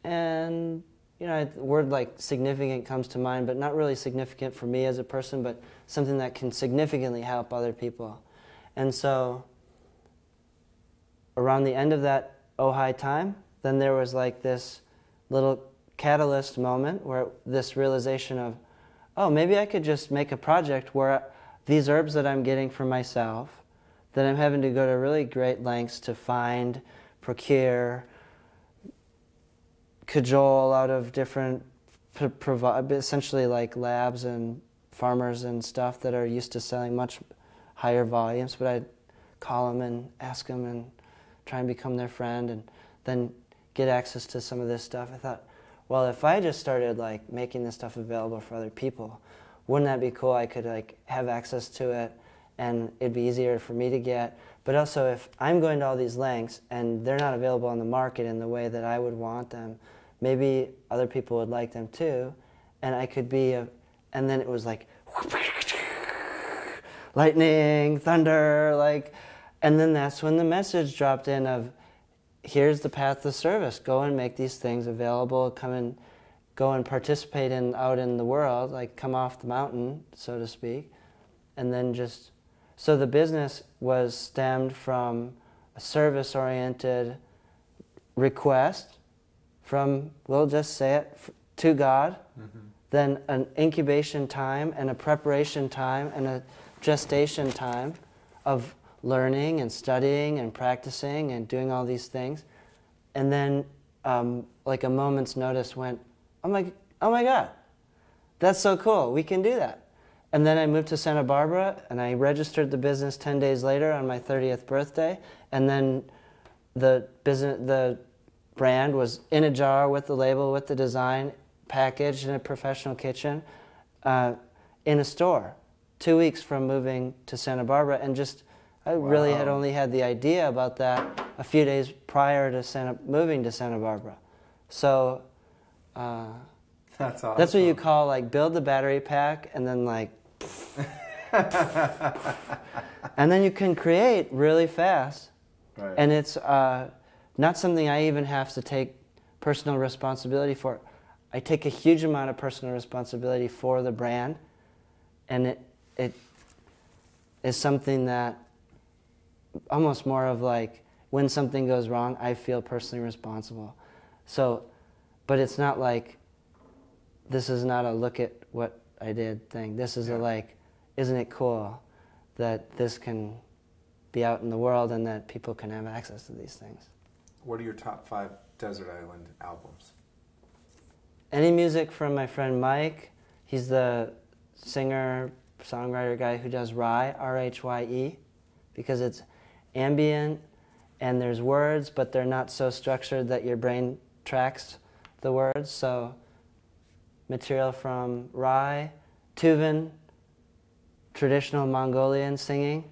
And the word like significant comes to mind, but not really significant for me as a person, but something that can significantly help other people. And so around the end of that Ojai time, then there was like this little catalyst moment where this realization of, oh, maybe I could just make a project where these herbs that I'm getting for myself, that I'm having to go to really great lengths to find, procure, cajole out of different, essentially like labs and farmers and stuff that are used to selling much higher volumes, but I'd call them and ask them and try and become their friend and then get access to some of this stuff. I thought, well, if I just started like making this stuff available for other people, wouldn't that be cool? I could like have access to it and it'd be easier for me to get. But also if I'm going to all these lengths and they're not available on the market in the way that I would want them, maybe other people would like them too. And I could be and then it was like lightning, thunder, like, and then that's when the message dropped in of, here's the path to service. Go and make these things available. Come and go and participate out in the world, like come off the mountain, so to speak. And then so the business was stemmed from a service-oriented request from, we'll just say it, to God, then an incubation time and a preparation time and a gestation time of learning and studying and practicing and doing all these things. And then like a moment's notice went, oh my God, that's so cool, we can do that. And then I moved to Santa Barbara and I registered the business 10 days later on my 30th birthday. And then the brand was in a jar with the label, with the design, packaged in a professional kitchen, in a store, 2 weeks from moving to Santa Barbara. And I really had only had the idea about that a few days prior to moving to Santa Barbara. So that's awesome. That's what you call like build the battery pack and then like, and then you can create really fast. Right. And it's not something I even have to take personal responsibility for. I take a huge amount of personal responsibility for the brand, and it is something that almost more of like when something goes wrong, I feel personally responsible. So, but it's not like, this is not a look at what I did thing. This is a like, isn't it cool that this can be out in the world and that people can have access to these things. What are your top 5 Desert Island albums? Any music from my friend Mike. He's the singer, songwriter guy who does Rye, R-H-Y-E, because it's ambient and there's words, but they're not so structured that your brain tracks the words. So material from Rye, Tuvan, traditional Mongolian singing,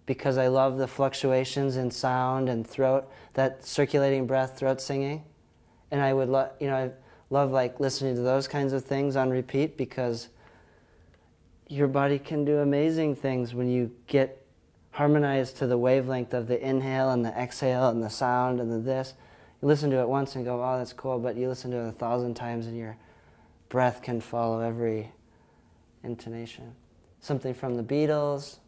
because I love the fluctuations in sound and throat, that circulating breath, throat singing. And I would I love like listening to those kinds of things on repeat, because your body can do amazing things when you get harmonized to the wavelength of the inhale and the exhale and the sound and the this. You listen to it once and go, oh, that's cool, but you listen to it 1,000 times and your breath can follow every intonation. Something from the Beatles,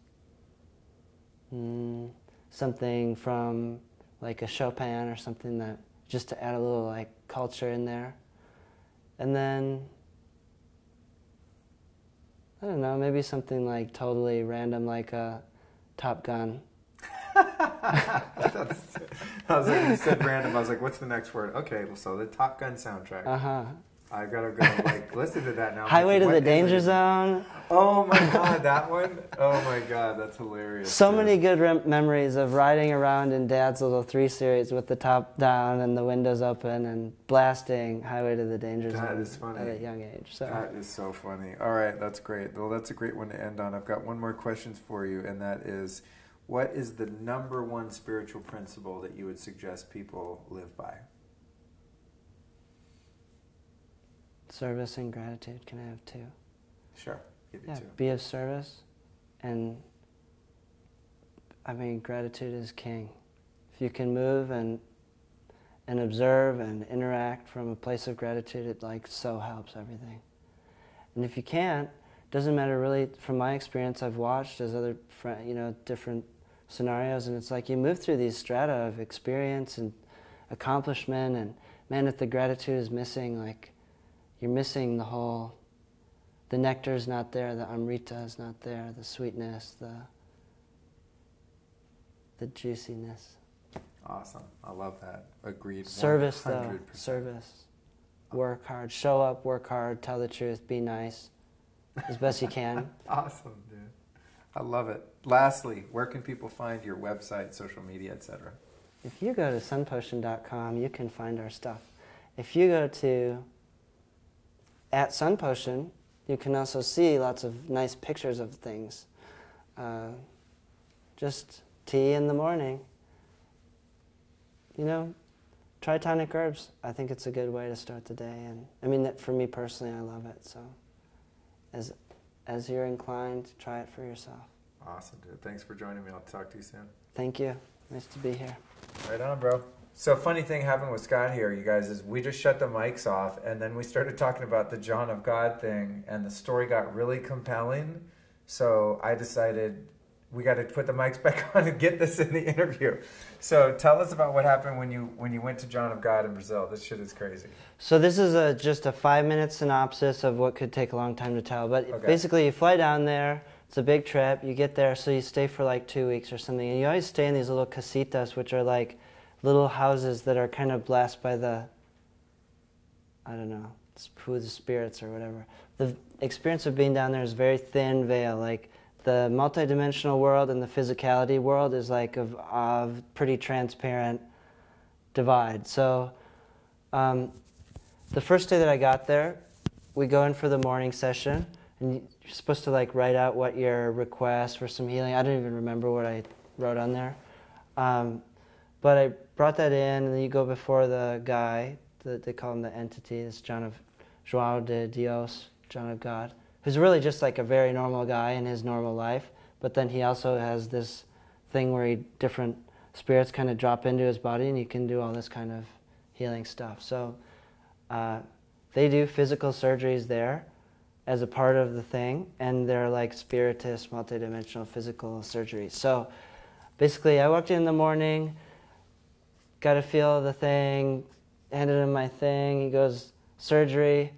something from like a Chopin or something, that just to add a little like culture in there. And then, I don't know, maybe something like totally random, like a Top Gun. I was like, you said random, I was like, what's the next word? Okay, so the Top Gun soundtrack. Uh-huh. I gotta go like listen to that now. Highway like, to the Danger Zone. Oh my God, that one? Oh my God, that's hilarious. So many good memories of riding around in Dad's little 3 Series with the top down and the windows open and blasting Highway to the Danger Zone. That is funny. At a young age. So. That is so funny. All right, that's great. Well, that's a great one to end on. I've got one more question for you, and that is, what is the #1 spiritual principle that you would suggest people live by? Service and gratitude. Can I have 2? Sure, give you 2. Be of service, and I mean, gratitude is king. If you can move and and observe and interact from a place of gratitude, it like so helps everything. And if you can't, doesn't matter really. From my experience, I've watched as other different scenarios, and it's like you move through these strata of experience and accomplishment, and man, if the gratitude is missing, like you're missing the nectar is not there, the amrita is not there, the sweetness, the juiciness. Awesome. I love that. Agreed. Service 100%. though, service. Work hard, show up, work hard, tell the truth, be nice as best you can. Awesome, dude. I love it. Lastly, where can people find your website, social media, etc.? If you go to sunpotion.com, you can find our stuff. If you go to @sunpotion, you can also see lots of nice pictures of things. Just tea in the morning. Try tonic herbs. I think it's a good way to start the day. And I mean, for me personally, I love it. So as you're inclined, try it for yourself. Awesome, dude. Thanks for joining me. I'll talk to you soon. Thank you. Nice to be here. Right on, bro. So funny thing happened with Scott here, you guys, is we just shut the mics off, and then we started talking about the John of God thing, and the story got really compelling. So I decided we got to put the mics back on and get this in the interview. So tell us about what happened when you went to John of God in Brazil. This shit is crazy. So this is just a 5-minute synopsis of what could take a long time to tell. But Okay. basically, you fly down there. It's a big trip. You get there, so you stay for like 2 weeks or something. And you always stay in these little casitas, which are like little houses that are kind of blessed by the, I don't know, who the spirits or whatever. The experience of being down there is very thin veil. Like the multidimensional world and the physicality world is like of pretty transparent divide. So the first day that I got there, we go in for the morning session, and you're supposed to like write out what your request for some healing. I don't even remember what I wrote on there. But I brought that in, and then you go before the guy, they call him the entity, this João de Dios, John of God, who's really just like a very normal guy in his normal life, but then he also has this thing where different spirits kind of drop into his body, and you can do all this kind of healing stuff. So they do physical surgeries there as a part of the thing, and they're like spiritist, multidimensional physical surgeries. So basically, I walked in the morning, got to feel the thing, handed him my thing. He goes, surgery.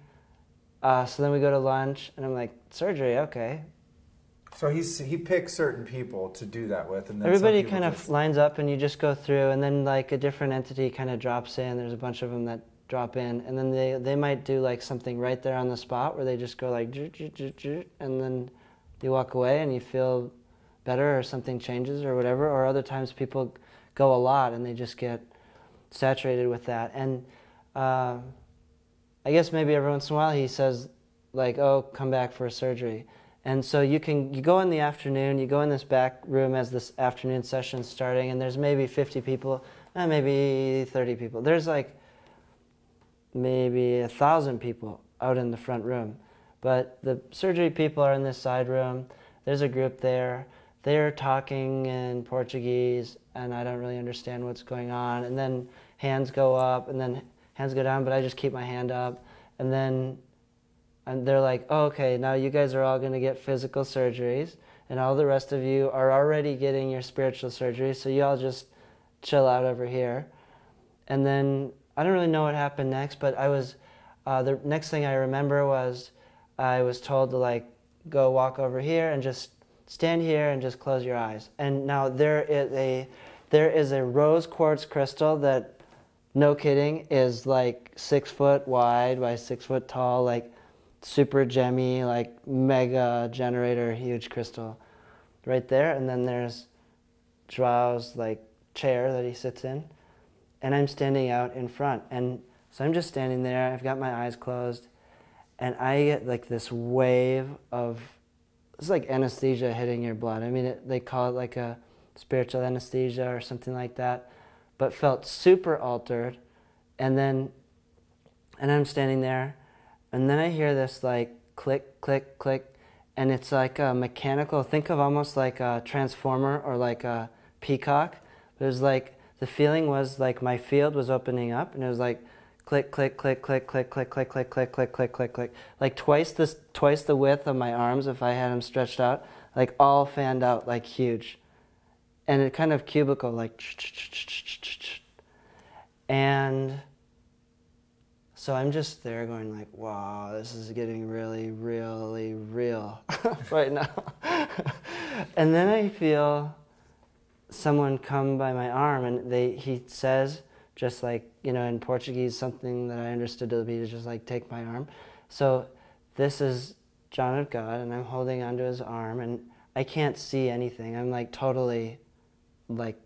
So then we go to lunch, and I'm like, surgery, okay. So he picks certain people to do that with, and then everybody kind of lines up, and you just go through, and then like a different entity kind of drops in. There's a bunch of them that drop in, and then they might do like something right there on the spot where they just go like, and then you walk away and you feel better, or something changes or whatever. Or other times people go a lot and they just get saturated with that. And I guess maybe every once in a while he says like, oh, come back for a surgery. And so you go in the afternoon, you go in this back room as this afternoon session's starting, and there's maybe 50 people, maybe 30 people. There's like maybe 1,000 people out in the front room. But the surgery people are in this side room. There's a group there. They're talking in Portuguese, and I don't really understand what's going on. And then hands go up, and then hands go down, but I just keep my hand up. And then they're like, oh, okay, now you guys are all going to get physical surgeries, and all the rest of you are already getting your spiritual surgeries, so you all just chill out over here. And then I don't really know what happened next, but the next thing I remember was I was told to like go walk over here and just stand here and just close your eyes. And now there is a rose quartz crystal that, no kidding, is like 6 foot wide by 6 foot tall, like super gemmy, like mega generator, huge crystal right there. And then there's Joao's like chair that he sits in, and I'm standing out in front. And so I'm just standing there, I've got my eyes closed, and I get like this wave of, it's like anesthesia hitting your blood. I mean, they call it like a spiritual anesthesia or something like that, but felt super altered. And I'm standing there, and then I hear this like click, click, click, and it's like a mechanical, think of almost like a transformer or like a peacock. There's like the feeling was like my field was opening up, and it was like click, click, click, click, click, click, click, click, click, click, click, click, click, like twice the width of my arms if I had them stretched out, like all fanned out, like huge, and it kind of cubicle, like, and so I'm just there going like, wow, this is getting really, really real right now. And then I feel someone come by my arm, and he says, just like, you know, in Portuguese, something that I understood to be just like, take my arm. So this is John of God, and I'm holding onto his arm, and I can't see anything. I'm like totally like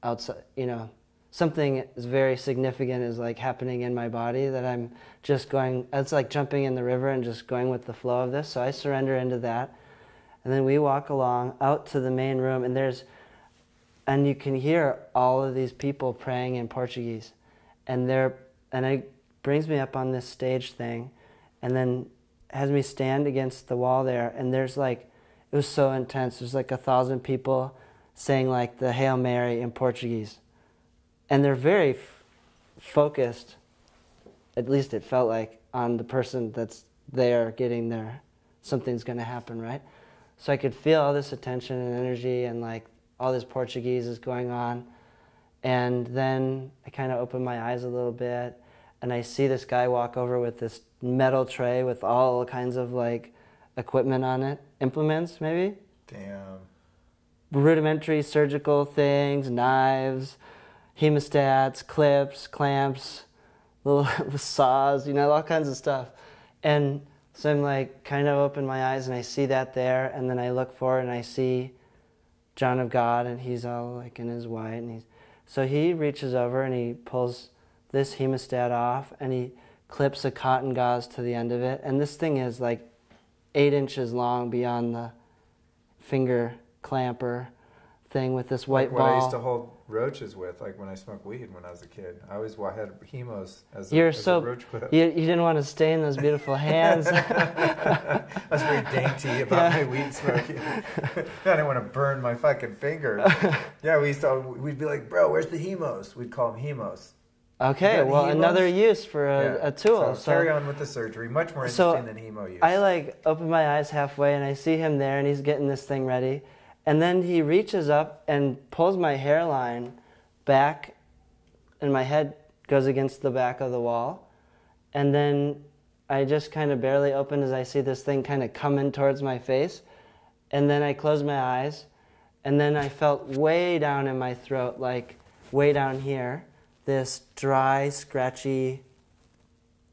outside, you know, something is very significant is like happening in my body that I'm just going, it's like jumping in the river and just going with the flow of this. So I surrender into that. And then we walk along out to the main room, and you can hear all of these people praying in Portuguese. And it brings me up on this stage thing, and then has me stand against the wall there, and there's like, it was so intense. There's like 1,000 people saying like the Hail Mary in Portuguese. And they're very focused, at least it felt like, on the person that's there getting there. Something's going to happen, right? So I could feel all this attention and energy, and like all this Portuguese is going on. And then I kind of open my eyes a little bit, and I see this guy walk over with this metal tray with all kinds of like equipment on it, implements maybe. Damn. Rudimentary surgical things, knives, hemostats, clips, clamps, little saws, you know, all kinds of stuff. And so I'm like, kind of open my eyes, and I see that there, and then I look forward and I see John of God, and he's all like in his white, and so he reaches over and he pulls this hemostat off, and he clips a cotton gauze to the end of it, and this thing is like 8 inches long beyond the finger clamper thing with this white ball. What I used to hold roaches with, like when I smoked weed when I was a kid. I always had hemos as a roach clip. You didn't want to stain those beautiful hands. I was very dainty about my weed smoking. I didn't want to burn my fucking fingers. Yeah, we'd be like, bro, where's the hemos? We'd call them hemos. Okay, well, hemos? Another use for a tool. So carry on with the surgery. Much more interesting than hemo use. I like open my eyes halfway, and I see him there, and he's getting this thing ready. And then he reaches up and pulls my hairline back, and my head goes against the back of the wall. And then I just kind of barely open as I see this thing kind of coming towards my face. And then I close my eyes, and then I felt way down in my throat, like way down here, this dry, scratchy,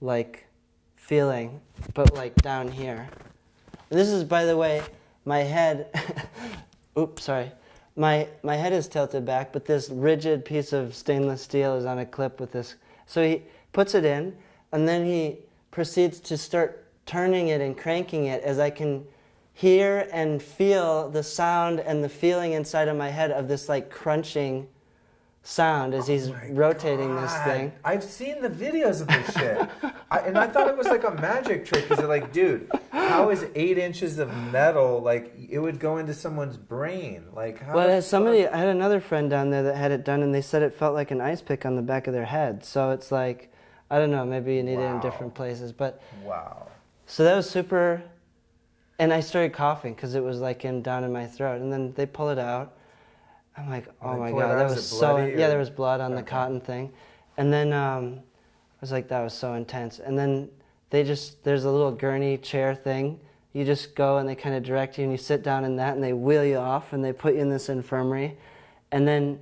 like feeling, but like down here. And this is, by the way, my head... Oops, sorry. My head is tilted back, but this rigid piece of stainless steel is on a clip with this. So he puts it in, and then he proceeds to start turning it and cranking it as I can hear and feel the sound and the feeling inside of my head of this like crunching sound as he's rotating this thing. I've seen the videos of this shit. And I thought it was like a magic trick, because they're like, dude, how is 8 inches of metal, like, it would go into someone's brain? Like, how? Well, I had another friend down there that had it done, and they said it felt like an ice pick on the back of their head. So it's like, I don't know, maybe you need it in different places. But wow. So that was super, and I started coughing because it was like down in my throat. And then they pull it out. I'm like, oh my God, that was so... Yeah, there was blood on the cotton thing. And then I was like, that was so intense. And then there's a little gurney chair thing. You just go and they kind of direct you, and you sit down in that, and they wheel you off, and they put you in this infirmary. And then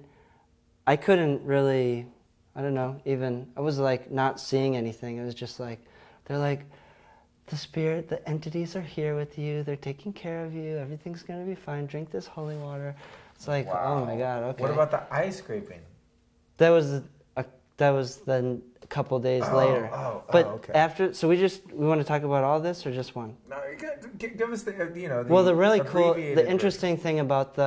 I couldn't really, I don't know, I was like not seeing anything. It was just like, they're like, the spirit, the entities are here with you. They're taking care of you. Everything's going to be fine. Drink this holy water. It's like, oh my God, okay. What about the eye scraping? That was then a couple days later. But okay. After, so we want to talk about all this or just one? No, you got, give us the, the really cool, the interesting thing about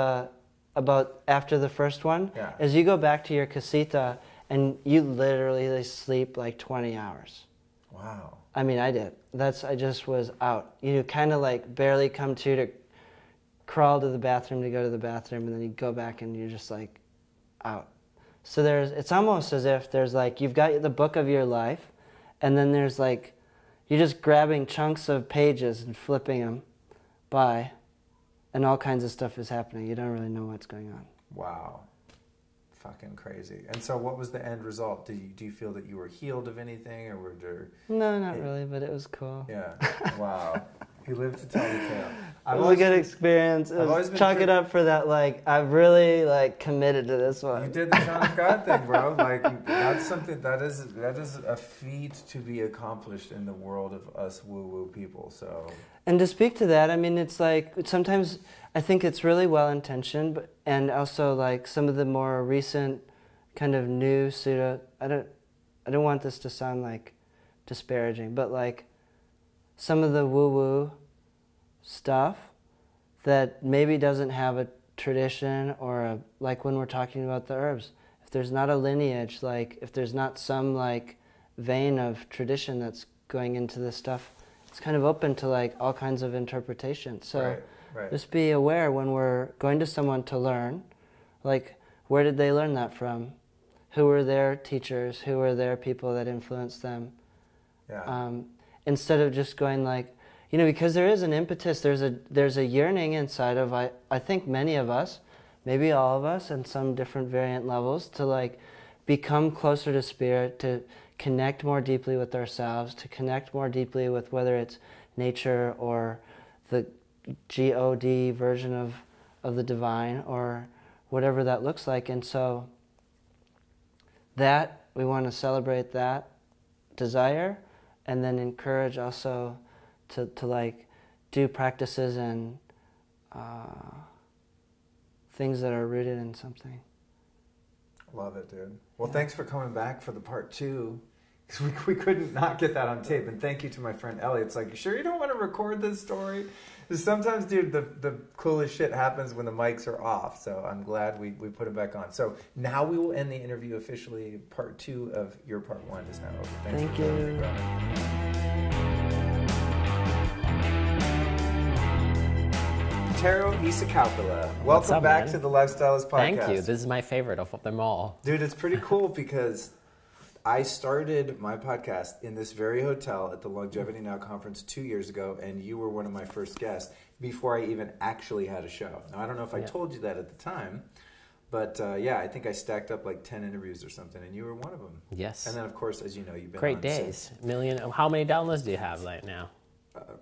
after the first one is you go back to your casita and you literally sleep like 20 hours. Wow. I mean, I did. I just was out. You kind of like barely come to crawl to the bathroom to go to the bathroom, and then you go back and you're just like out. So it's almost as if there's like, you've got the book of your life, and then there's like, you're just grabbing chunks of pages and flipping them by, and all kinds of stuff is happening. You don't really know what's going on. Wow. Fucking crazy. And so what was the end result? Do you feel that you were healed of anything, or were there... No, not really, but it was cool. Yeah. Wow. You lived to tell the tale. It was a good experience. Chalk it up for that, like, I've really, like, committed to this one. You did the Son of God thing, bro. Like, that's something, that is a feat to be accomplished in the world of us woo-woo people, so... And to speak to that, I mean, it's like, sometimes I think it's really well-intentioned, and also, like, some of the more recent kind of new pseudo... I don't want this to sound, like, disparaging, but, like, some of the woo-woo stuff that maybe doesn't have a tradition, or like when we're talking about the herbs, if there's not a lineage, like if there's not some like vein of tradition that's going into this stuff, it's kind of open to like all kinds of interpretations. So right. Just be aware when we're going to someone to learn, like where did they learn that from? Who were their teachers? Who were their people that influenced them? Yeah. Instead of just going like, you know, because there is an impetus, there's a yearning inside of, I think many of us, maybe all of us in some different variant levels, to like become closer to spirit, to connect more deeply with ourselves, to connect more deeply with whether it's nature or the God version of the divine, or whatever that looks like. And so that, we want to celebrate that desire, and then encourage also to like do practices and things that are rooted in something. Love it, dude. Well, thanks for coming back for the part 2. Because we couldn't not get that on tape. And thank you to my friend Ellie. It's like, sure you don't want to record this story? Because sometimes, dude, the coolest shit happens when the mics are off. So I'm glad we put it back on. So now we will end the interview officially. Part 2 of your part 1 is now over. Thank you. Taro Isakaupila, welcome back to the Lifestylist Podcast. Thank you. This is my favorite of them all. Dude, it's pretty cool because I started my podcast in this very hotel at the Longevity Now conference 2 years ago, and you were one of my first guests before I even actually had a show. Now, I don't know if I told you that at the time, but yeah, I think I stacked up like 10 interviews or something, and you were one of them. Yes. And then, of course, as you know, you've been Great on days. Million. How many downloads do you have right now?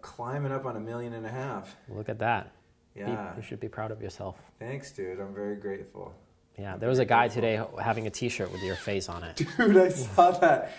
Climbing up on 1.5 million. Look at that. Yeah. You should be proud of yourself. Thanks, dude. I'm very grateful. Yeah, there was a guy today having a T-shirt with your face on it. Dude, I saw that.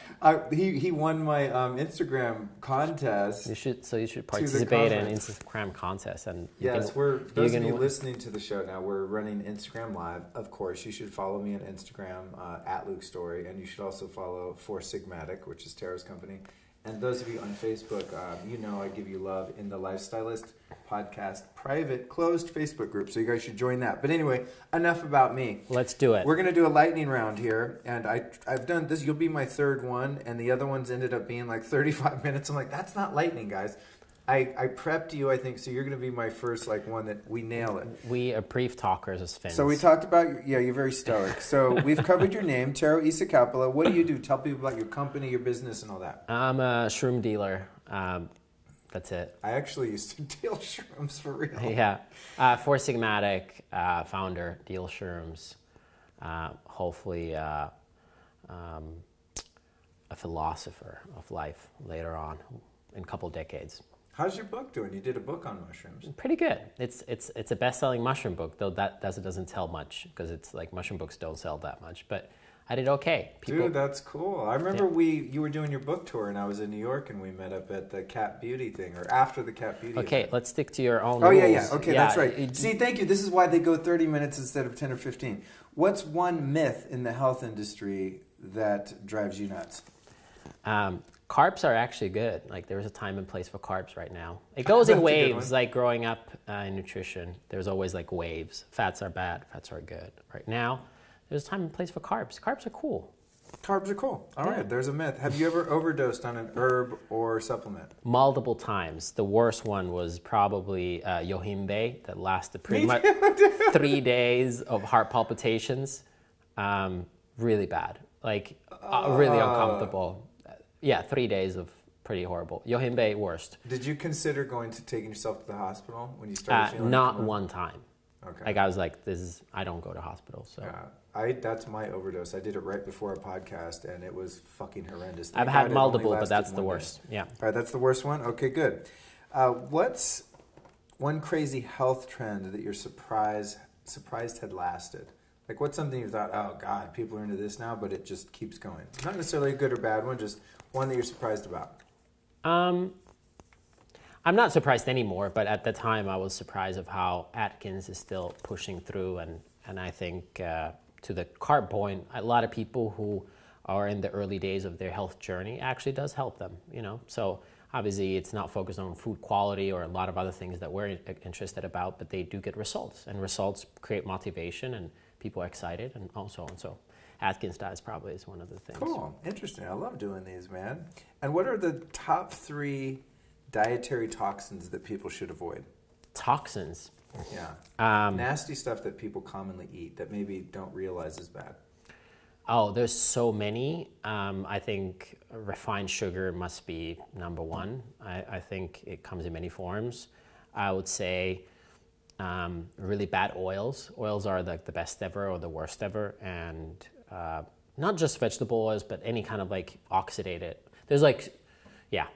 He won my Instagram contest. You should participate in an Instagram contest. And yes, those of you listening to the show now, we're running Instagram Live. Of course, you should follow me on Instagram at Luke Story, and you should also follow Four Sigmatic, which is Tara's company. And those of you on Facebook, you know I give you love in the Lifestylist Podcast private, closed Facebook group. So you guys should join that. But anyway, enough about me. Let's do it. We're going to do a lightning round here. And I've done this. You'll be my third one. And the other ones ended up being like 35 minutes. I'm like, that's not lightning, guys. I prepped you, I think, so you're going to be my first like one that we nail it. We are brief talkers as Finns. So we talked about, you're very stoic. So we've covered your name, Taro Isakaupila. What do you do? Tell people about your company, your business, and all that. I'm a shroom dealer. That's it. I actually used to deal shrooms for real. Yeah. Four Sigmatic founder, deal shrooms. Hopefully a philosopher of life later on in a couple decades. How's your book doing? You did a book on mushrooms. Pretty good. It's a best-selling mushroom book, though that doesn't tell much because it's like mushroom books don't sell that much. But I did okay. Dude, that's cool. I remember you were doing your book tour, and I was in New York, and we met up at the Cat Beauty thing, or after the Cat Beauty. Okay, event. let's stick to your own rules. rules. Okay, that's right. See, thank you. This is why they go 30 minutes instead of 10 or 15. What's one myth in the health industry that drives you nuts? Carbs are actually good. Like there's a time and place for carbs right now. It goes in waves. Like growing up in nutrition, there's always like waves. Fats are bad. Fats are good. Right now, there's a time and place for carbs. Carbs are cool. Carbs are cool. All right, there's a myth. Have you ever overdosed on an herb or supplement? Multiple times. The worst one was probably Yohimbe that lasted pretty much 3 days of heart palpitations. really bad, like really uncomfortable. Yeah, 3 days of pretty horrible. Yohimbe, worst. Did you consider taking yourself to the hospital when you started feeling? Not one time. Okay. Like I was like, I don't go to hospital. So that's my overdose. I did it right before a podcast, and it was fucking horrendous. I've had multiple, but that's the worst. Yeah. All right, that's the worst one. Okay, good. What's one crazy health trend that you're surprised had lasted? Like, what's something you thought, oh God, people are into this now, but it just keeps going? Not necessarily a good or bad one, just one that you're surprised about. I'm not surprised anymore, but at the time I was surprised of how Atkins is still pushing through, and I think to the carb point, a lot of people who are in the early days of their health journey actually does help them, you know. So obviously it's not focused on food quality or a lot of other things that we're interested about, but they do get results, and results create motivation, and people are excited, and so on. So Atkins diet probably is one of the things. Cool, interesting. I love doing these, man. And what are the top 3 dietary toxins that people should avoid? Toxins? Yeah. Nasty stuff that people commonly eat that maybe don't realize is bad. Oh, there's so many. I think refined sugar must be number one. I think it comes in many forms. I would say really bad oils. Oils are like the best ever or the worst ever, and not just vegetable oils, but any kind of like oxidated. There's like, yeah,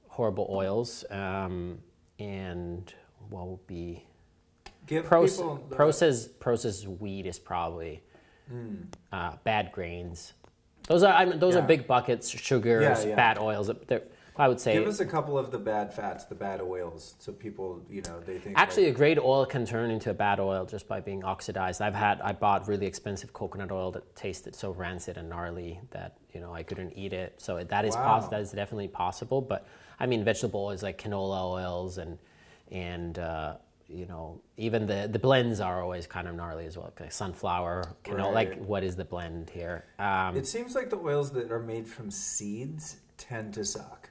horrible oils. And what would be processed wheat is probably bad grains. Those are big buckets. Sugars, bad oils. I would say. Give us a couple of the bad fats, the bad oils, so people, they think. Actually, a great oil can turn into a bad oil just by being oxidized. I bought really expensive coconut oil that tasted so rancid and gnarly that I couldn't eat it. So that is that is definitely possible. But I mean, vegetable oils like canola oils and even the blends are always kind of gnarly as well. Like sunflower, canola. Like, what is the blend here? It seems like the oils that are made from seeds tend to suck.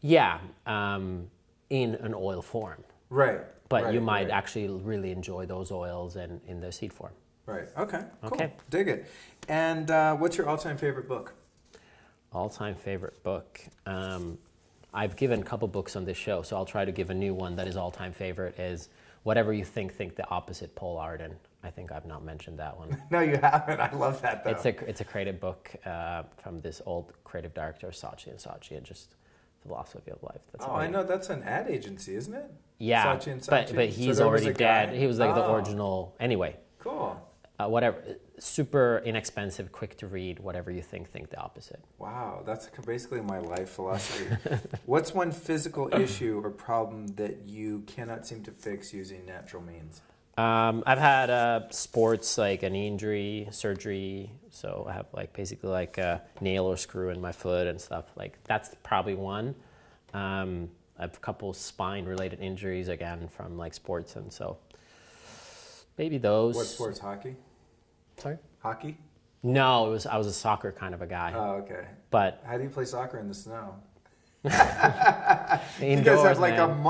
Yeah, in an oil form. Right. But you might actually really enjoy those oils in their seed form. Right. Okay. Cool. Okay. Dig it. And what's your all-time favorite book? All-time favorite book. I've given a couple books on this show, so I'll try to give a new one that is all-time favorite. Is Whatever You Think the Opposite, Paul Arden. I think I've not mentioned that one. No, you haven't. I love that, though. It's a creative book from this old creative director, Saatchi & Saatchi, and just philosophy of life. That's I know. That's an ad agency, isn't it? Yeah, Saatchi & Saatchi. But he's already dead. He was like the original. Anyway. Cool. Whatever, super inexpensive, quick to read. Whatever you think the opposite. Wow, that's basically my life philosophy. What's one physical issue or problem that you cannot seem to fix using natural means? I've had sports, like a knee injury, surgery. So I have basically a nail or screw in my foot and stuff. Like, that's probably one. I have a couple spine-related injuries again from sports, and so maybe those. What sports? Hockey? Sorry? Hockey? No, I was a soccer kind of a guy. Oh, okay. But how do you play soccer in the snow? Indoors,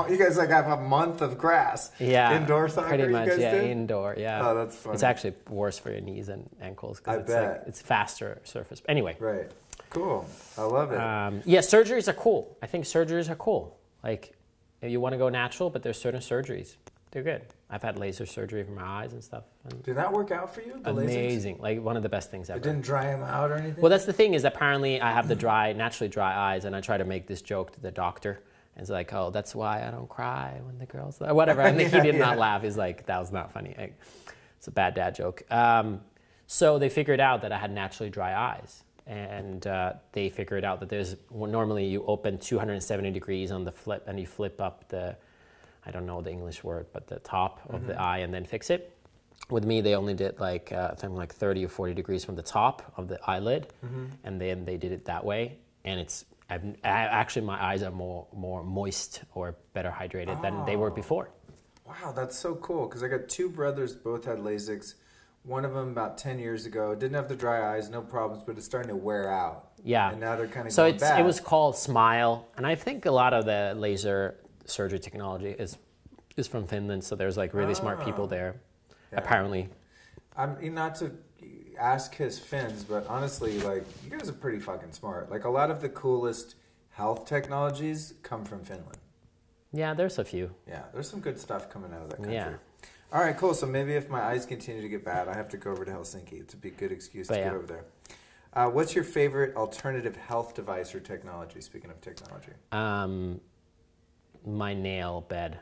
you guys have a month of grass. Yeah, indoor soccer. Pretty much. You guys do? Indoor. Yeah. Oh, that's funny. It's actually worse for your knees and ankles because it's faster surface. Anyway. Right. Cool. I love it. Yeah, surgeries are cool. I think surgeries are cool. Like, if you want to go natural, but there's certain surgeries. They're good. I've had laser surgery for my eyes and stuff. Did that work out for you? Amazing. Like, one of the best things ever. It didn't dry them out or anything? Well, that's the thing, is apparently I have the naturally dry eyes, and I try to make this joke to the doctor. And it's like, oh, that's why I don't cry when the girls... Whatever. And he did not laugh. He's like, that was not funny. It's a bad dad joke. So they figured out that I had naturally dry eyes. And they figured out that normally you open 270 degrees on the flip, and you flip up I don't know the English word, but the top of the eye, and then fix it. With me, they only did something like 30 or 40 degrees from the top of the eyelid, and then they did it that way. And actually my eyes are more moist or better hydrated than they were before. Wow, that's so cool, because I got two brothers, both had LASIKs. One of them about 10 years ago, didn't have the dry eyes, no problems, but it's starting to wear out. Yeah. And now they're kind of going back. So it was called Smile, and I think a lot of the laser surgery technology is from Finland, so there's really smart people there, apparently. I'm not to ask his fins, but honestly, like, you guys are pretty fucking smart. Like, a lot of the coolest health technologies come from Finland. Yeah, there's a few. Yeah, there's some good stuff coming out of that country. Yeah. All right, cool. So maybe if my eyes continue to get bad, I have to go over to Helsinki. It's a big, good excuse to get over there. What's your favorite alternative health device or technology, speaking of technology? My nail bed.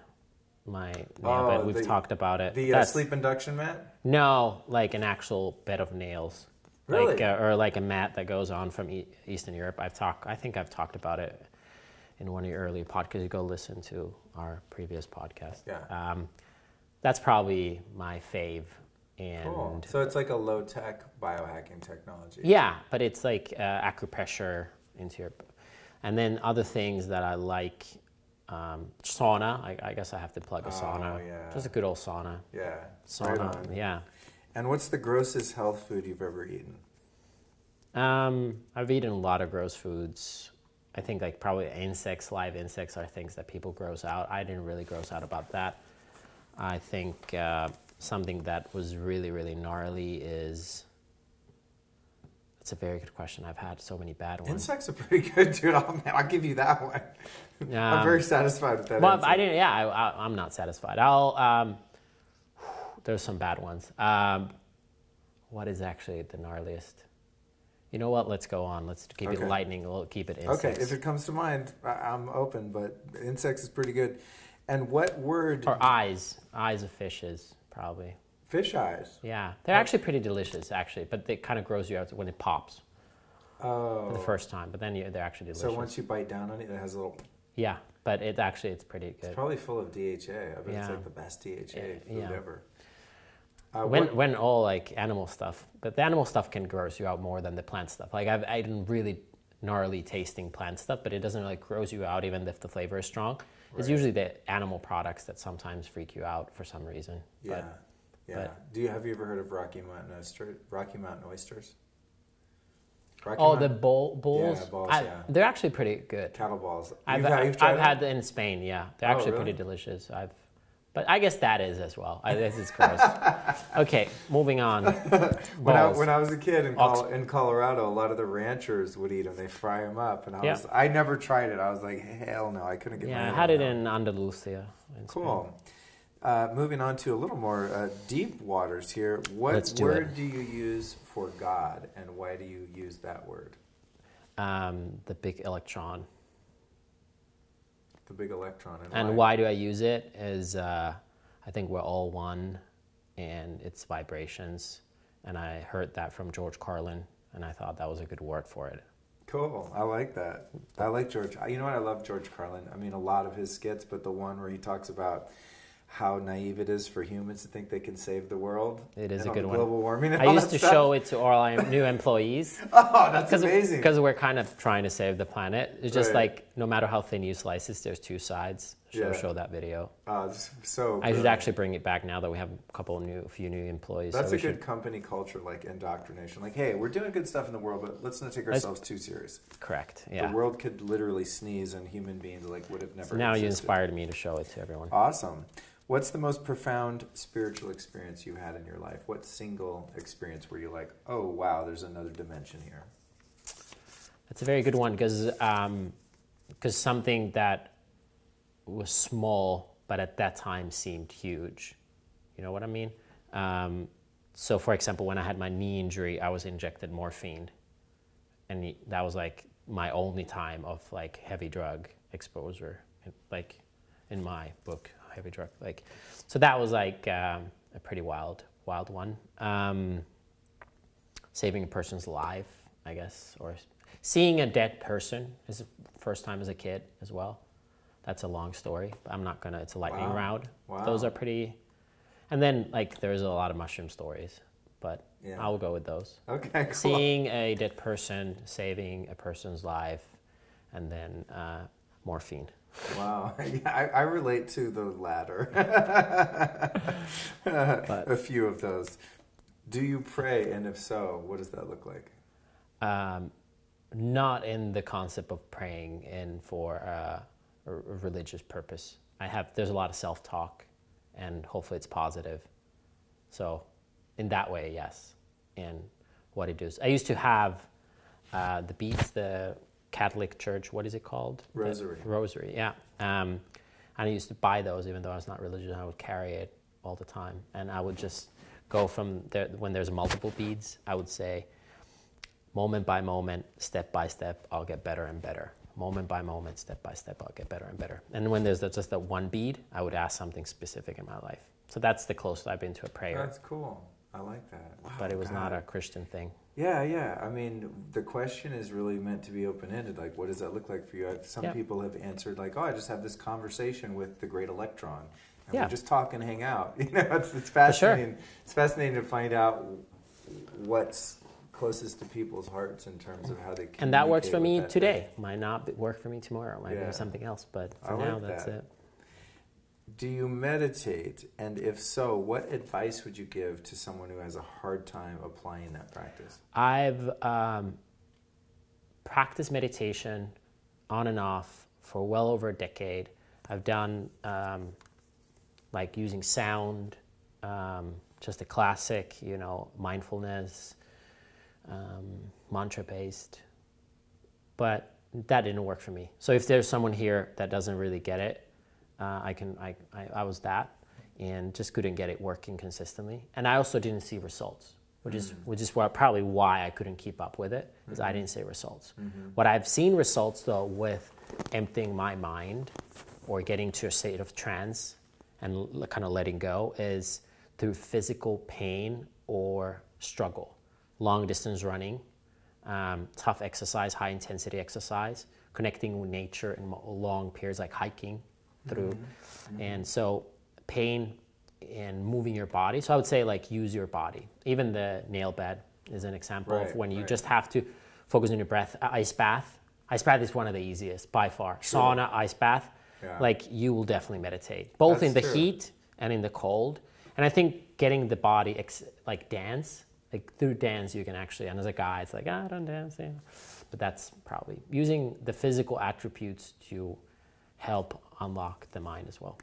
My nail bed. We've talked about it. The sleep induction mat? No, like an actual bed of nails. Really? Like, or like a mat that goes on from Eastern Europe. I think I've talked about it in one of your earlier podcasts. You go listen to our previous podcast. Yeah. That's probably my fave. And cool. So it's like a low-tech biohacking technology. Yeah, but it's like acupressure into your... And then other things that I like, sauna. I guess I have to plug a sauna. Yeah. Just a good old sauna. Yeah. Sauna, right on. yeah. And what's the grossest health food you've ever eaten? I've eaten a lot of gross foods. I think like probably insects, live insects are things that people gross out. I didn't really gross out about that. I think something that was really, really gnarly is... That's a very good question. I've had so many bad ones. Insects are pretty good, dude. I'll give you that one. I'm very satisfied with that. Well, answer. I didn't. Yeah, I'm not satisfied. There's some bad ones. What is actually the gnarliest? You know what? Let's go on. Let's keep it lightning. We'll keep it insects. Okay, if it comes to mind, I'm open, but insects is pretty good. And what word? Or eyes. Eyes of fishes, probably. Fish eyes? Yeah. They're actually pretty delicious, actually, but it kind of grows you out when it pops. Oh. For the first time, but then they're actually delicious. So once you bite down on it, it has a little... Yeah, but it's pretty good. It's probably full of DHA. I bet it's like the best DHA food ever. When all like animal stuff, but the animal stuff can gross you out more than the plant stuff. Like I've eaten really gnarly tasting plant stuff, but it doesn't really gross you out even if the flavor is strong. Right. It's usually the animal products that sometimes freak you out for some reason. Yeah. Have you ever heard of Rocky Mountain oysters? The bulls? Yeah, balls, They're actually pretty good. Cattle balls. I've had them in Spain, yeah. They're actually pretty delicious. But I guess that is as well. This is gross. Okay, moving on. When I was a kid in Colorado, a lot of the ranchers would eat them. They fry them up, and I never tried it. I was like, hell no, I couldn't get. Yeah, I had it in Andalusia. Cool. Moving on to a little more deep waters here. What word do you use for God, and why do you use that word? The big electron. The big electron. And why do I use it is I think we're all one, and it's vibrations. And I heard that from George Carlin, and I thought that was a good word for it. Cool. I like that. I like George. You know what? I love George Carlin. I mean, a lot of his skits, but the one where he talks about how naive it is for humans to think they can save the world. It is a good one. Global warming and I used to show it to all our new employees. Oh, that's amazing. Because we're kind of trying to save the planet. It's just like, no matter how thin you slice it, there's two sides. Show that video. So I should actually bring it back now that we have a few new employees. That's a good company culture, like indoctrination. Like, hey, we're doing good stuff in the world, but let's not take ourselves too serious. Correct, yeah. The world could literally sneeze and human beings would have never Now you inspired me to show it to everyone. Awesome. What's the most profound spiritual experience you had in your life? What single experience were you like, oh, wow, there's another dimension here? That's a very good one because something that was small but at that time seemed huge. You know what I mean? So, for example, when I had my knee injury, I was injected morphine. And that was like my only time of like heavy drug exposure, like in my book. Heavy drug, so that was like a pretty wild one. Saving a person's life, I guess, or seeing a dead person is the first time as a kid as well. That's a long story, but I'm not gonna. It's a lightning round. Wow. Those are pretty. And then there's a lot of mushroom stories, but I'll go with those. Okay, cool. Seeing a dead person, saving a person's life, and then morphine. Wow, I relate to the latter. A few of those. Do you pray, and if so, what does that look like? Not in the concept of praying in for a religious purpose. There's a lot of self-talk, and hopefully it's positive. So in that way, yes. And what it does. I used to have the beads, the Catholic Church, what is it called? Rosary. Rosary, yeah. And I used to buy those, even though I was not religious. I would carry it all the time. And I would just go from there, when there's multiple beads, I would say, moment by moment, step by step, I'll get better and better. Moment by moment, step by step, I'll get better and better. And when there's just that one bead, I would ask something specific in my life. So that's the closest I've been to a prayer. That's cool. I like that. Wow, but it was not a Christian thing. Yeah. I mean, the question is really meant to be open-ended. Like, what does that look like for you? Some people have answered like, oh, I just have this conversation with the great electron. And we just talk and hang out. You know, it's fascinating. Sure. It's fascinating to find out what's closest to people's hearts in terms of how they communicate. And that works for me today. Might not work for me tomorrow. Might be something else. But for now, that's it. Do you meditate? And if so, what advice would you give to someone who has a hard time applying that practice? I've practiced meditation on and off for well over a decade. I've done like using sound, just a classic, mindfulness, mantra-based. But that didn't work for me. So if there's someone here that doesn't really get it, I was that, and just couldn't get it working consistently. And I also didn't see results, which is probably why I couldn't keep up with it, because I didn't see results. What I've seen results though with emptying my mind or getting to a state of trance and kind of letting go is through physical pain or struggle, long distance running, tough exercise, high intensity exercise, connecting with nature in long periods like hiking through. And so pain and moving your body. So I would say like use your body. Even the nail bed is an example of when you just have to focus on your breath. Ice bath. Ice bath is one of the easiest by far. Sure. Sauna, ice bath. Yeah. Like you will definitely meditate, both in the heat and in the cold. And I think getting the body like dance, like through dance you can actually, and as a guy it's like, I don't dance. Yeah. But that's probably using the physical attributes to help unlock the mind as well.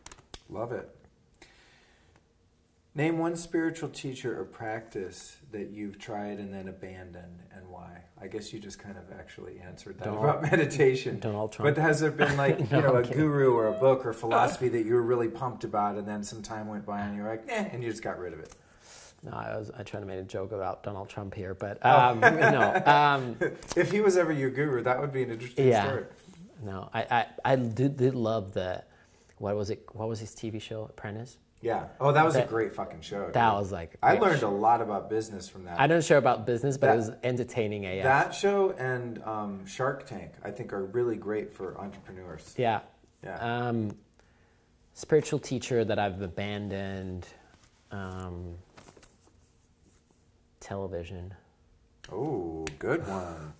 Love it. Name one spiritual teacher or practice that you've tried and then abandoned, and why. I guess you just kind of actually answered that about meditation. Donald Trump. But has there been like a guru or a book or philosophy that you were really pumped about, and then some time went by and you're like, and you just got rid of it? No, I tried to make a joke about Donald Trump here, but no. If he was ever your guru, that would be an interesting story. No, I did love what was his TV show, Apprentice? Yeah. Oh, that was a great fucking show. That was like I learned a lot about business from that. I don't share about business, but it was entertaining AF. That show and Shark Tank, I think, are really great for entrepreneurs. Yeah. Spiritual teacher that I've abandoned, television. Oh, good one.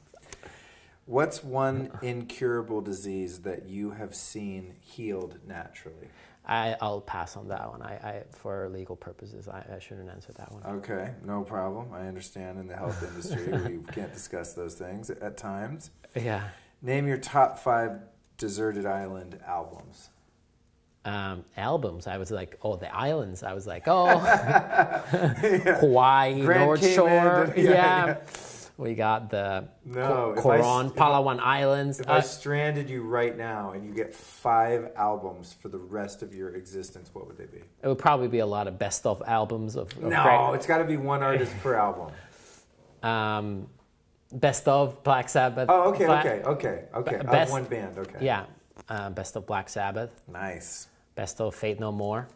What's one incurable disease that you have seen healed naturally? I'll pass on that one. I for legal purposes, I shouldn't answer that one. Okay, no problem. I understand in the health industry we can't discuss those things at times. Yeah. Name your top 5 deserted island albums. Albums. I was like, the islands. I was like, Hawaii, Grand North Cayman, Shore. Yeah. We got the Coron, Palawan Islands. If I stranded you right now and you get 5 albums for the rest of your existence, what would they be? It would probably be a lot of best of albums of it's got to be one artist per album. Best of Black Sabbath. Oh, okay. Of one band, okay. Yeah. Best of Black Sabbath. Nice. Best of Faith No More.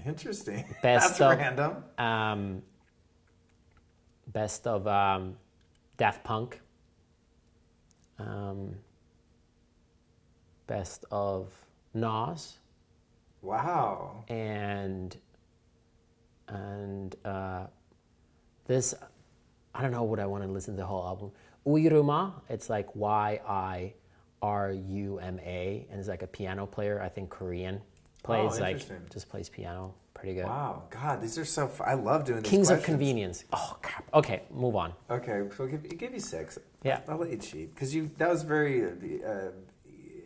Interesting. Best That's of, random. Best of Daft Punk. Best of Nas. Wow. And this, I don't know what I want to listen to the whole album. Uiruma, it's like Yiruma, and it's like a piano player, I think Korean. Plays just plays piano. Pretty good. Wow, God, these are so I love doing these Kings questions. of Convenience. Oh, crap. Okay, move on. Okay, so I'll give you 6. Yeah. I'll let you cheat. Because that was very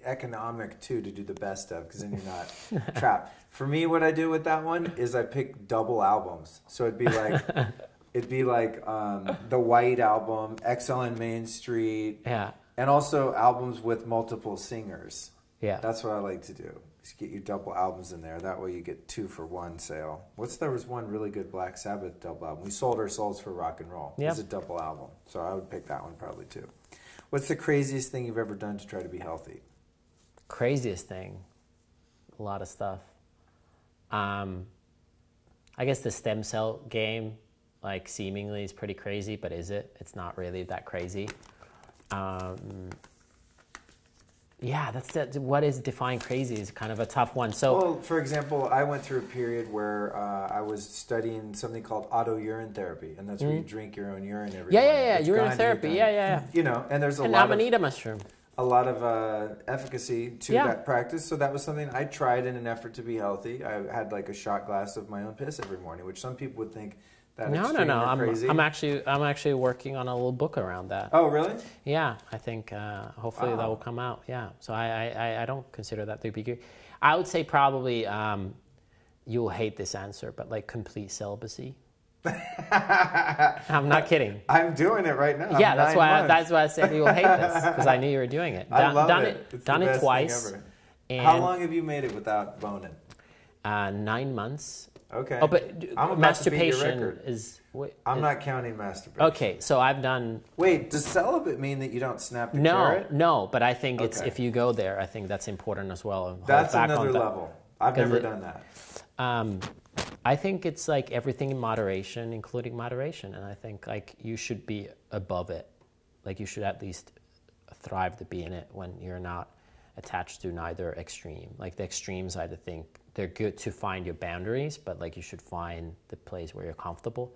economic, too, to do the best of, because then you're not trapped. For me, what I do with that one is I pick double albums. So it'd be like, It'd be like the White Album, XL and Main Street. Yeah. And also albums with multiple singers. Yeah. That's what I like to do. Just get you double albums in there. That way you get 2 for 1 sale. There was one really good Black Sabbath double album. We sold our souls for rock and roll. Yeah. It was a double album. So I would pick that one probably too. What's the craziest thing you've ever done to try to be healthy? Craziest thing? A lot of stuff. I guess the stem cell game, like seemingly is pretty crazy, but is it? It's not really that crazy. Yeah, what is define crazy is kind of a tough one. So, well, for example, I went through a period where I was studying something called auto-urine therapy, and that's where you drink your own urine every morning. Yeah, urinotherapy, yeah. You know, and there's an amanita mushroom. A lot of efficacy to that practice, so that was something I tried in an effort to be healthy. I had like a shot glass of my own piss every morning, which some people would think that extreme or crazy. I'm actually working on a little book around that. Oh, really? Yeah, I think hopefully that will come out. Yeah, so I don't consider that to be good. I would say probably you'll hate this answer, but like complete celibacy. I'm not kidding. I'm doing it right now. Yeah, that's why I said you'll hate this, because I knew you were doing it. I love it. It's done the it best twice. thing ever. How long have you made it without boning? 9 months. Okay. Oh, but masturbation is. I'm not counting masturbation. Okay, so I've done. Wait, does celibate mean that you don't snap the carrot? No, but I think it's if you go there, I think that's important as well. That's another level. I've never done that. I think it's like everything in moderation, including moderation, and I think like you should be above it. Like you should at least thrive to be in it when you're not attached to neither extreme. Like the extremes, I think they're good to find your boundaries, but like you should find the place where you're comfortable.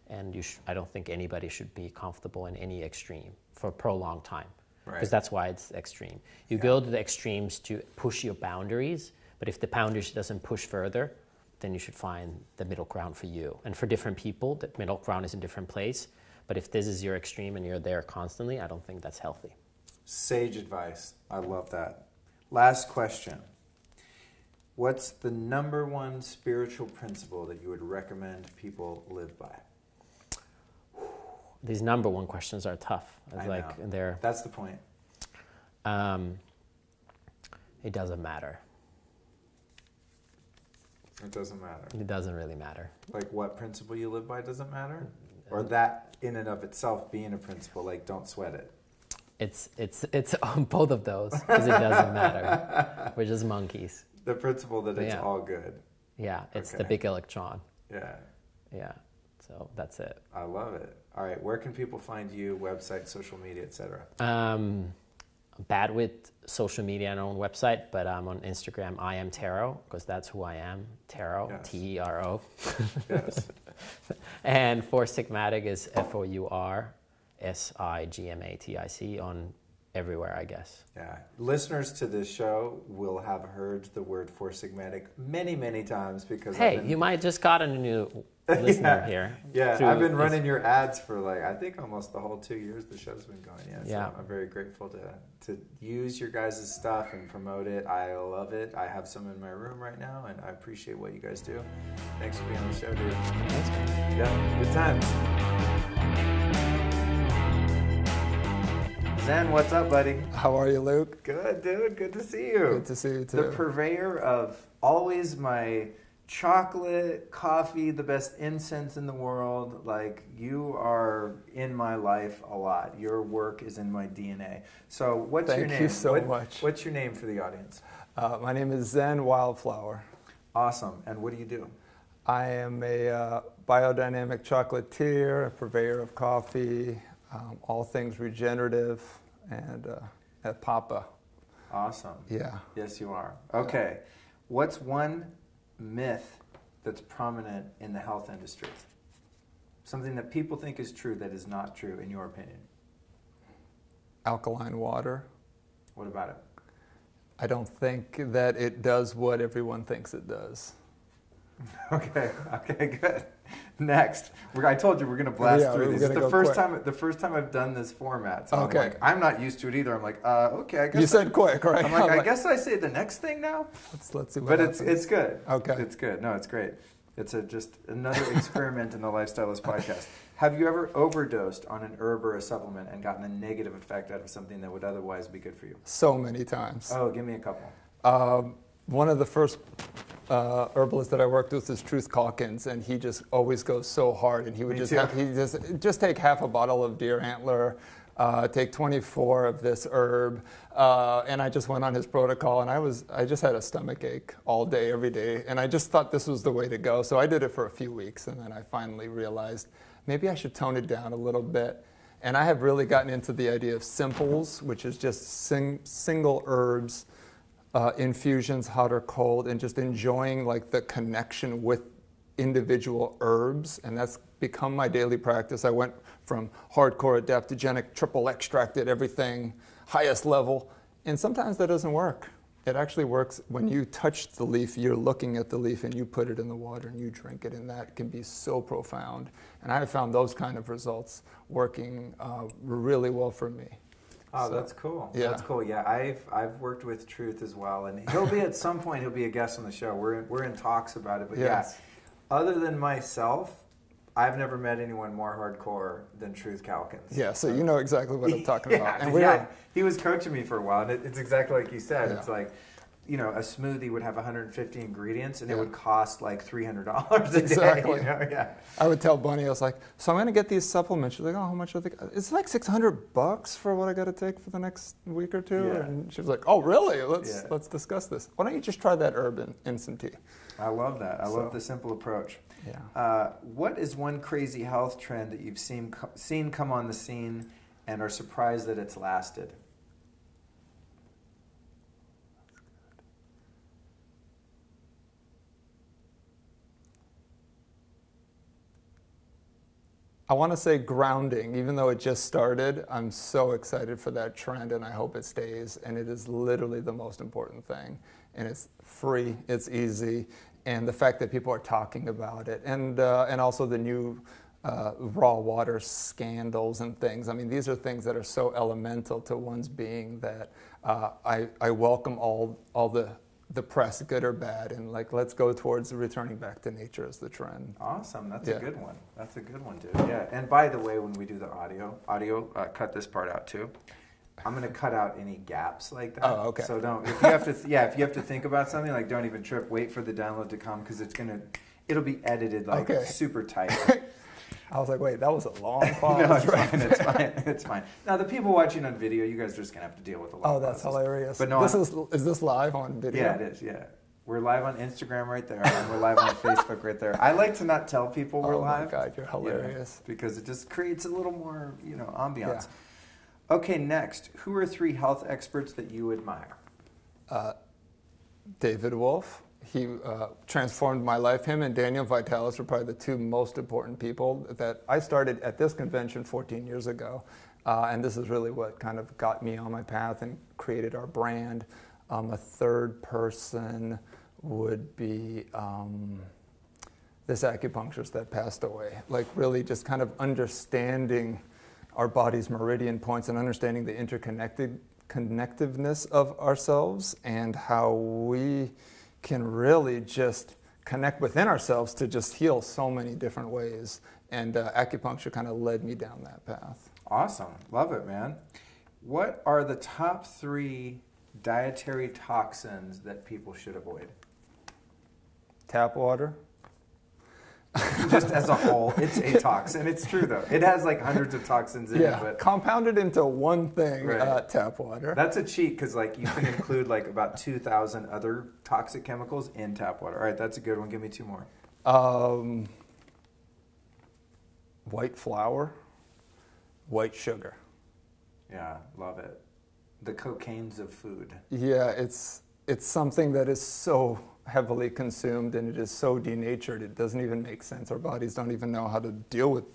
And I don't think anybody should be comfortable in any extreme for a prolonged time, because that's why it's extreme. You go to the extremes to push your boundaries, but if the boundaries doesn't push further, then you should find the middle ground for you. And for different people, the middle ground is in a different place. But if this is your extreme and you're there constantly, I don't think that's healthy. Sage advice. I love that. Last question. What's the #1 spiritual principle that you would recommend people live by? These #1 questions are tough. I know. That's the point. It doesn't matter. It doesn't matter. It doesn't really matter. Like what principle you live by doesn't matter? Or that in and of itself being a principle, like don't sweat it? It's on both of those, because it doesn't matter. We're just monkeys. The principle that it's all good. Yeah, it's the big electron. Yeah. Yeah, so that's it. I love it. All right, where can people find you, website, social media, etc.? Bad with social media and own website, but I'm on Instagram. I am Taro, because that's who I am. Taro, yes. Tero. Yes. And For Sigmatic is FOURSIGMATIC on everywhere, I guess. Yeah. Listeners to this show will have heard the word For Sigmatic many, many times because you might just gotten a new listener here. Yeah, I've been running your ads for I think almost the whole 2 years the show's been going. So I'm very grateful to use your guys' stuff and promote it. I love it. I have some in my room right now, and I appreciate what you guys do. Thanks for being on the show, dude. Thanks, man. Yeah, good times. Zen, what's up, buddy? How are you, Luke? Good, dude. Good to see you. Good to see you, too. The purveyor of always my chocolate, coffee, the best incense in the world. Like, you are in my life a lot. Your work is in my DNA. So what's your name? Thank you so much. What's your name for the audience? My name is Zen Wildflower. Awesome. And what do you do? I am a biodynamic chocolatier, a purveyor of coffee, all things regenerative, and a papa. Awesome. Yeah. Yes, you are. Okay. What's one myth that's prominent in the health industry? Something that people think is true that is not true, in your opinion? Alkaline water. What about it? I don't think that it does what everyone thinks it does. Okay, good. Next, I told you we're going to blast through these. It's the first time I've done this format. So okay. I'm not used to it either. I'm like, okay, I guess. You said quick, right? I'm like, I guess I say the next thing now. Let's see what But happens. it's good. Okay. It's good. No, it's great. It's just another experiment in the Lifestylist podcast. Have you ever overdosed on an herb or a supplement and gotten a negative effect out of something that would otherwise be good for you? So many times. Oh, give me a couple. One of the first herbalists that I worked with is Truth Calkins, and he just always goes so hard. And he would just take half a bottle of deer antler, take 24 of this herb, and I just went on his protocol, and I just had a stomach ache all day, every day, and I just thought this was the way to go. So I did it for a few weeks, and then I finally realized maybe I should tone it down a little bit. And I have really gotten into the idea of simples, which is just single herbs, infusions, hot or cold, and just enjoying like the connection with individual herbs, and that's become my daily practice. I went from hardcore adaptogenic, triple extracted, everything, highest level, and sometimes that doesn't work. It actually works when you touch the leaf, you're looking at the leaf and you put it in the water and you drink it, and that can be so profound. And I have found those kind of results working really well for me. Oh, So, that's cool. yeah. That's cool. Yeah, I've worked with Truth as well, and he'll be at some point. He'll be a guest on the show. We're in talks about it, but Yes. yeah. Other than myself, I've never met anyone more hardcore than Truth Calkins. Yeah, so you know exactly what I'm talking about. And Yeah, he was coaching me for a while, and it's exactly like you said. Yeah. It's like, you know, a smoothie would have 150 ingredients, and it Yeah. would cost like $300 a Exactly. day. You know? Yeah. I would tell Bunny, I was like, so I'm going to get these supplements. She's like, oh, how much are they? It's like $600 for what I got to take for the next week or two. Yeah. And she was like, oh, really? Yeah. Let's discuss this. Why don't you just try that herb in some tea? I love that. I So- love the simple approach. Yeah. What is one crazy health trend that you've seen come on the scene and are surprised that it's lasted? I want to say grounding, even though it just started. I'm so excited for that trend, and I hope it stays. And it is literally the most important thing. And it's free, it's easy, and the fact that people are talking about it, and also the new raw water scandals and things. I mean, these are things that are so elemental to one's being that I welcome all the press, good or bad, and like let's go towards returning back to nature as the trend. Awesome. That's Yeah. a good one. That's a good one, dude. Yeah. And by the way, when we do the audio, cut this part out too. I'm going to cut out any gaps like that. Oh, okay. So don't, if you have to, if you have to think about something, like don't even trip, wait for the download to come, because it'll be edited like Okay. super tight. I was like, wait, that was a long pause. No, it's fine. It's fine. It's fine. Now, the people watching on video, you guys are just going to have to deal with a lot Oh, of that's pauses. hilarious. But no, is this live on video? yeah, it is. Yeah. We're live on Instagram right there, and we're live on Facebook right there. I like to not tell people we're Oh live. my God, you're hilarious. Because it just creates a little more, ambiance. Yeah. Okay, next. Who are 3 health experts that you admire? David Wolf. He transformed my life. Him and Daniel Vitalis were probably the 2 most important people that I started at this convention 14 years ago. And this is really what kind of got me on my path and created our brand. A third person would be this acupuncturist that passed away. Like really just kind of understanding our body's meridian points and understanding the connectiveness of ourselves and how we can really just connect within ourselves to just heal so many different ways. And acupuncture kind of led me down that path. Awesome. Love it, man. What are the top 3 dietary toxins that people should avoid? Tap water. Just as a whole, it's a toxin. It's true, though. It has like hundreds of toxins in it. But compounded into one thing, Right. tap water. That's a cheat, because like you can include like about 2,000 other toxic chemicals in tap water. All right, that's a good one. Give me 2 more. White flour, white sugar. Yeah, love it. The cocaines of food. Yeah, it's something that is so heavily consumed and it is so denatured, it doesn't even make sense. Our bodies don't even know how to deal with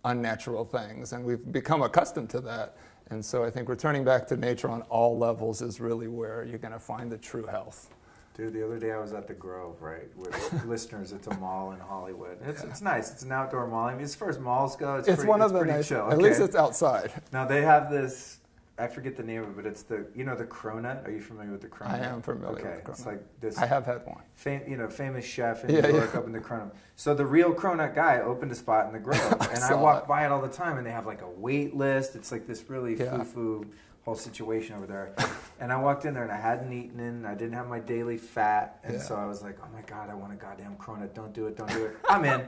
unnatural things, and we've become accustomed to that. And so I think returning back to nature on all levels is really where you're going to find the true health. Dude, the other day I was at the Grove, right, with listeners. It's a mall in Hollywood. It's nice. It's an outdoor mall. I mean, as far as malls go, it's One of the pretty nice, chill. at least it's outside. Now they have this I forget the name of it, but it's the cronut. Are you familiar with the cronut? I am familiar with Okay, cronut. it's like this. I have had one. Famous chef in New York up in the cronut. So the real cronut guy opened a spot in the Grove, and I walk by it all the time, and they have like a wait list. It's like this really foo-foo whole situation over there. And I walked in there, and I hadn't eaten, I didn't have my daily fat, and so I was like, oh my God, I want a goddamn cronut. Don't do it. I'm in.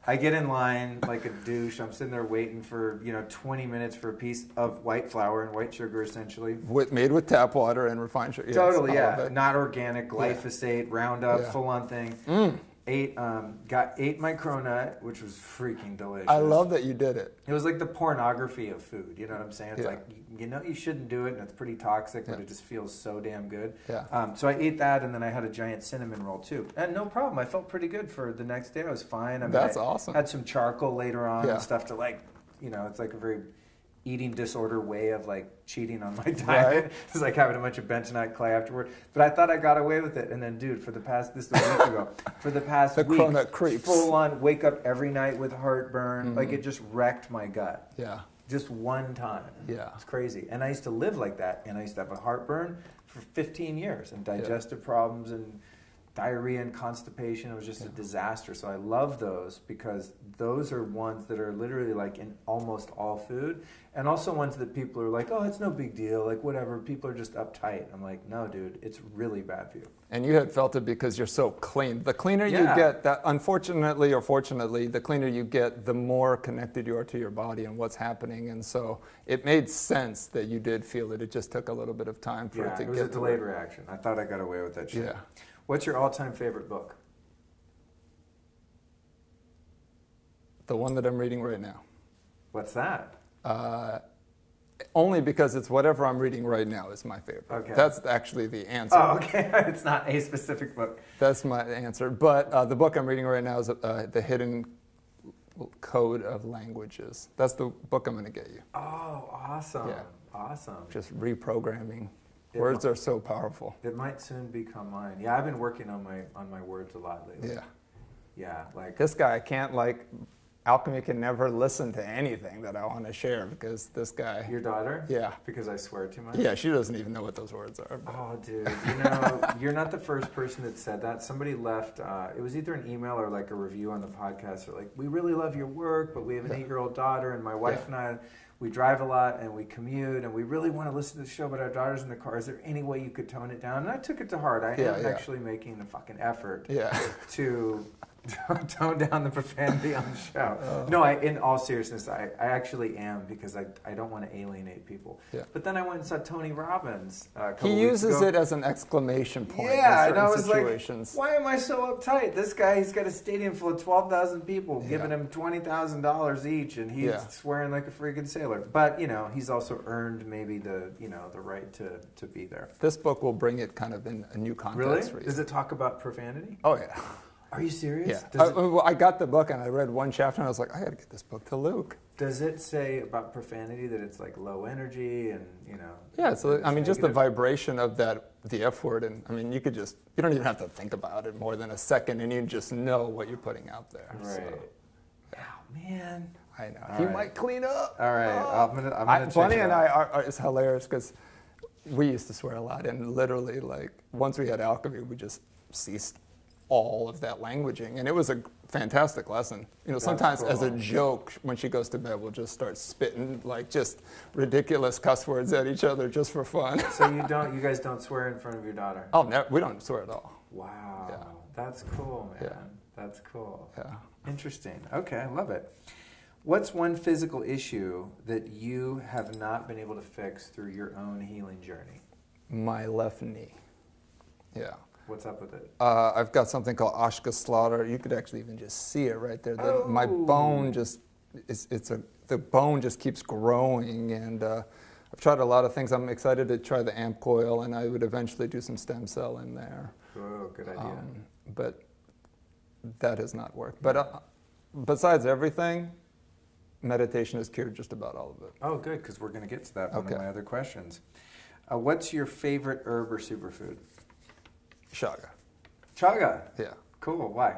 I get in line like a douche. I'm sitting there waiting for 20 minutes for a piece of white flour and white sugar, essentially. Made with tap water and refined sugar. Totally, not organic, glyphosate, Roundup, full-on thing. Ate my cronut, which was freaking delicious. I love that you did it. It was like the pornography of food. You know what I'm saying? It's like you shouldn't do it, and it's pretty toxic, but it just feels so damn good. Yeah. So I ate that, and then I had a giant cinnamon roll too, and no problem. I felt pretty good for the next day. I was fine. That's awesome. Had some charcoal later on and stuff to it's like a very eating disorder way of like cheating on my diet. Right. It's like having a bunch of bentonite clay afterward. But I thought I got away with it. And then, dude, this was a week ago. For the past week, cronut creeps. Full on wake up every night with heartburn. Like it just wrecked my gut. Yeah. Just one time. Yeah. It's crazy. And I used to live like that. And I used to have a heartburn for 15 years and digestive problems and diarrhea and constipation. It was just a disaster. So I love those because those are ones that are literally like in almost all food, and also ones that people are like, oh, it's no big deal, like whatever, people are just uptight. I'm like, no, dude, it's really bad for you. And you had felt it because you're so clean. The cleaner you get, that unfortunately or fortunately, the cleaner you get, the more connected you are to your body and what's happening. And so it made sense that you did feel it. It just took a little bit of time for it to get. It was a delayed reaction. I thought I got away with that shit. Yeah. What's your all-time favorite book? The one that I'm reading right now. What's that? Only because it's whatever I'm reading right now is my favorite. Okay. That's actually the answer. Oh, okay. It's not a specific book. That's my answer. But the book I'm reading right now is The Hidden Code of Languages. That's the book I'm going to get you. Oh, awesome. Yeah. Awesome. Just reprogramming. Words are so powerful. It might soon become mine. Yeah, I've been working on my words a lot lately. Yeah. Yeah, like this guy can't Alchemy can never listen to anything that I want to share because this guy. Your daughter? Yeah. Because I swear too much? Yeah, she doesn't even know what those words are. But. Oh, dude. You're not the first person that said that. Somebody left, it was either an email or like a review on the podcast. They're like, we really love your work, but we have an 8-year-old daughter, and my wife and I, we drive a lot and we commute, and we really want to listen to the show, but our daughter's in the car. Is there any way you could tone it down? And I took it to heart. I am actually making the fucking effort to tone down the profanity on the show. No, in all seriousness, I actually am, because I don't want to alienate people. Yeah. But then I went and saw Tony Robbins a couple weeks ago. He uses it as an exclamation point in and I was situations. Like, why am I so uptight? This guy, he's got a stadium full of 12,000 people giving him $20,000 each, and he's swearing like a freaking sailor. But, he's also earned maybe the right to be there. This book will bring it kind of in a new context. Really? Does it talk about profanity? Oh, yeah. Are you serious? Yeah. I got the book and I read one chapter and I was like, I got to get this book to Luke. Does it say about profanity that it's like low energy and, Yeah, it's just the vibration of the F word. And you don't even have to think about it more than a second, and you just know what you're putting out there. Right. So. Oh, man. I know. He might clean up. All right. I'm gonna check Bunny it and out. it's hilarious because we used to swear a lot, and literally, once we had alchemy, we just ceased all of that languaging, and it was a fantastic lesson. Sometimes as a joke, when she goes to bed, we'll just start spitting just ridiculous cuss words at each other just for fun. So you guys don't swear in front of your daughter? Oh, no, we don't swear at all. Wow. Yeah. That's cool, man. Yeah. That's cool. Yeah. Interesting. Okay, I love it. What's one physical issue that you have not been able to fix through your own healing journey? My left knee. Yeah. What's up with it? I've got something called Ashka slaughter. You could actually even just see it right there. My bone the bone just keeps growing, and I've tried a lot of things. I'm excited to try the amp coil, and I would eventually do some stem cell in there. Oh, good idea. But that has not worked. But besides everything, meditation has cured just about all of it. Oh, good, because we're going to get to that. One of my other questions. What's your favorite herb or superfood? Chaga. Chaga? Yeah. Cool. Why?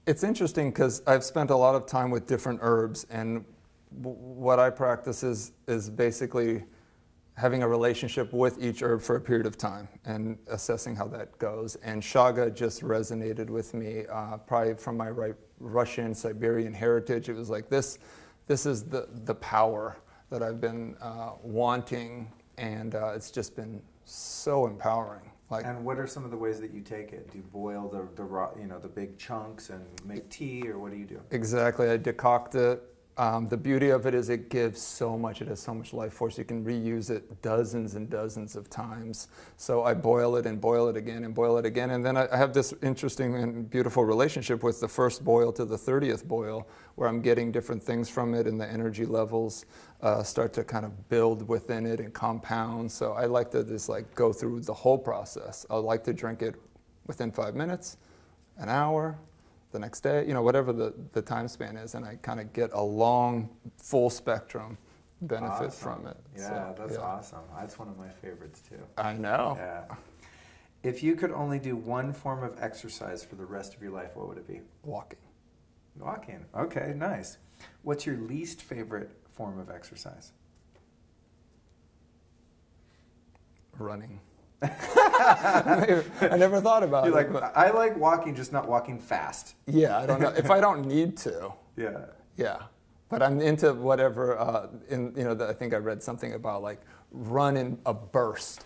It's interesting because I've spent a lot of time with different herbs, and what I practice is basically having a relationship with each herb for a period of time and assessing how that goes. And Shaga just resonated with me, probably from my Russian, Siberian heritage. It was like this is the power that I've been wanting, and it's just been so empowering. Like, and what are some of the ways that you take it? Do you boil the raw, the big chunks and make tea, or what do you do? Exactly, I decoct it. The beauty of it is it gives so much. It has so much life force. You can reuse it dozens and dozens of times. So I boil it and boil it again and boil it again. And then I have this interesting and beautiful relationship with the first boil to the 30th boil, where I'm getting different things from it, and the energy levels start to kind of build within it and compound. So I like to just like go through the whole process. I like to drink it within 5 minutes, an hour, the next day, whatever the time span is, and I kind of get a long, full spectrum benefit from it. Yeah, that's awesome. That's one of my favorites too. I know. Yeah. If you could only do one form of exercise for the rest of your life, what would it be? Walking. Walking. Okay, nice. What's your least favorite form of exercise? Running. I never thought about it. I like walking, just not walking fast. Yeah, I don't know. If I don't need to. Yeah. Yeah. But I'm into whatever, I think I read something about like run in a burst,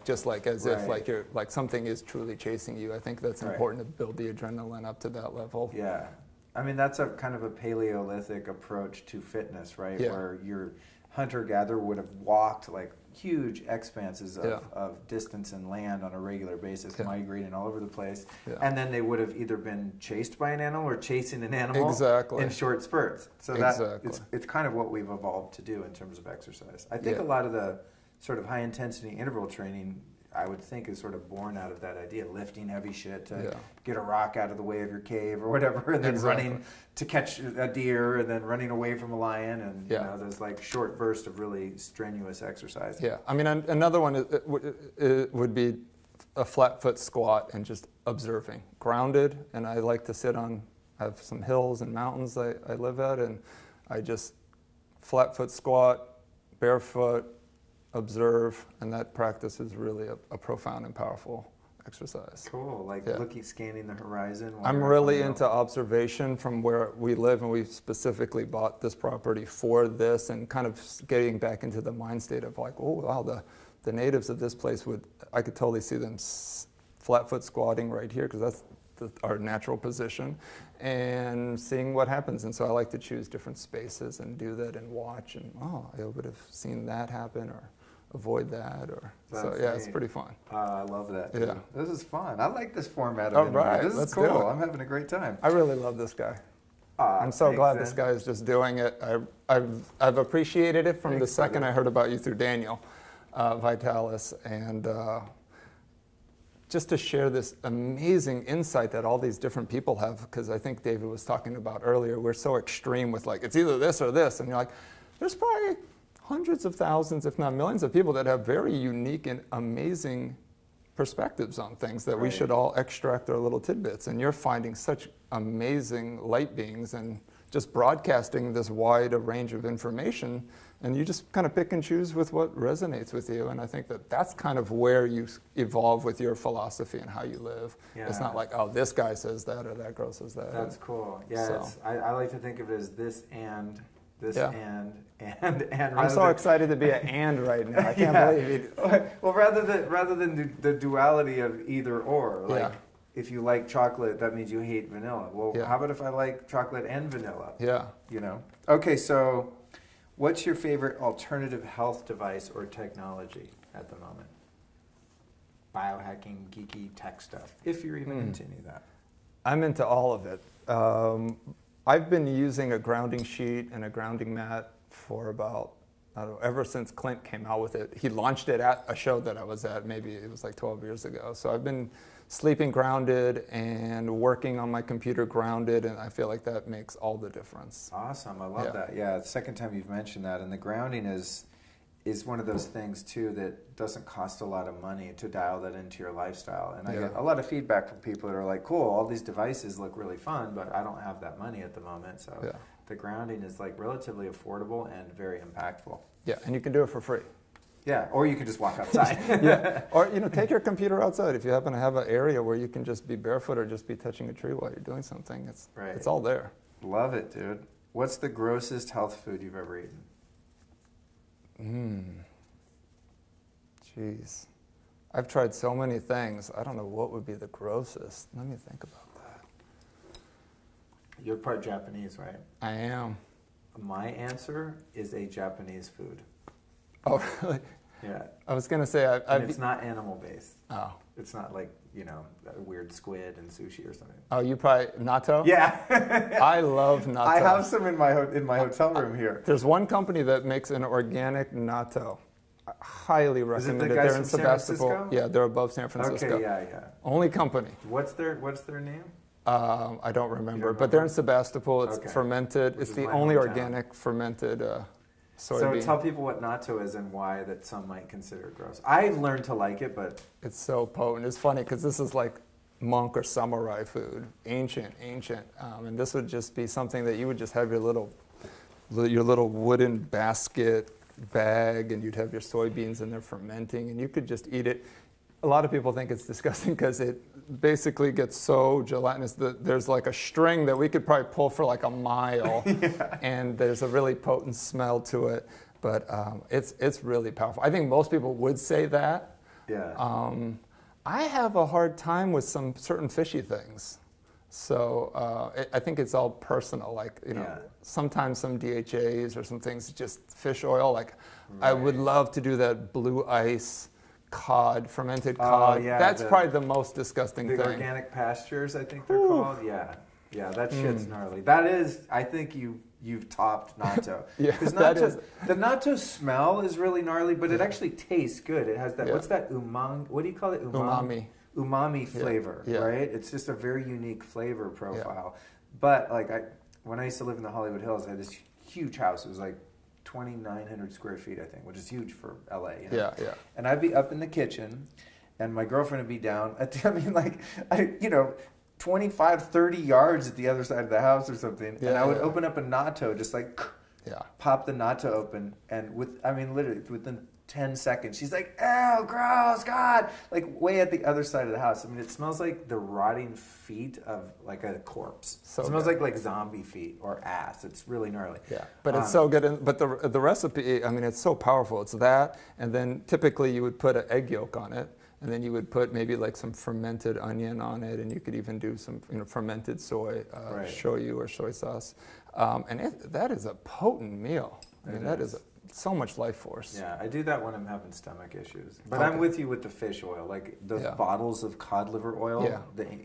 just like as if like you're like something is truly chasing you. I think that's important to build the adrenaline up to that level. Yeah. I mean, that's a kind of a Paleolithic approach to fitness, right? Yeah. Where your hunter-gatherer would have walked like huge expanses of distance and land on a regular basis, migrating all over the place. Yeah. And then they would have either been chased by an animal or chasing an animal in short spurts. So it's kind of what we've evolved to do in terms of exercise. I think a lot of the sort of high-intensity interval training, I would think, is sort of born out of that idea, lifting heavy shit to get a rock out of the way of your cave or whatever, and then running to catch a deer, and then running away from a lion, and there's like short bursts of really strenuous exercise. Yeah, I mean, another one would be a flat foot squat and just observing, grounded, and I like to sit on, I have some hills and mountains I live at, and I just flat foot squat, barefoot, observe, and that practice is really a profound and powerful exercise. Cool, scanning the horizon. I'm really into observation from where we live, and we specifically bought this property for this, and kind of getting back into the mind state of like, oh wow, the natives of this place I could totally see them flat foot squatting right here, because that's our natural position, and seeing what happens. And so I like to choose different spaces and do that and watch, and I would have seen that happen or avoid that, or it's pretty fun. I love that. Yeah, this is fun. I like this format of interview. This is cool. I'm having a great time. I really love this guy. I'm so glad this guy is just doing it. I've appreciated it from the second I heard about you through Daniel Vitalis, and just to share this amazing insight that all these different people have, because I think David was talking about earlier, we're so extreme with like, it's either this or this, and you're like, there's probably hundreds of thousands, if not millions of people that have very unique and amazing perspectives on things that we should all extract our little tidbits. And you're finding such amazing light beings and just broadcasting this wide a range of information, and you just kind of pick and choose with what resonates with you. And I think that's kind of where you evolve with your philosophy and how you live. Yeah. It's not like, oh, this guy says that or that girl says that. That's cool. Yeah, I like to think of it as this and and. I'm so excited to be an and right now. I can't believe it. Well, rather than the duality of either or, like if you like chocolate, that means you hate vanilla. Well, how about if I like chocolate and vanilla? Yeah. Okay, so what's your favorite alternative health device or technology at the moment? Biohacking, geeky tech stuff, if you're even into any of that. I'm into all of it. I've been using a grounding sheet and a grounding mat for about, I don't know, ever since Clint came out with it. He launched it at a show that I was at, maybe it was like 12 years ago. So I've been sleeping grounded and working on my computer grounded, and I feel like that makes all the difference. Awesome, I love that. Yeah, it's the second time you've mentioned that, and the grounding is one of those things too that doesn't cost a lot of money to dial that into your lifestyle. And I get a lot of feedback from people that are like, cool, all these devices look really fun, but I don't have that money at the moment. So the grounding is like relatively affordable and very impactful. Yeah, and you can do it for free. Yeah, or you could just walk outside. Yeah, or take your computer outside. If you happen to have an area where you can just be barefoot or just be touching a tree while you're doing something, it's all there. Love it, dude. What's the grossest health food you've ever eaten? Jeez. I've tried so many things. I don't know what would be the grossest. Let me think about that. You're part Japanese, right? I am. My answer is a Japanese food. Oh, really? Yeah. I was going to say... and it's not animal-based. Oh. It's not like, a weird squid and sushi or something. Oh, you probably... Natto? Yeah. I love natto. I have some in my hotel room here. There's one company that makes an organic natto. I highly recommend it. They're in San Francisco? Yeah, they're above San Francisco. Okay, yeah. Only company. What's their name? I don't remember, but they're in Sebastopol. It's fermented. It's the only organic fermented soybean. So tell people what natto is and why that some might consider it gross. I learned to like it, but... It's so potent. It's funny because this is like monk or samurai food, ancient. And this would just be something that you would just have your little wooden basket bag, and you'd have your soybeans in there fermenting, and you could just eat it. A lot of people think it's disgusting because it basically gets so gelatinous that there's like a string that we could probably pull for like a mile, and there's a really potent smell to it. But it's really powerful. I think most people would say that. Yeah. I have a hard time with some certain fishy things. So I think it's all personal. Like, sometimes some DHAs or some things, just fish oil. Like, I would love to do that blue ice cod, fermented cod. Yeah, that's probably the most disgusting thing. The organic pastures, I think they're called. Yeah, that shit's gnarly. That is, I think you've topped natto. Because the natto smell is really gnarly, but it actually tastes good. It has that, what's that umami? What do you call it? Umami flavor, right? It's just a very unique flavor profile. But like when I used to live in the Hollywood Hills, I had this huge house. It was like 2,900 square feet, I think, which is huge for LA. Yeah. And I'd be up in the kitchen, and my girlfriend would be down. 25, 30 yards at the other side of the house or something. And I would open up a natto, just like pop the natto open, and literally within 10 seconds, she's like, "Ew, gross, God!" Like way at the other side of the house. I mean, it smells like the rotting feet of like a corpse. So it smells like zombie feet or ass. It's really gnarly. Yeah, but it's so good. But the recipe, I mean, it's so powerful. It's that, and then typically you would put an egg yolk on it, and then you would put maybe like some fermented onion on it, and you could even do some fermented soy, shoyu or soy sauce, and that is a potent meal. I mean, that is so much life force. Yeah, I do that when I'm having stomach issues. But I'm with you with the fish oil, like those bottles of cod liver oil. Yeah.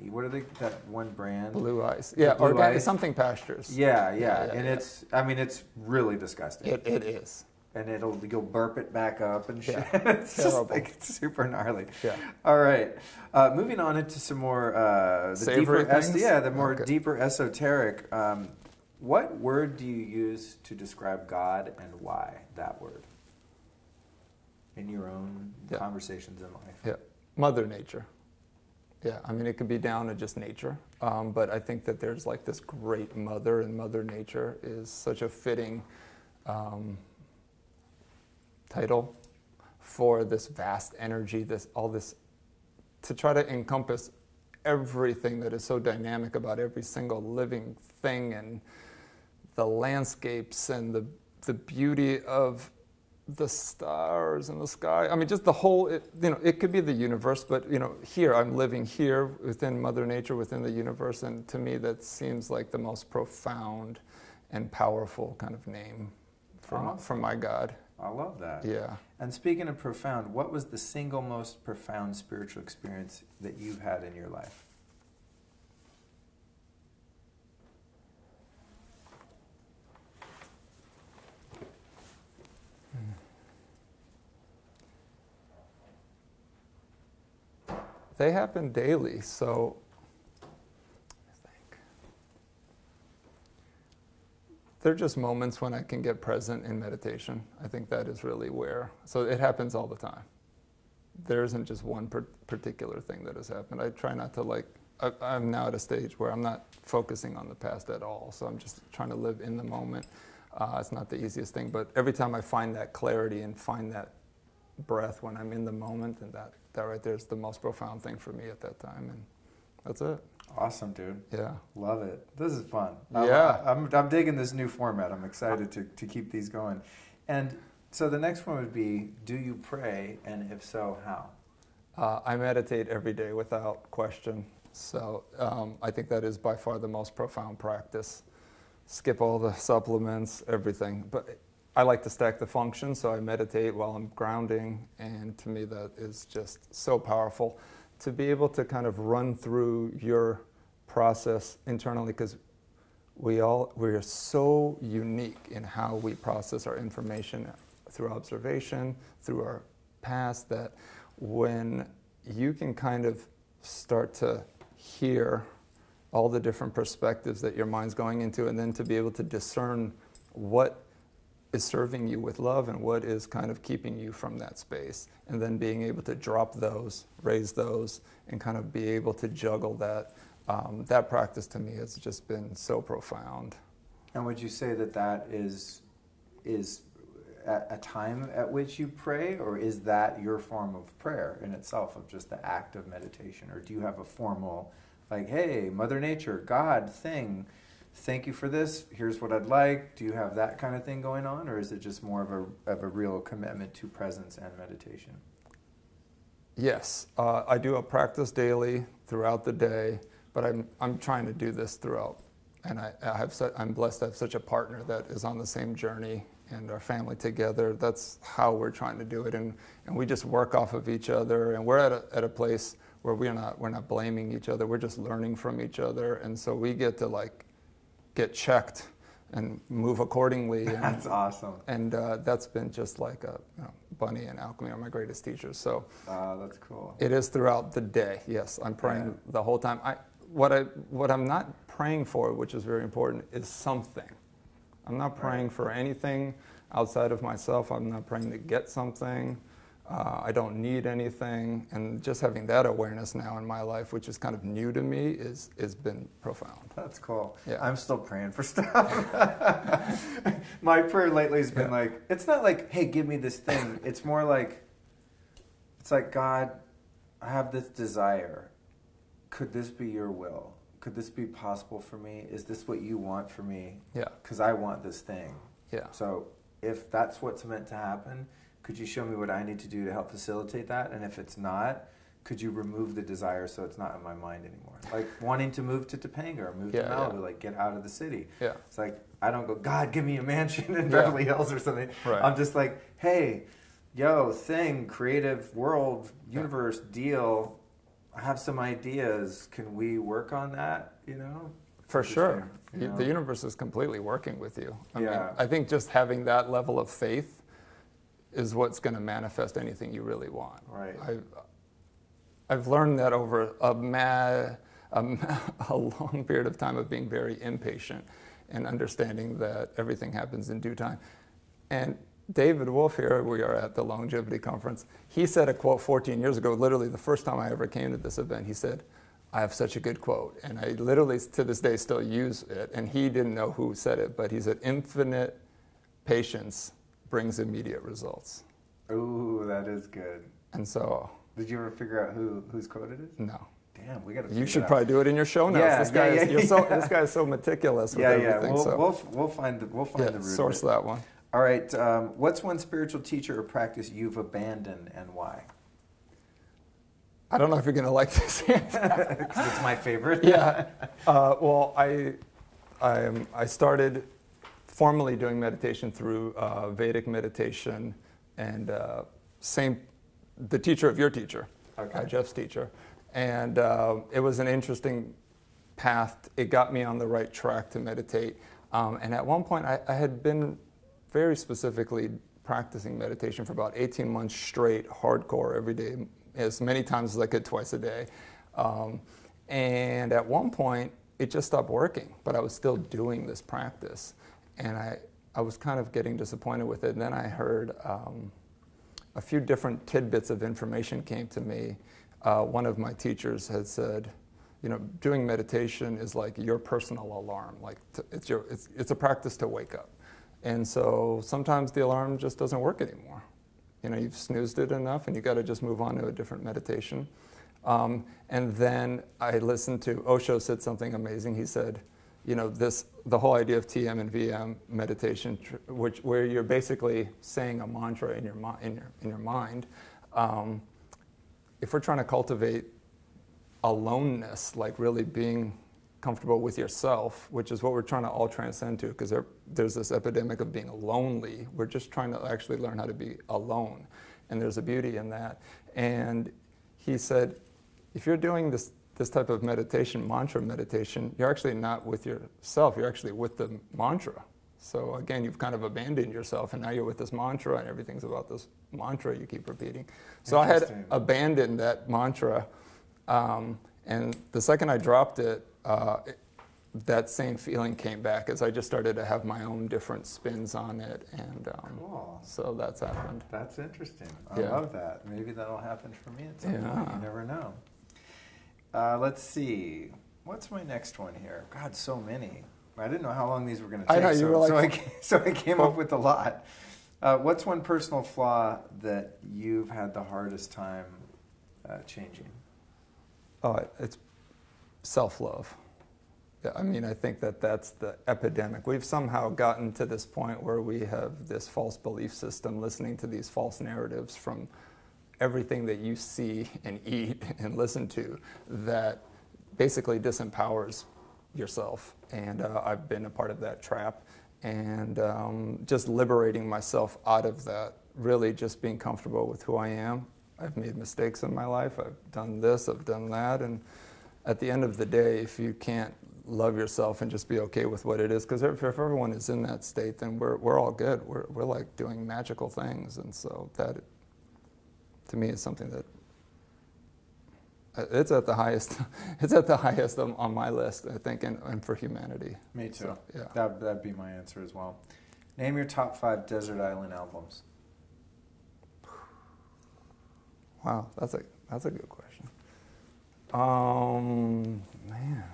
What are they? That one brand? Blue Ice. Yeah, organic something pastures. Yeah. And it's really disgusting. It is. And you'll burp it back up and shit. Yeah. It's just like, it's super gnarly. Yeah. All right. Moving on into some more savory things? Deeper esoteric. What word do you use to describe God, and why that word in your own conversations in life? Yeah, Mother Nature. Yeah, I mean, it could be down to just nature, but I think that there's like this great mother, and Mother Nature is such a fitting title for this vast energy, to try to encompass everything that is so dynamic about every single living thing, and the landscapes and the beauty of the stars and the sky. I mean, just the whole, it could be the universe, but, here, I'm living here within Mother Nature, within the universe, and to me that seems like the most profound and powerful kind of name from my God. I love that. Yeah. And speaking of profound, what was the single most profound spiritual experience that you've had in your life? They happen daily, so I think they're just moments when I can get present in meditation. I think that is really where, so it happens all the time. There isn't just one particular thing that has happened. I try not to I'm now at a stage where I'm not focusing on the past at all. So I'm just trying to live in the moment. It's not the easiest thing, but every time I find that clarity and find that breath when I'm in the moment, and that right there is the most profound thing for me at that time, and that's it. Awesome, dude. Yeah. Love it. This is fun. Yeah. I'm digging this new format. I'm excited to keep these going. And so the next one would be, do you pray? And if so, how? I meditate every day without question. So I think that is by far the most profound practice. Skip all the supplements, everything. But I like to stack the functions, so I meditate while I'm grounding, and to me that is just so powerful. To be able to kind of run through your process internally, because we are so unique in how we process our information through observation, through our past, that when you can kind of start to hear all the different perspectives that your mind's going into, and then to be able to discern what is serving you with love and what is kind of keeping you from that space, and then being able to drop those, raise those, and kind of be able to juggle that. That practice to me has just been so profound. And would you say that is a time at which you pray, or is that your form of prayer in itself, of just the act of meditation? Or do you have a formal, like, hey, Mother Nature, God, thing, thank you for this, here's what I'd like? Do you have that kind of thing going on, or is it just more of a real commitment to presence and meditation? Yes, I do a practice daily throughout the day, but I'm trying to do this throughout. And I'm blessed to have such a partner that is on the same journey, and our family together. That's how we're trying to do it, and we just work off of each other. And we're at a place where we're not blaming each other. We're just learning from each other, and so we get to get checked and move accordingly. And, that's awesome. And that's been just like Bunny and Alchemy are my greatest teachers. So that's cool. It is throughout the day. Yes, I'm praying the whole time. What I'm not praying for, which is very important, is something. I'm not praying for anything outside of myself. I'm not praying to get something. I don't need anything. And just having that awareness now in my life, which is kind of new to me, has been profound. That's cool. Yeah. I'm still praying for stuff. My prayer lately has been like, it's not like, hey, give me this thing. It's more like, it's like, God, I have this desire. Could this be your will? Could this be possible for me? Is this what you want for me? Yeah. Because I want this thing. Yeah. So if that's what's meant to happen, could you show me what I need to do to help facilitate that? And if it's not, could you remove the desire so it's not in my mind anymore? Like wanting to move to Topanga or move to Malibu, like get out of the city. Yeah. It's like, I don't go, God, give me a mansion in Beverly Hills or something. Right. I'm just like, hey, yo, thing, creative world, universe, deal, I have some ideas. Can we work on that, For sure. You know? The universe is completely working with you. I mean, Yeah. I think just having that level of faith is what's going to manifest anything you really want. Right. I've learned that over a long period of time of being very impatient and understanding that everything happens in due time. And David Wolf here, we are at the Longevity Conference, he said a quote 14 years ago, literally the first time I ever came to this event. He said, I have such a good quote, and I literally to this day still use it, and he didn't know who said it, but he said, infinite patience brings immediate results. Ooh, that is good. And so... Did you ever figure out whose quote it is? No. Damn, we got to. You should probably do it in your show notes. Yeah, This guy is so meticulous with everything. We'll find the root. Source that one. All right. What's one spiritual teacher or practice you've abandoned and why? I don't know if you're going to like this answer. Because it's my favorite. Yeah. Well, I started formally doing meditation through Vedic meditation, and the teacher of your teacher, Jeff's teacher. And it was an interesting path. It got me on the right track to meditate. And at one point, I had been very specifically practicing meditation for about 18 months straight, hardcore, every day, as many times as I could, twice a day. And at one point, it just stopped working, but I was still doing this practice. And I was kind of getting disappointed with it. And then I heard a few different tidbits of information came to me. One of my teachers had said, doing meditation is like your personal alarm. Like it's a practice to wake up. And so sometimes the alarm just doesn't work anymore. You've snoozed it enough and you got to just move on to a different meditation. And then I listened to, Osho said something amazing. He said, the whole idea of TM and VM meditation, where you're basically saying a mantra in your mind, if we're trying to cultivate aloneness, like really being comfortable with yourself, which is what we're trying to all transcend to, because there's this epidemic of being lonely. We're just trying to actually learn how to be alone, and there's a beauty in that. And he said, if you're doing this type of meditation, mantra meditation, you're actually not with yourself, you're actually with the mantra. So again, you've kind of abandoned yourself, and now you're with this mantra, and everything's about this mantra you keep repeating. So I had abandoned that mantra, and the second I dropped it, that same feeling came back as I just started to have my own different spins on it, and cool. So that's happened. That's interesting. I love that. Maybe that'll happen for me at some point. You never know. Let's see. What's my next one here? God, so many. I didn't know how long these were going to take. I know, you were like, so I came up with a lot. What's one personal flaw that you've had the hardest time changing? Oh, it's self-love. Yeah, I mean, I think that's the epidemic. We've somehow gotten to this point where we have this false belief system, listening to these false narratives from everything that you see and eat and listen to, that basically disempowers yourself. And I've been a part of that trap. And just liberating myself out of that, really just being comfortable with who I am. I've made mistakes in my life. I've done this, I've done that. And at the end of the day, if you can't love yourself and just be okay with what it is, because if everyone is in that state, then we're all good. We're like doing magical things. And so that, to me, is something that it's at the highest. It's at the highest on my list, I think, and for humanity. Me too. So, yeah. That'd be my answer as well. Name your top 5 desert island albums. Wow, that's a good question. Man,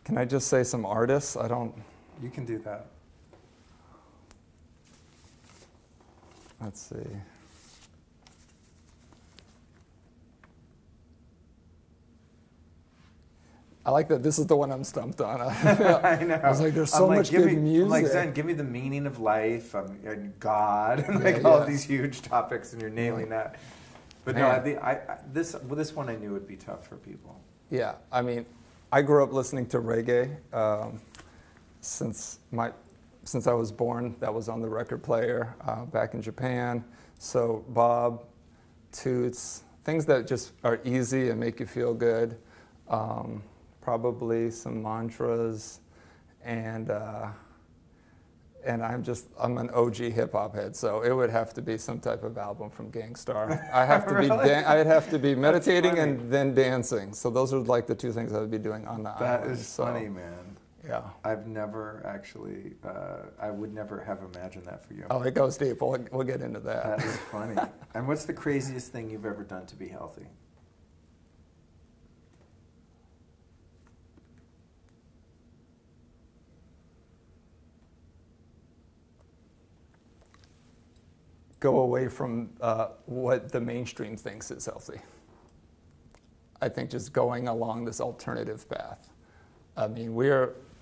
can I just say some artists? I don't. You can do that. Let's see. I like that this is the one I'm stumped on. I know. I was like, there's so much good music. I'm like, Zen, give me the meaning of life and God and all these huge topics, and you're nailing that. But man. No, this one I knew would be tough for people. Yeah, I mean, I grew up listening to reggae since I was born. That was on the record player back in Japan. So Bob, Toots, things that just are easy and make you feel good. Probably some mantras, and I'm an OG hip hop head, so it would have to be some type of album from Gangstar. I have to I'd have to be meditating and then dancing. So those are like the two things I would be doing on the island. That is funny, man. Yeah. I've never actually, I would never have imagined that for you. Oh, it goes deep. We'll get into that. That is funny. And what's the craziest thing you've ever done to be healthy? Go away from what the mainstream thinks is healthy. I think just going along this alternative path. I mean,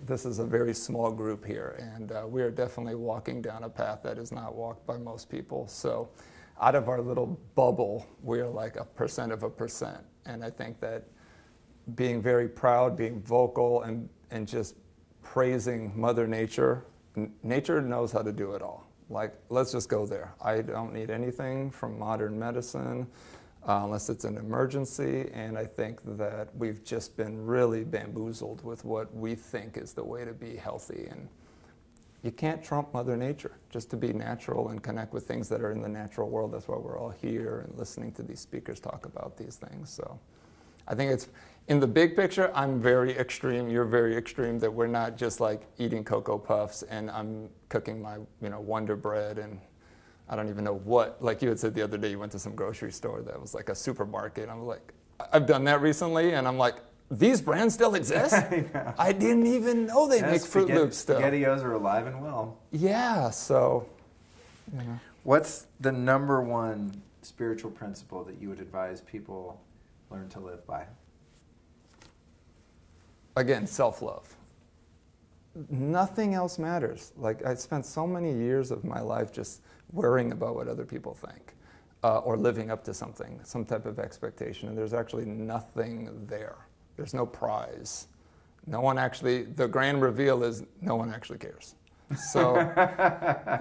this is a very small group here, and we are definitely walking down a path that is not walked by most people. So out of our little bubble, we're like 1% of 1%. And I think that being very proud, being vocal, and just praising Mother Nature, nature knows how to do it all. Like, let's just go there. I don't need anything from modern medicine unless it's an emergency, and I think that we've just been really bamboozled with what we think is the way to be healthy. And you can't trump Mother Nature. Just to be natural and connect with things that are in the natural world. That's why we're all here and listening to these speakers talk about these things. So I think it's, in the big picture, I'm very extreme, you're very extreme, that we're not just like eating Cocoa Puffs and I'm cooking my, Wonder Bread, and I don't even know what, like you had said the other day, you went to some grocery store that was like a supermarket. I'm like, I've done that recently, and I'm like, these brands still exist? I didn't even know they make Fruit Loops still. SpaghettiOs are alive and well. Yeah, so, you know. What's the number one spiritual principle that you would advise people learn to live by? Again, self-love. Nothing else matters. Like, I spent so many years of my life just worrying about what other people think, or living up to something, some type of expectation, and there's actually nothing there. There's no prize. No one actually, the grand reveal is no one actually cares. So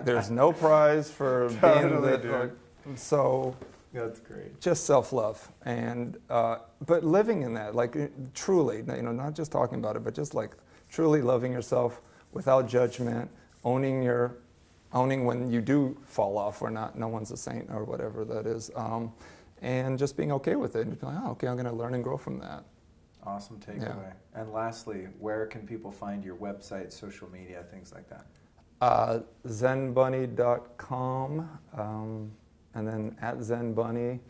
there's no prize for being the, so that's great. Just self-love, and but living in that, like truly, you know, not just talking about it, but just like truly loving yourself without judgment, owning when you do fall off or not. No one's a saint or whatever that is, and just being okay with it, and just be like, oh, okay, I'm going to learn and grow from that. Awesome takeaway. Yeah. And lastly, where can people find your website, social media, things like that? Zenbunny.com, and then @ZenBunny.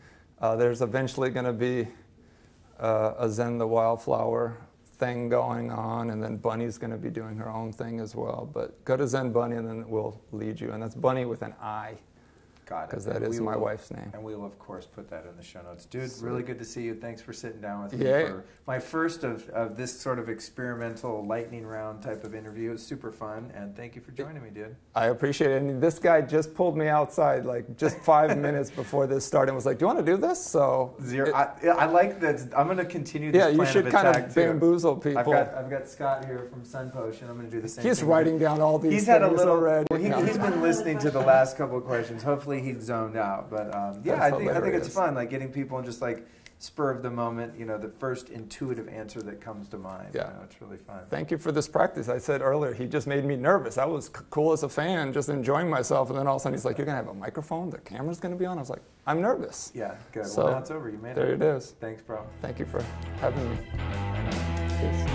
There's eventually going to be a Zen the Wildflower thing going on, and then Bunny's going to be doing her own thing as well. But go to Zen Bunny, and then we'll lead you. And that's Bunny with an I. Got it. Because that is my wife's name. And we will, of course, put that in the show notes. Dude, really good to see you. Thanks for sitting down with me for my first of this sort of experimental lightning round type of interview. It was super fun, and thank you for joining me, dude. I appreciate it. And this guy just pulled me outside like just 5 minutes before this started and was like, do you want to do this? So I like that. I'm going to continue this plan you should of kind attack of bamboozle people. I've got Scott here from Sun Potion. I'm going to do the same thing. He's writing down all these things had a little already. Well, he's been listening to the last couple of questions. Hopefully he's zoned out. But yeah, I think it's fun, like getting people and just like spur of the moment, you know, the first intuitive answer that comes to mind. Yeah, you know, it's really fun. Thank you for this practice. I said earlier, he just made me nervous. I was cool as a fan, just enjoying myself, and then all of a sudden he's like, "You're gonna have a microphone. The camera's gonna be on." I was like, "I'm nervous." Yeah, good. So, well, now it's over. You made it. There it is. Thanks, bro. Thank you for having me. Peace.